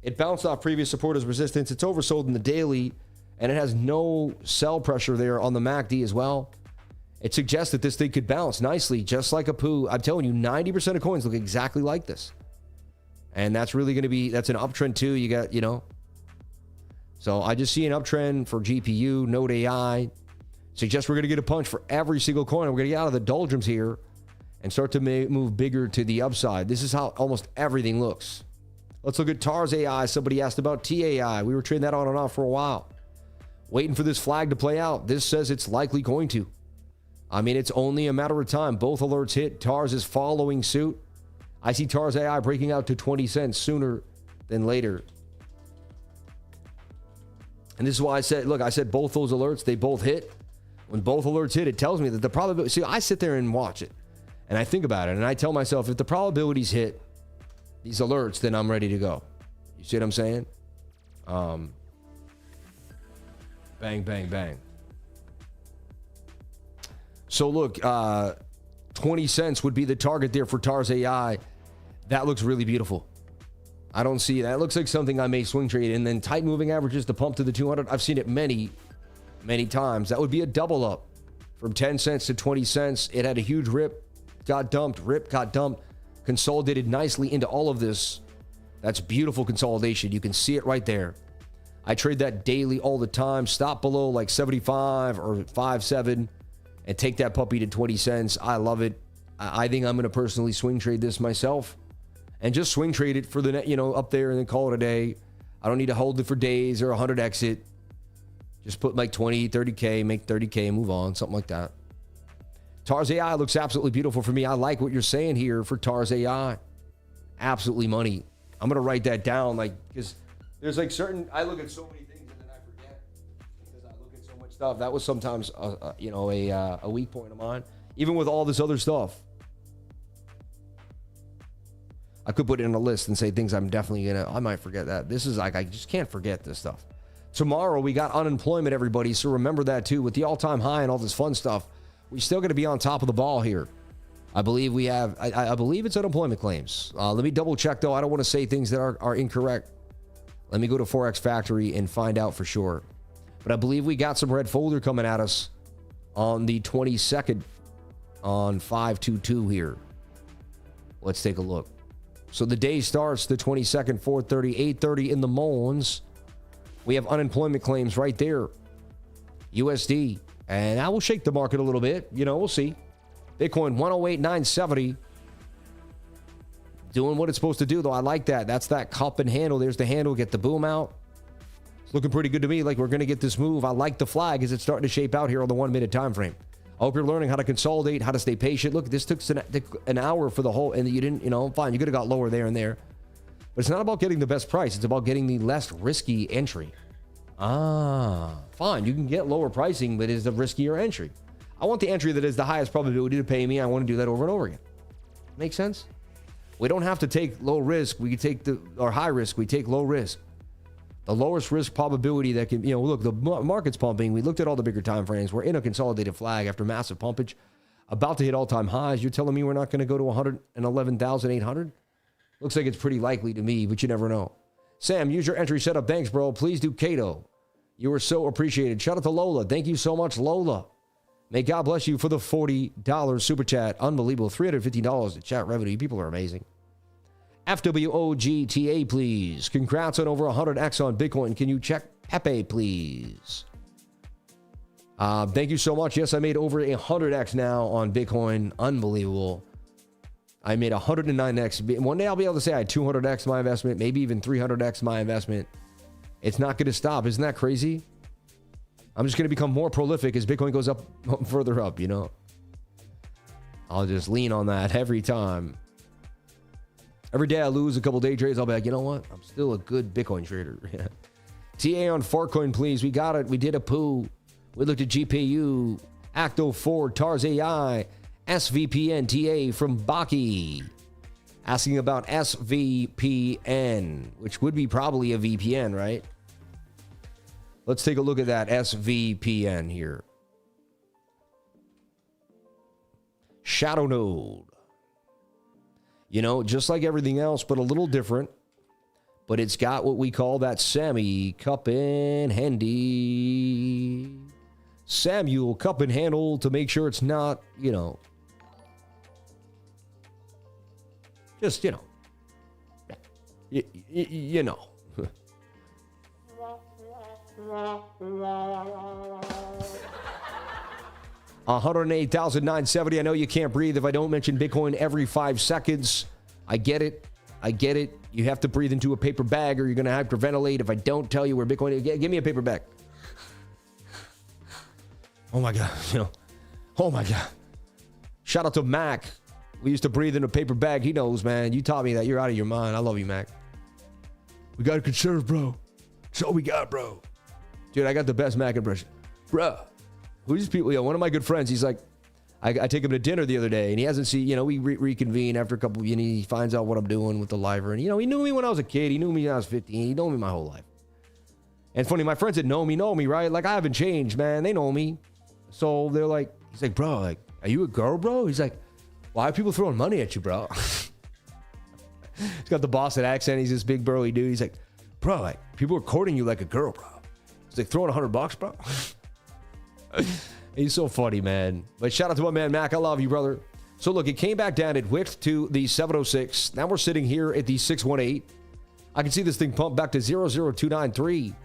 It bounced off previous support as resistance. It's oversold in the daily, and it has no sell pressure there on the MACD as well. It suggests that this thing could bounce nicely, just like Apu. I'm telling you, 90% of coins look exactly like this. And that's really going to be, that's an uptrend too. You got, you know. So I just see an uptrend for GPU, Node AI. Suggests we're going to get a punch for every single coin. We're going to get out of the doldrums here and start to move bigger to the upside. This is how almost everything looks. Let's look at TARS AI. Somebody asked about TAI. We were trading that on and off for a while. Waiting for this flag to play out. This says it's likely going to. I mean, it's only a matter of time. Both alerts hit. TARS is following suit. I see TARS AI breaking out to 20 cents sooner than later. And this is why I said, look, I said both those alerts, they both hit. When both alerts hit, it tells me that the probability, see, I sit there and watch it and I think about it and I tell myself, if the probabilities hit these alerts, then I'm ready to go. You see what I'm saying? Bang, bang, bang. So look, 20 cents would be the target there for TARS AI. That looks really beautiful. I don't see that. It looks like something I may swing trade. And then tight moving averages to pump to the 200. I've seen it many times. That would be a double up from 10 cents to 20 cents. It had a huge rip, got dumped, rip, got dumped, consolidated nicely into all of this. That's beautiful consolidation. You can see it right there. I trade that daily all the time. Stop below like 75 or 57 and take that puppy to 20 cents. I love it. I think I'm going to personally swing trade this myself and just swing trade it for the net, up there and then call it a day. I don't need to hold it for days or 100 exit. Just put like 20, 30K, make 30K, move on, something like that. TARS AI looks absolutely beautiful for me. I like what you're saying here for TARS AI. Absolutely money. I'm going to write that down, because there's certain, I look at so many things and then I forget because I look at so much stuff. That was sometimes, a weak point of mine, even with all this other stuff. I could put it in a list and say things I might forget that. This is I just can't forget this stuff. Tomorrow we got unemployment, everybody. So remember that too. With the all-time high and all this fun stuff, we're still going to be on top of the ball here. I believe we have, I believe it's unemployment claims. Let me double check though. I don't want to say things that are incorrect. Let me go to Forex Factory and find out for sure. But I believe we got some red folder coming at us on the 22nd on 522 here. Let's take a look. So the day starts the 22nd, 4:30, 8:30 in the mornings. We have unemployment claims right there. USD. And that will shake the market a little bit. We'll see. Bitcoin 108,970. Doing what it's supposed to do, though. I like that. That's that cup and handle. There's the handle. Get the boom out. It's looking pretty good to me. Like we're going to get this move. I like the flag as it's starting to shape out here on the 1 minute time frame. I hope you're learning how to consolidate, how to stay patient. Look, this took an hour for the whole, and you didn't, fine. You could have got lower there and there. But it's not about getting the best price. It's about getting the less risky entry. Fine. You can get lower pricing, but it's a riskier entry. I want the entry that is the highest probability to pay me. I want to do that over and over again. Make sense? We don't have to take low risk. We can take or high risk. We take low risk. The lowest risk probability that can, look, the market's pumping. We looked at all the bigger time frames. We're in a consolidated flag after massive pumpage, about to hit all-time highs. You're telling me we're not going to go to 111,800? Looks like it's pretty likely to me, but you never know. Sam, use your entry setup. Thanks, bro. Please do Cato. You were so appreciated. Shout out to Lola. Thank you so much, Lola. May God bless you for the $40 super chat. Unbelievable. $350 in chat revenue. You people are amazing. FWOGTA, please. Congrats on over 100x on Bitcoin. Can you check Pepe, please? Thank you so much. Yes, I made over 100x now on Bitcoin. Unbelievable. I made 109x. One day I'll be able to say I had 200x my investment, maybe even 300x my investment. It's not going to stop. Isn't that crazy? I'm just going to become more prolific as Bitcoin goes up further up, I'll just lean on that every time. Every day I lose a couple day trades, I'll be like, you know what? I'm still a good Bitcoin trader. TA on Farcoin, please. We got it. We did a poo. We looked at GPU, Acto 4, TARS AI, SVPN TA from Baki. Asking about SVPN, which would be probably a VPN, right? Let's take a look at that SVPN here. Shadow node. Just like everything else, but a little different. But it's got what we call that Sammy cup and handy. Samuel cup and handle to make sure it's not, just, you know. 108,970. I know you can't breathe if I don't mention Bitcoin every 5 seconds. I get it. You have to breathe into a paper bag or you're going to hyperventilate if I don't tell you where Bitcoin is. Give me a paper bag. Oh my God. Oh my God. Shout out to Mac. We used to breathe in a paper bag. He knows, man. You taught me that. You're out of your mind. I love you, Mac. We got to conserve, bro. That's all we got, bro. Dude, I got the best Mac impression. Bruh, who's these people? One of my good friends, he's like, I take him to dinner the other day, and he hasn't seen, we reconvene after a couple, he finds out what I'm doing with the liver. And, he knew me when I was a kid. He knew me when I was 15. He knew me my whole life. And funny, my friends that know me, right? Like, I haven't changed, man. They know me. So they're like, he's like, bro, like, are you a girl, bro? He's like, why are people throwing money at you, bro? He's got the Boston accent. He's this big burly dude. He's like, bro, like, people are courting you like a girl, bro. He's like, throwing $100, bro. He's so funny, man. But shout out to my man, Mac. I love you, brother. So look, it came back down. It whipped to the 706. Now we're sitting here at the 618. I can see this thing pump back to 00293. It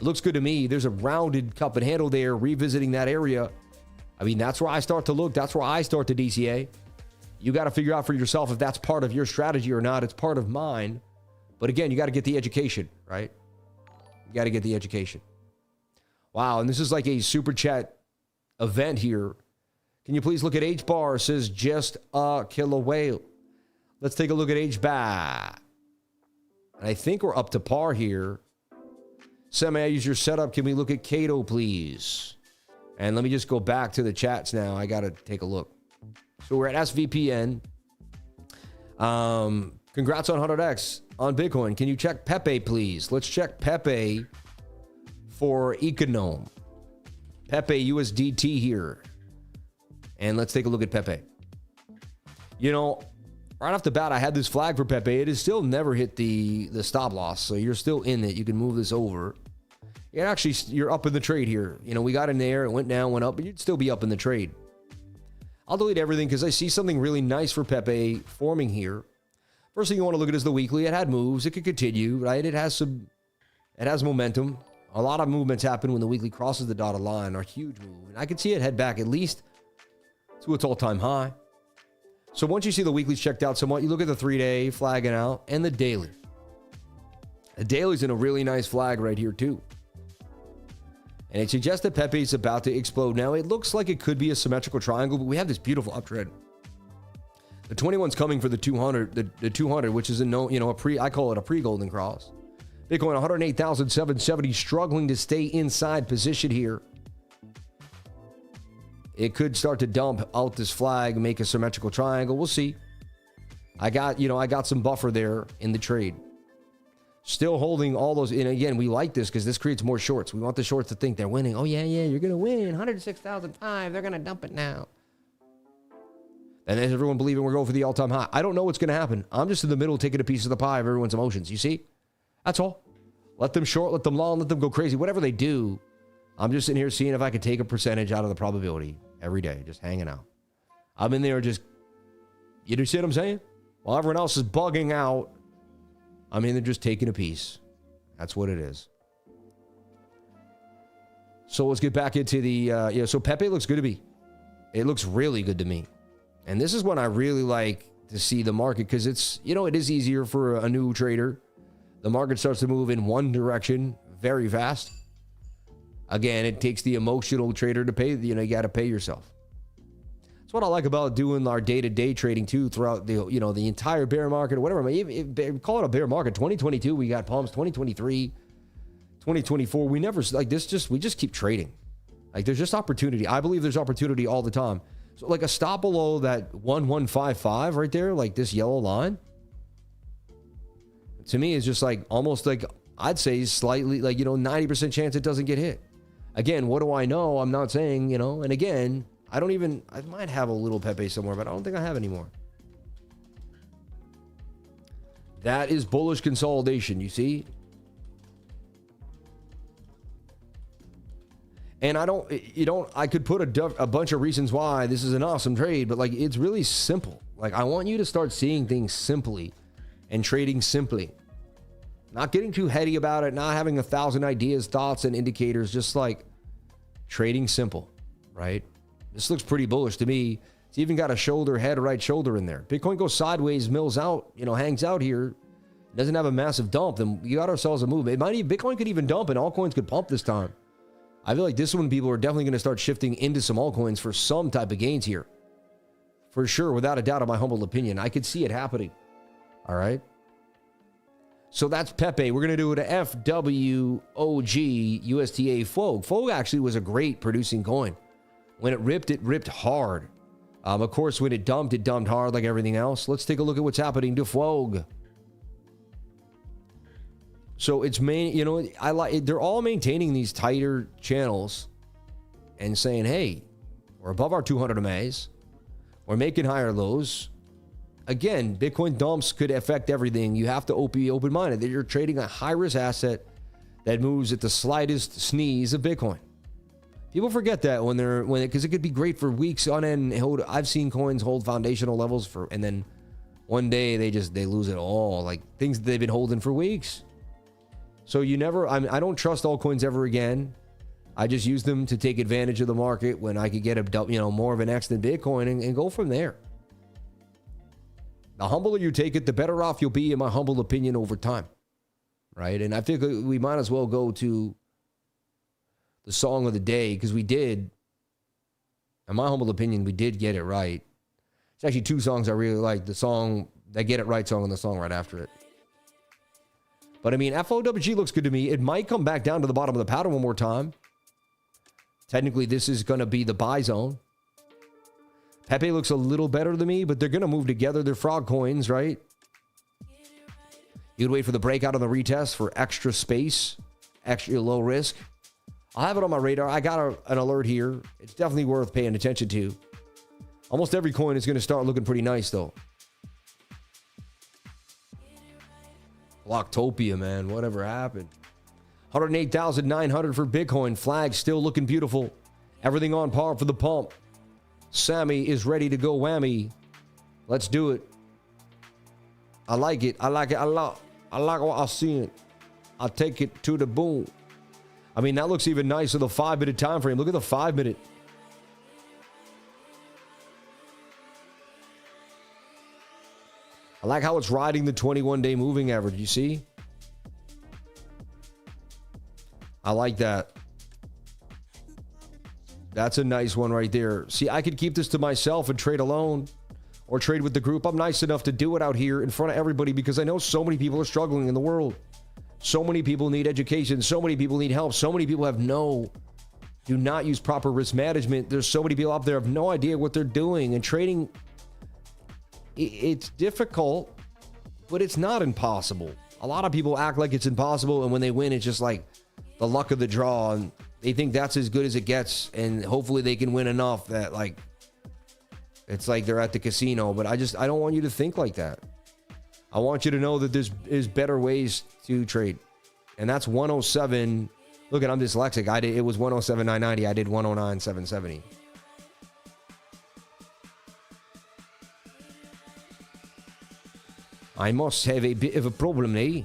looks good to me. There's a rounded cup and handle there, revisiting that area. I mean, that's where I start to look. That's where I start to DCA. You got to figure out for yourself if that's part of your strategy or not. It's part of mine. But again, you got to get the education, right? You got to get the education. Wow, and this is like a super chat event here. Can you please look at H-bar? Says just a killer whale. Let's take a look at H-bar. And I think we're up to par here. Semi, I use your setup. Can we look at Cato, please? And let me just go back to the chats now. I got to take a look. So we're at SVPN. Congrats on 100X on Bitcoin. Can you check Pepe, please? Let's check Pepe for Econome. Pepe USDT here. And let's take a look at Pepe. Right off the bat, I had this flag for Pepe. It has still never hit the stop loss. So you're still in it. You can move this over. Yeah, actually, you're up in the trade here. We got in there. It went down, went up, but you'd still be up in the trade. I'll delete everything because I see something really nice for Pepe forming here. First thing you want to look at is the weekly. It had moves. It could continue, right? It has momentum. A lot of movements happen when the weekly crosses the dotted line, or huge move. And I can see it head back at least to its all-time high. So once you see the weekly's checked out somewhat, you look at the 3-day flagging out and the daily. The daily's in a really nice flag right here too. And it suggests that Pepe's about to explode. Now, it looks like it could be a symmetrical triangle, but we have this beautiful uptrend. The 21's coming for the 200, the 200, which is I call it a pre-golden cross. Bitcoin 108,770, struggling to stay inside position here. It could start to dump out this flag and make a symmetrical triangle. We'll see. I got some buffer there in the trade. Still holding all those. And again, we like this because this creates more shorts. We want the shorts to think they're winning. Oh, yeah, you're going to win. 106,005. They're going to dump it now. And then everyone believing we're going for the all-time high. I don't know what's going to happen. I'm just in the middle taking a piece of the pie of everyone's emotions. You see? That's all. Let them short, let them long, let them go crazy. Whatever they do, I'm just sitting here seeing if I could take a percentage out of the probability every day, just hanging out. I'm in there just, you see what I'm saying? While everyone else is bugging out, I'm in there just taking a piece. That's what it is. So let's get back into the, so Pepe looks good to me. It looks really good to me. And this is when I really like to see the market because it's, it is easier for a new trader. The market starts to move in one direction very fast. Again, it takes the emotional trader to pay, you got to pay yourself. That's what I like about doing our day-to-day trading too throughout the, the entire bear market or whatever. Call it a bear market. 2022, we got pumps. 2023, 2024, we never, like this, we just keep trading. Like there's just opportunity. I believe there's opportunity all the time. So like a stop below that 1155 right there, like this yellow line, to me is just like almost like I'd say slightly like 90% chance it doesn't get hit. Again, what do I know? I'm not saying, and again, I might have a little Pepe somewhere, but I don't think I have anymore. That is bullish consolidation, you see? And I could put a bunch of reasons why this is an awesome trade, but like, it's really simple. Like, I want you to start seeing things simply and trading simply. Not getting too heady about it, not having 1,000 ideas, thoughts, and indicators, just like trading simple, right? This looks pretty bullish to me. It's even got a shoulder, head, right shoulder in there. Bitcoin goes sideways, mills out, hangs out here. Doesn't have a massive dump, then we got ourselves a move. Bitcoin could even dump and altcoins could pump this time. I feel like this one, people are definitely going to start shifting into some altcoins for some type of gains here. For sure, without a doubt, in my humble opinion. I could see it happening. All right. So that's Pepe. We're going to do it to FWOG USTA FOG. FOG actually was a great producing coin. When it ripped hard. Of course, when it dumped hard like everything else. Let's take a look at what's happening to FOG. So it's they're all maintaining these tighter channels and saying, hey, we're above our 200 MAs. We're making higher lows. Again, Bitcoin dumps could affect everything. You have to be open-minded that you're trading a high-risk asset that moves at the slightest sneeze of Bitcoin. People forget that because it could be great for weeks on end. I've seen coins hold foundational levels and then one day they lose it all, like things that they've been holding for weeks. So I don't trust altcoins ever again. I just use them to take advantage of the market when I could get more of an X than Bitcoin and go from there. The humbler you take it, the better off you'll be, in my humble opinion, over time. Right? And I think we might as well go to the song of the day, because we did, in my humble opinion, we did get it right. It's actually two songs I really like. The song, that Get It Right song, and the song right after it. But I mean, FOWG looks good to me. It might come back down to the bottom of the pattern one more time. Technically, this is going to be the buy zone. Pepe looks a little better to me, but they're going to move together. They're frog coins, right? You'd wait for the breakout on the retest for extra space, extra low risk. I'll have it on my radar. I got an alert here. It's definitely worth paying attention to. Almost every coin is going to start looking pretty nice, though. Blocktopia, man. Whatever happened? 108,900 for Bitcoin. Flag still looking beautiful. Everything on par for the pump. Sammy is ready to go whammy. Let's do it. I like it. I like it a lot. I like what I see it. I'll take it to the boom. I mean, that looks even nicer, the 5-minute time frame. Look at the 5-minute. I like how it's riding the 21-day moving average. You see? I like that. That's a nice one right there. See, I could keep this to myself and trade alone or trade with the group. I'm nice enough to do it out here in front of everybody because I know so many people are struggling in the world. So many people need education. So many people need help. So many people do not use proper risk management. There's so many people out there who have no idea what they're doing. And trading, it's difficult, but it's not impossible. A lot of people act like it's impossible, and when they win, it's just like the luck of the draw, and they think that's as good as it gets, and hopefully they can win enough that like it's like they're at the casino. But I don't want you to think like that. I want you to know that there's better ways to trade. And that's 107. Look, I'm dyslexic. It was 107,990. I did 109,770. I must have a bit of a problem, eh?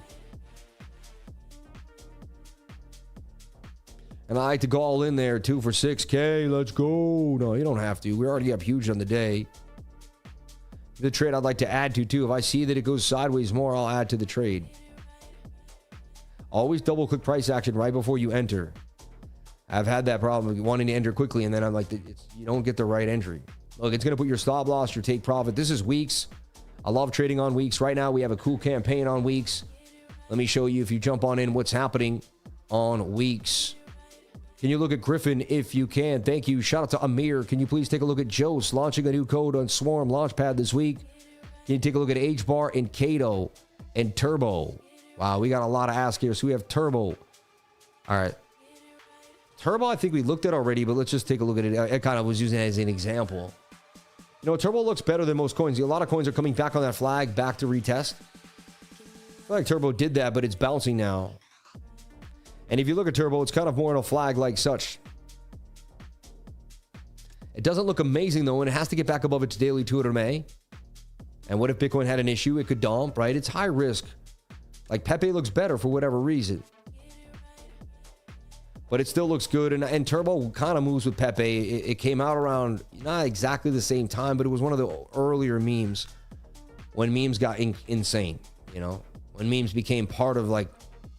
And I like to go all in there, 2 for 6K. Let's go. No, you don't have to. We already up huge on the day. The trade I'd like to add to, too. If I see that it goes sideways more, I'll add to the trade. Always double-click price action right before you enter. I've had that problem of wanting to enter quickly, and then I'm like, you don't get the right entry. Look, it's going to put your stop loss, your take profit. This is weeks. I love trading on weeks. Right now, we have a cool campaign on weeks. Let me show you, if you jump on in, what's happening on weeks. Can you look at Griffin if you can? Thank you. Shout out to Amir. Can you please take a look at Jose launching a new code on Swarm Launchpad this week? Can you take a look at H-Bar and Kato and Turbo? Wow, we got a lot of ask here. So we have Turbo. All right. Turbo, I think we looked at already, but let's just take a look at it. I kind of was using it as an example. You know, Turbo looks better than most coins. A lot of coins are coming back on that flag, back to retest. I feel like Turbo did that, but it's bouncing now. And if you look at Turbo, it's kind of more on a flag like such. It doesn't look amazing, though, and it has to get back above its daily 200 MA. And what if Bitcoin had an issue? It could dump, right? It's high risk. Like Pepe looks better for whatever reason. But it still looks good. And Turbo kind of moves with Pepe. It came out around not exactly the same time, but it was one of the earlier memes when memes got insane, you know? When memes became part of, like,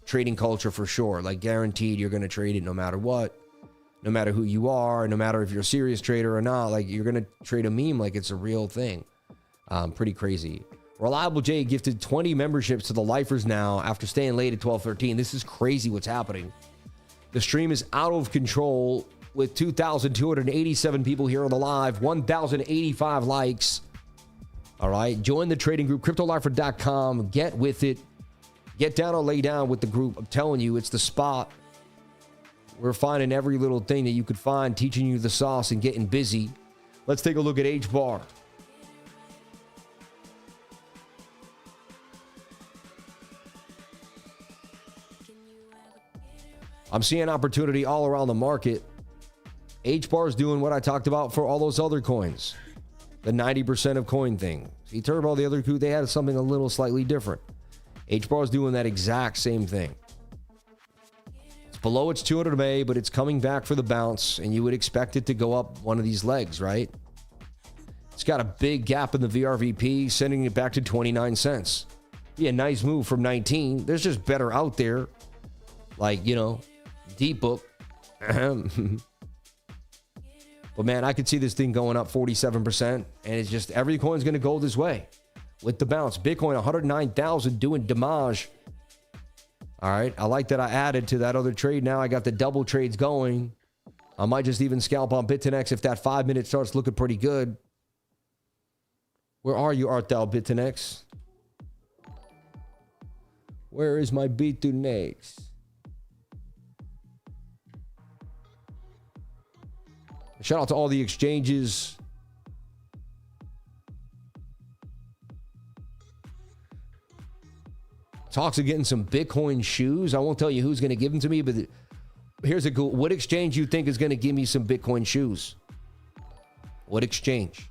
trading culture for sure. Like, guaranteed you're going to trade it no matter what. No matter who you are, no matter if you're a serious trader or not. Like, you're going to trade a meme like it's a real thing. Pretty crazy. Reliable J gifted 20 memberships to the lifers now after staying late at 12:13. This is crazy what's happening. The stream is out of control with 2,287 people here on the live, 1,085 likes. All right, join the trading group, cryptolifer.com. Get with it. Get down or lay down with the group. I'm telling you, it's the spot. We're finding every little thing that you could find, teaching you the sauce and getting busy. Let's take a look at H-bar. I'm seeing opportunity all around the market. H-bar is doing what I talked about for all those other coins. The 90% of coin thing. See, Turbo, the other two, they had something a little slightly different. H-bar is doing that exact same thing. It's below its 200 MA, but it's coming back for the bounce, and you would expect it to go up one of these legs, right? It's got a big gap in the VRVP, sending it back to 29 cents. Be a nice move from 19. There's just better out there. Like, you know, Deep Book. But man, I could see this thing going up 47%, and it's just every coin's going to go this way with the bounce. Bitcoin 109,000 doing damage. All right, I like that I added to that other trade. Now I got the double trades going. I might just even scalp on Bit2Next if that 5 minute starts looking pretty good. Where are you, art thou, Bit2Next? Where is my Bit2Next? Shout out to all the exchanges. Talks of getting some Bitcoin shoes. I won't tell you who's going to give them to me, but here's a cool. What exchange you think is going to give me some Bitcoin shoes? What exchange?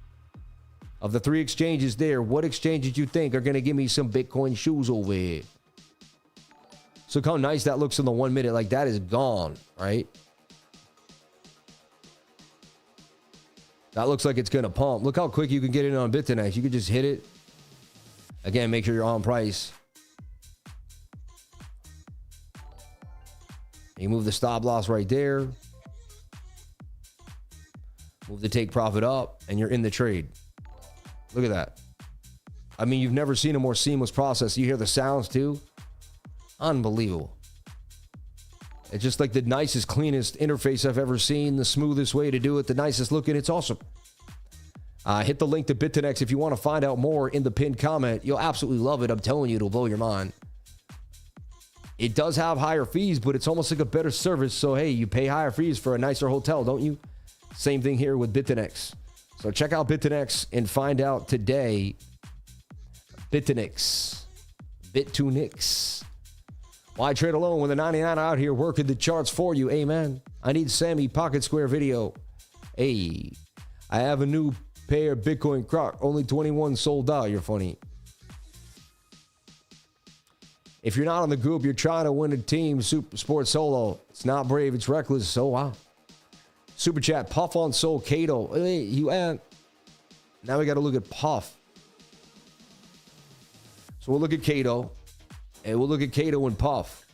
Of the 3 exchanges there, what exchanges you think are going to give me some Bitcoin shoes over here? So look how nice that looks in the 1 minute. Like that is gone, right? That looks like it's going to pump. Look how quick you can get in on Bit2Next. You can just hit it. Again, make sure you're on price. You move the stop loss right there. Move the take profit up, and you're in the trade. Look at that. I mean, you've never seen a more seamless process. You hear the sounds too. Unbelievable. It's just like the nicest, cleanest interface I've ever seen. The smoothest way to do it. The nicest looking. It's awesome. Hit the link to Bit2Next if you want to find out more in the pinned comment. You'll absolutely love it. I'm telling you, it'll blow your mind. It does have higher fees, but it's almost like a better service. So, hey, you pay higher fees for a nicer hotel, don't you? Same thing here with Bit2Next. So check out Bit2Next and find out today. Bit2Next. Bit2Next. Why trade alone when the 99 out here working the charts for you? Amen. I need Sammy Pocket Square video. Hey, I have a new pair of Bitcoin Croc. Only 21 sold out. You're funny. If you're not on the group, you're trying to win a team super sports solo. It's not brave. It's reckless. So wow. Super chat. Puff on Soul Cato. Hey, you and now we got to look at Puff. So we'll look at Cato. And we'll look at Cato and Puff.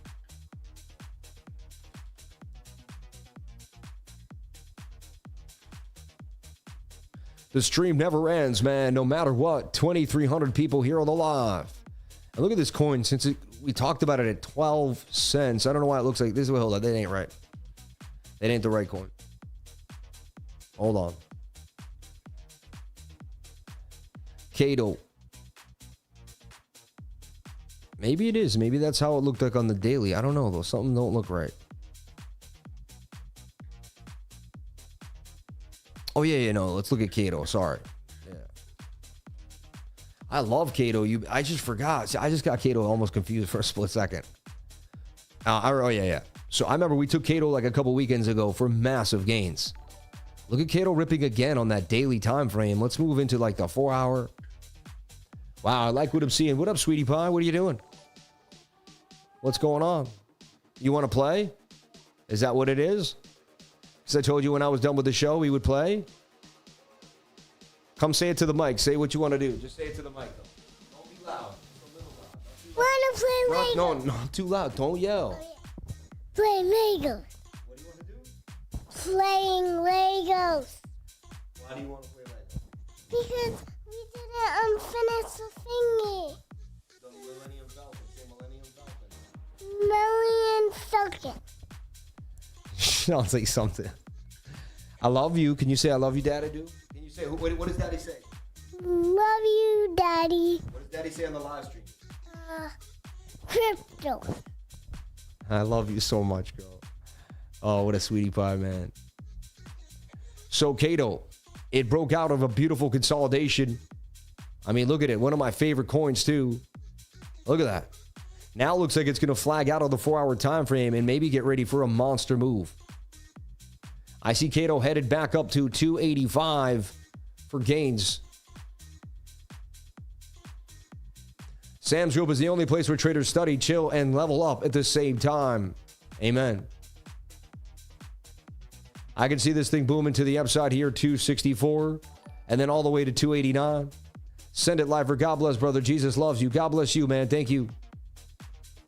The stream never ends, man. No matter what. 2,300 people here on the live. And look at this coin. Since we talked about it at 12 cents. I don't know why it looks like this. Hold on. That ain't right. That ain't the right coin. Hold on. Cato. Maybe it is. Maybe that's how it looked like on the daily. I don't know, though. Something don't look right. Oh, yeah, no. Let's look at Cato. Sorry. Yeah. I love Cato. I just forgot. See, I just got Cato almost confused for a split second. Yeah. So I remember we took Cato like a couple weekends ago for massive gains. Look at Cato ripping again on that daily time frame. Let's move into like the 4 hour. Wow, I like what I'm seeing. What up, sweetie pie? What are you doing? What's going on? You want to play? Is that what it is? Because I told you when I was done with the show, we would play. Come say it to the mic. Say what you want to do. Just say it to the mic, though. Don't be loud. Just a little loud. Want to play Legos? No, not too loud. Don't yell. Play Legos. What do you want to do? Playing Legos. Why do you want to play Legos? Because we did it finish the thingy. The Millennium Falcon. Say Millennium Falcon. Million Falcon. I'll say something. I love you. Can you say I love you, Daddy? Do? Can you say what does Daddy say? Love you, Daddy. What does Daddy say on the live stream? Crypto. I love you so much, girl. Oh, what a sweetie pie, man. So, Kato, it broke out of a beautiful consolidation. I mean, look at it. One of my favorite coins, too. Look at that. Now it looks like it's going to flag out on the 4-hour time frame and maybe get ready for a monster move. I see Kato headed back up to 285 for gains. Sam's Group is the only place where traders study, chill, and level up at the same time. Amen. I can see this thing booming to the upside here, 264, and then all the way to 289. Send it live for God bless, brother. Jesus loves you. God bless you, man. Thank you.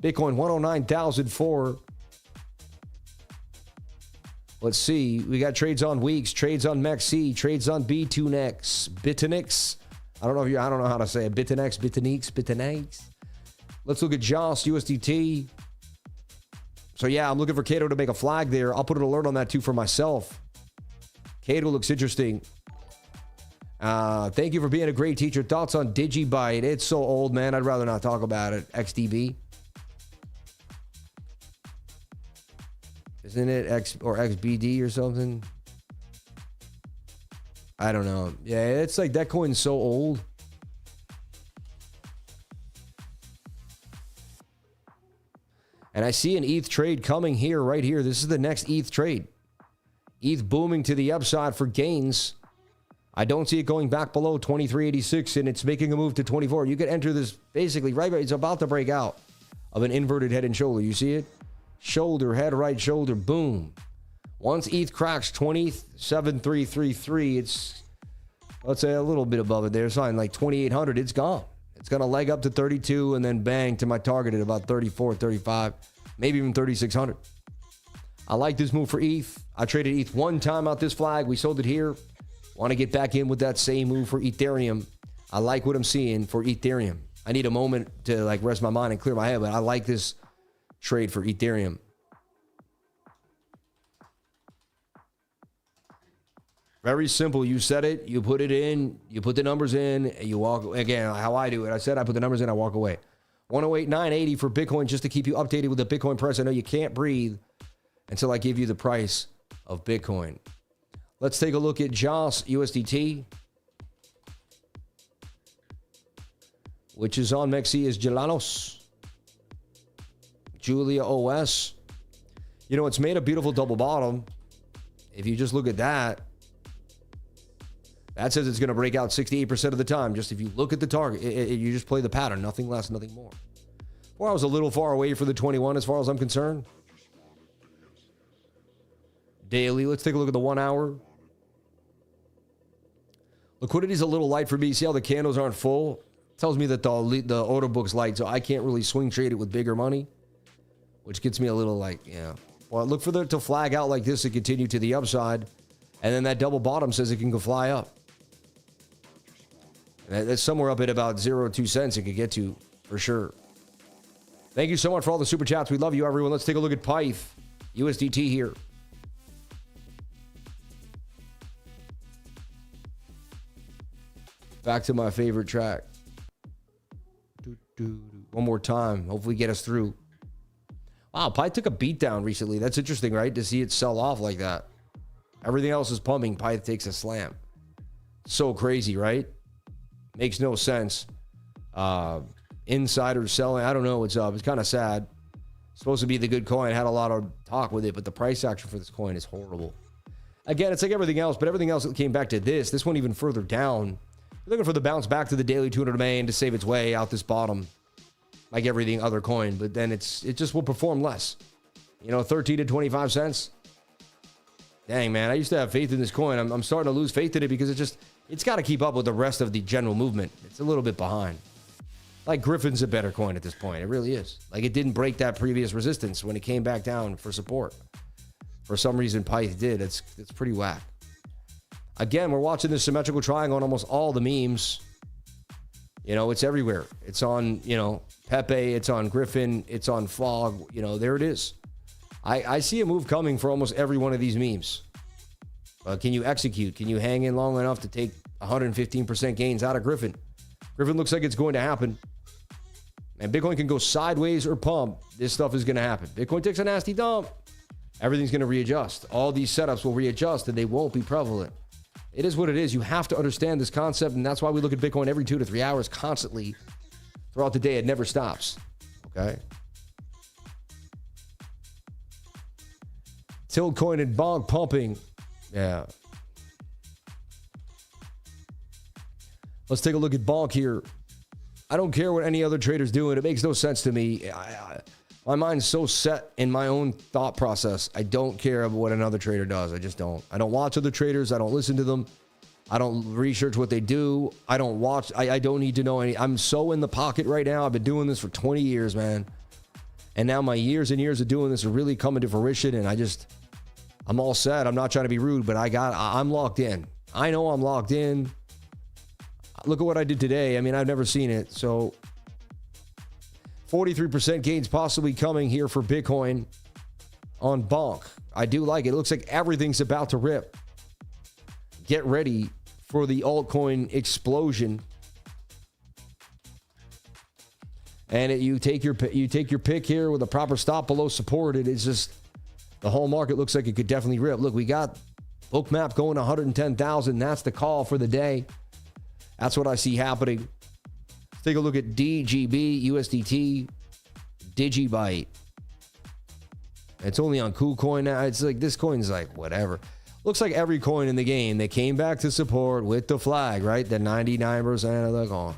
Bitcoin 109,004. Let's see. We got trades on Weeks, trades on MEXC, trades on B2NX, Bitinix. I don't know how to say it. Bitinix, Bitinix. Let's look at Joss, USDT. So yeah, I'm looking for Kato to make a flag there. I'll put an alert on that too for myself. Kato looks interesting. Thank you for being a great teacher. Thoughts on Digibyte? It's so old, man. I'd rather not talk about it. XDB. Isn't it X or XBD or something? I don't know. Yeah, it's like that coin's so old. And I see an ETH trade coming here, right here. This is the next ETH trade. ETH booming to the upside for gains. I don't see it going back below 2386, and it's making a move to 24. You could enter this basically right. It's about to break out of an inverted head and shoulder. You see it? Shoulder, head, right shoulder, boom. Once ETH cracks 27,333, it's, let's say, a little bit above it there. It's like 2,800. It's gone. It's going to leg up to 32 and then bang to my target at about 34, 35, maybe even 3,600. I like this move for ETH. I traded ETH one time out this flag. We sold it here. Want to get back in with that same move for Ethereum. I like what I'm seeing for Ethereum. I need a moment to like rest my mind and clear my head, but I like this trade for Ethereum. Very simple. You set it, you put it in, you put the numbers in, and you walk. Again, how I do it. I said I put the numbers in, I walk away. 108,980 for Bitcoin, just to keep you updated with the Bitcoin price. I know you can't breathe until I give you the price of Bitcoin. Let's take a look at Joss USDT, which is on MEXC is Gelanos. Julia OS. You know, it's made a beautiful double bottom. If you just look at that, that says it's going to break out 68% of the time. Just if you look at the target, you just play the pattern. Nothing less, nothing more. Well, I was a little far away for the 21 as far as I'm concerned. Daily, let's take a look at the 1 hour. Liquidity's a little light for me. See how the candles aren't full? Tells me that the order book's light, so I can't really swing trade it with bigger money, which gets me a little like, yeah. Well, look for it to flag out like this and continue to the upside. And then that double bottom says it can go fly up. That's somewhere up at about 0.2 cents it could get to, for sure. Thank you so much for all the super chats. We love you, everyone. Let's take a look at Pyth. USDT here. Back to my favorite track. One more time. Hopefully get us through. Wow, Pyth took a beat down recently. That's interesting, right? To see it sell off like that. Everything else is pumping. Pyth takes a slam. So crazy, right? Makes no sense. Insiders selling. I don't know what's up. It's kind of sad. Supposed to be the good coin. Had a lot of talk with it, but the price action for this coin is horrible. Again, it's like everything else, but everything else that came back to this. This one even further down. Looking for the bounce back to the daily 200 MA and to save its way out this bottom, like everything other coin. But then it just will perform less. You know, 13 to 25 cents. Dang, man, I used to have faith in this coin. I'm starting to lose faith in it because it's got to keep up with the rest of the general movement. It's a little bit behind. Like Griffin's a better coin at this point. It really is. Like it didn't break that previous resistance when it came back down for support. For some reason, Pyth did. It's pretty whack. Again, we're watching this symmetrical triangle on almost all the memes. You know, it's everywhere. It's on, you know, Pepe, it's on Griffin, it's on Fog. You know, there it is. I see a move coming for almost every one of these memes. Can you execute? Can you hang in long enough to take 115% gains out of Griffin? Griffin looks like it's going to happen. And Bitcoin can go sideways or pump. This stuff is going to happen. Bitcoin takes a nasty dump. Everything's going to readjust. All these setups will readjust and they won't be prevalent. It is what it is. You have to understand this concept. And that's why we look at Bitcoin every 2 to 3 hours constantly throughout the day. It never stops. Okay. Tiltcoin and Bonk pumping. Yeah. Let's take a look at Bonk here. I don't care what any other trader's doing. It makes no sense to me. My mind's so set in my own thought process. I don't care about what another trader does. I just don't. I don't watch other traders. I don't listen to them. I don't research what they do. I don't watch. I don't need to know any. I'm so in the pocket right now. I've been doing this for 20 years, man. And now my years and years of doing this are really coming to fruition. And I'm all set. I'm not trying to be rude, but I'm locked in. I know I'm locked in. Look at what I did today. I mean, I've never seen it. So 43% gains possibly coming here for Bitcoin on Bonk. I do like it. It looks like everything's about to rip. Get ready for the altcoin explosion. And you take your pick here with a proper stop below support. It is just the whole market looks like it could definitely rip. Look, we got BOOKMAP going 110,000. That's the call for the day. That's what I see happening. Let's take a look at DGB, USDT, Digibyte. It's only on KuCoin now. It's like this coin's like whatever. Looks like every coin in the game, they came back to support with the flag, right? The 99% of the coin.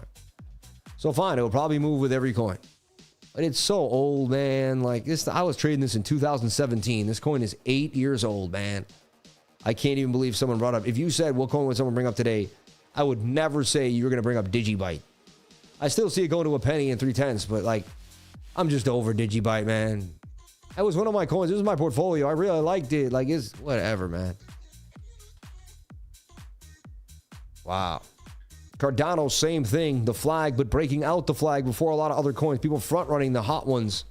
So fine, it will probably move with every coin. But it's so old, man. Like this, I was trading this in 2017. This coin is 8 years old, man. I can't even believe someone brought up. If you said what coin would someone bring up today, I would never say you were going to bring up Digibyte. I still see it going to a penny and 3/10, but like, I'm just over Digibyte, man. That was one of my coins. This was my portfolio. I really liked it. Like, it's whatever, man. Wow. Cardano, same thing. The flag, but breaking out the flag before a lot of other coins. People front running the hot ones.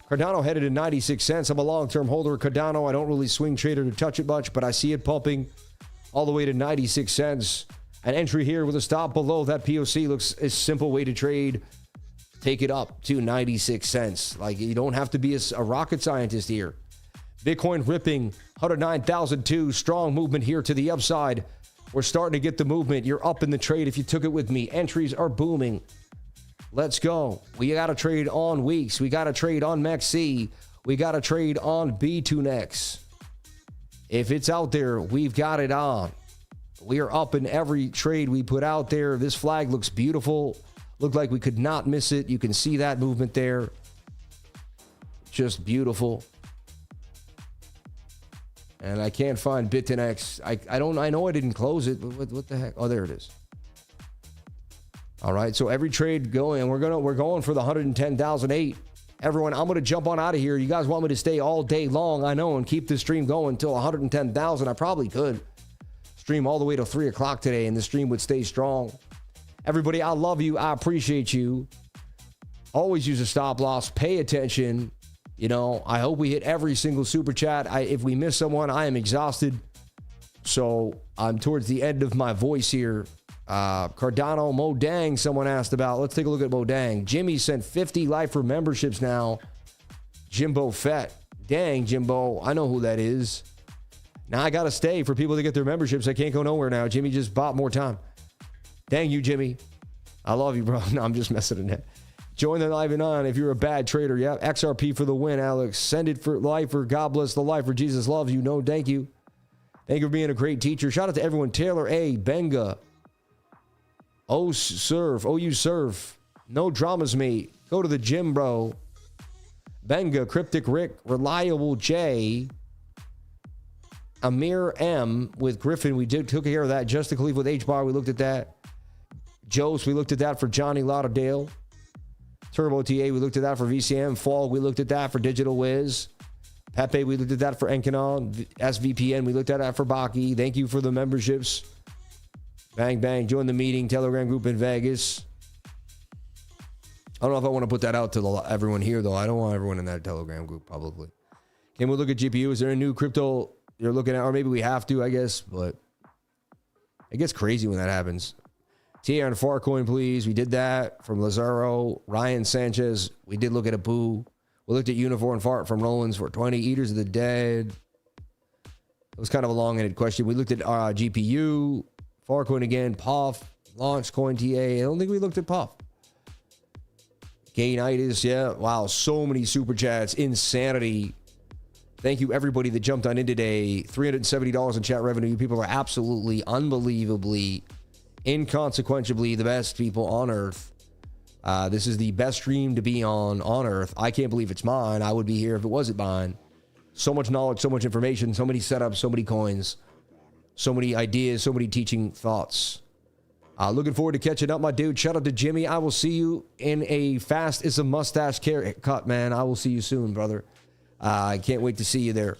Cardano headed to 96 cents. I'm a long-term holder of Cardano. I don't really swing trader to touch it much, but I see it pumping all the way to 96 cents. An entry here with a stop below that POC looks a simple way to trade. Take it up to 96 cents. Like, you don't have to be a rocket scientist here. Bitcoin ripping 109,002. Strong movement here to the upside. We're starting to get the movement. You're up in the trade if you took it with me. Entries are booming. Let's go. We got to trade on weeks. We got to trade on MEXC. We got to trade on B2NEX. If it's out there, we've got it on. We are up in every trade we put out there. This flag looks beautiful. Looked like we could not miss it. You can see that movement there. Just beautiful. And I can't find BitNX. I know I didn't close it, but what the heck? Oh, there it is. All right, so every trade going, and we're going for the 110,008. Everyone, I'm going to jump on out of here. You guys want me to stay all day long, I know, and keep this stream going until 110,000. I probably could. Stream all the way to 3 o'clock today, and the stream would stay strong. Everybody, I love you. I appreciate you. Always use a stop loss. Pay attention. You know, I hope we hit every single super chat. If we miss someone, I am exhausted. So I'm towards the end of my voice here. Cardano, Modang, someone asked about. Let's take a look at Modang. Jimmy sent 50 lifer memberships now. Jimbo Fett. Dang, Jimbo. I know who that is. Now I got to stay for people to get their memberships. I can't go nowhere now. Jimmy just bought more time. Dang you, Jimmy. I love you, bro. No, I'm just messing with it. Join the live and on if you're a bad trader. Yeah, XRP for the win, Alex. Send it for lifer. God bless the lifer. Jesus loves you. No, thank you. Thank you for being a great teacher. Shout out to everyone. Taylor A. Benga. OU Surf. No dramas, mate. Go to the gym, bro. Benga. Cryptic Rick. Reliable J. Amir M. with Griffin. We took care of that. Justin Khalif with H-Bar. We looked at that. Jose, we looked at that for Johnny Lauderdale. Turbo TA, we looked at that for VCM. Fall, we looked at that for Digital Wiz. Pepe, we looked at that for Encanon. SVPN, we looked at that for Baki. Thank you for the memberships. Bang, bang. Join the meeting. Telegram group in Vegas. I don't know if I want to put that out to everyone here, though. I don't want everyone in that Telegram group, probably. Can we look at GPU? Is there a new crypto you're looking at? Or maybe we have to, I guess. But it gets crazy when that happens. TR and Farcoin, please. We did that from Lazaro. Ryan Sanchez. We did look at a Boo. We looked at Uniform Fart from Rollins for 20. Eaters of the Dead. It was kind of a long-ended question. We looked at GPU. Farcoin again. Puff. Launch Coin TA. I don't think we looked at Puff. Gainitis, yeah. Wow, so many super chats. Insanity. Thank you, everybody that jumped on in today. $370 in chat revenue. You people are absolutely, unbelievably, inconsequentially the best people on Earth. This is the best stream to be on Earth. I can't believe it's mine. I would be here if it wasn't mine. So much knowledge, so much information, so many setups, so many coins, so many ideas, so many teaching thoughts. Looking forward to catching up, my dude. Shout out to Jimmy. I will see you in a fast is a mustache cut, man. I will see you soon, brother. I can't wait to see you there.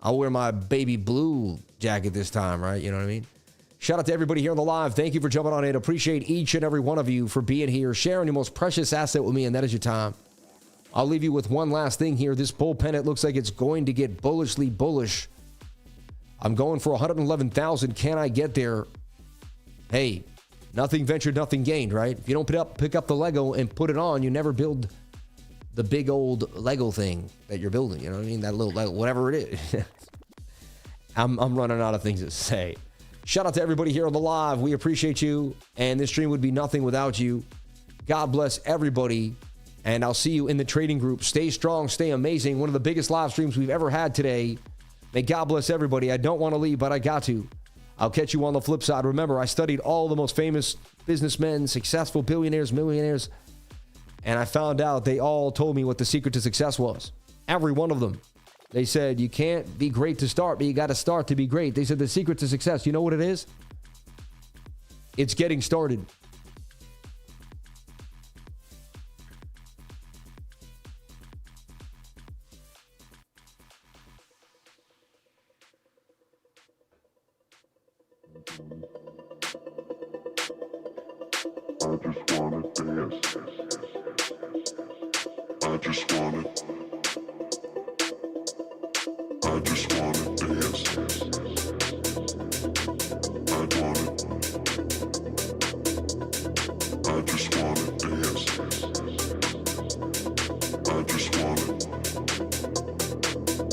I'll wear my baby blue jacket this time, right? You know what I mean? Shout out to everybody here on the live. Thank you for jumping on in. Appreciate each and every one of you for being here, sharing your most precious asset with me, and that is your time. I'll leave you with one last thing here. This bull pennant looks like it's going to get bullishly bullish. I'm going for 111,000. Can I get there? Hey, nothing ventured, nothing gained, right? If you don't pick up the Lego and put it on, you never build the big old Lego thing that you're building. You know what I mean? That little Lego, whatever it is. I'm running out of things to say. Shout out to everybody here on the live. We appreciate you. And this stream would be nothing without you. God bless everybody. And I'll see you in the trading group. Stay strong, stay amazing. One of the biggest live streams we've ever had today. May God bless everybody. I don't want to leave, but I got to. I'll catch you on the flip side. Remember, I studied all the most famous businessmen, successful billionaires, millionaires, and I found out they all told me what the secret to success was. Every one of them. They said, you can't be great to start, but you got to start to be great. They said the secret to success, you know what it is? It's getting started. I just wanna dance. I just wanna dance. I wanna. I just wanna dance. I just wanna.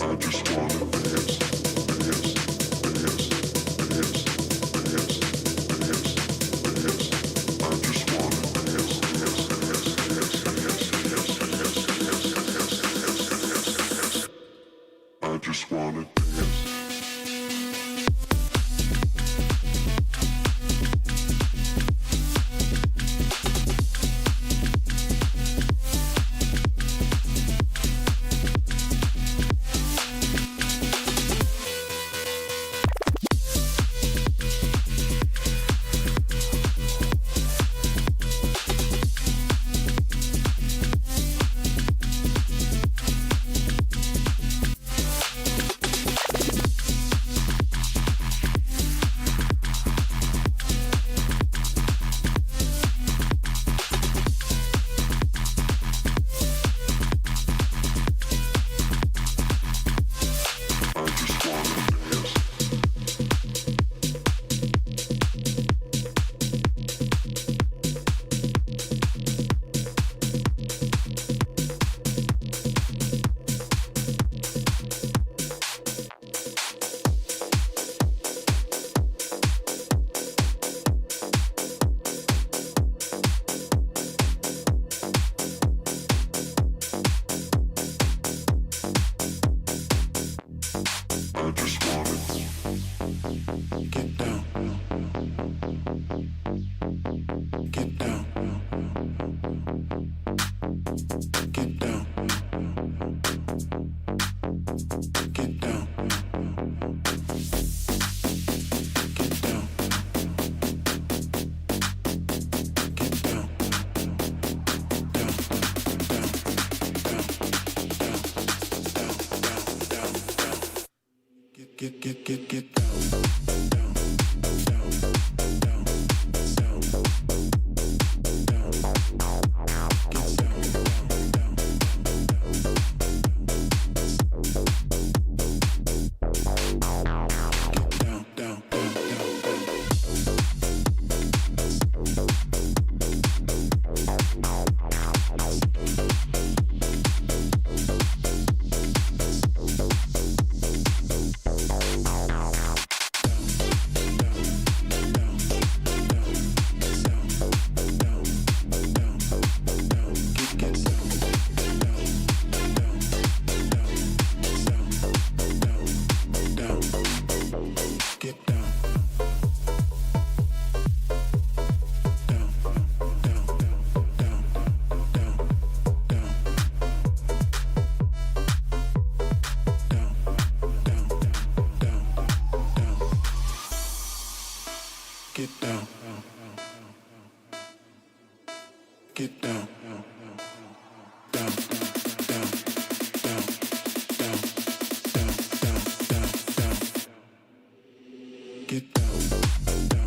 I just wanna dance. Dance. Dance. Dance. Dance. Dance. Dance. I just wanna dance. Dance. Dance. Dance. Dance. I just wanna dance. Get down. Get down. Get down. Down, down, down, down, down. Down, down, down, down. Get down. Get down. Down, down, down, down, down, down, down, down. Get down, down.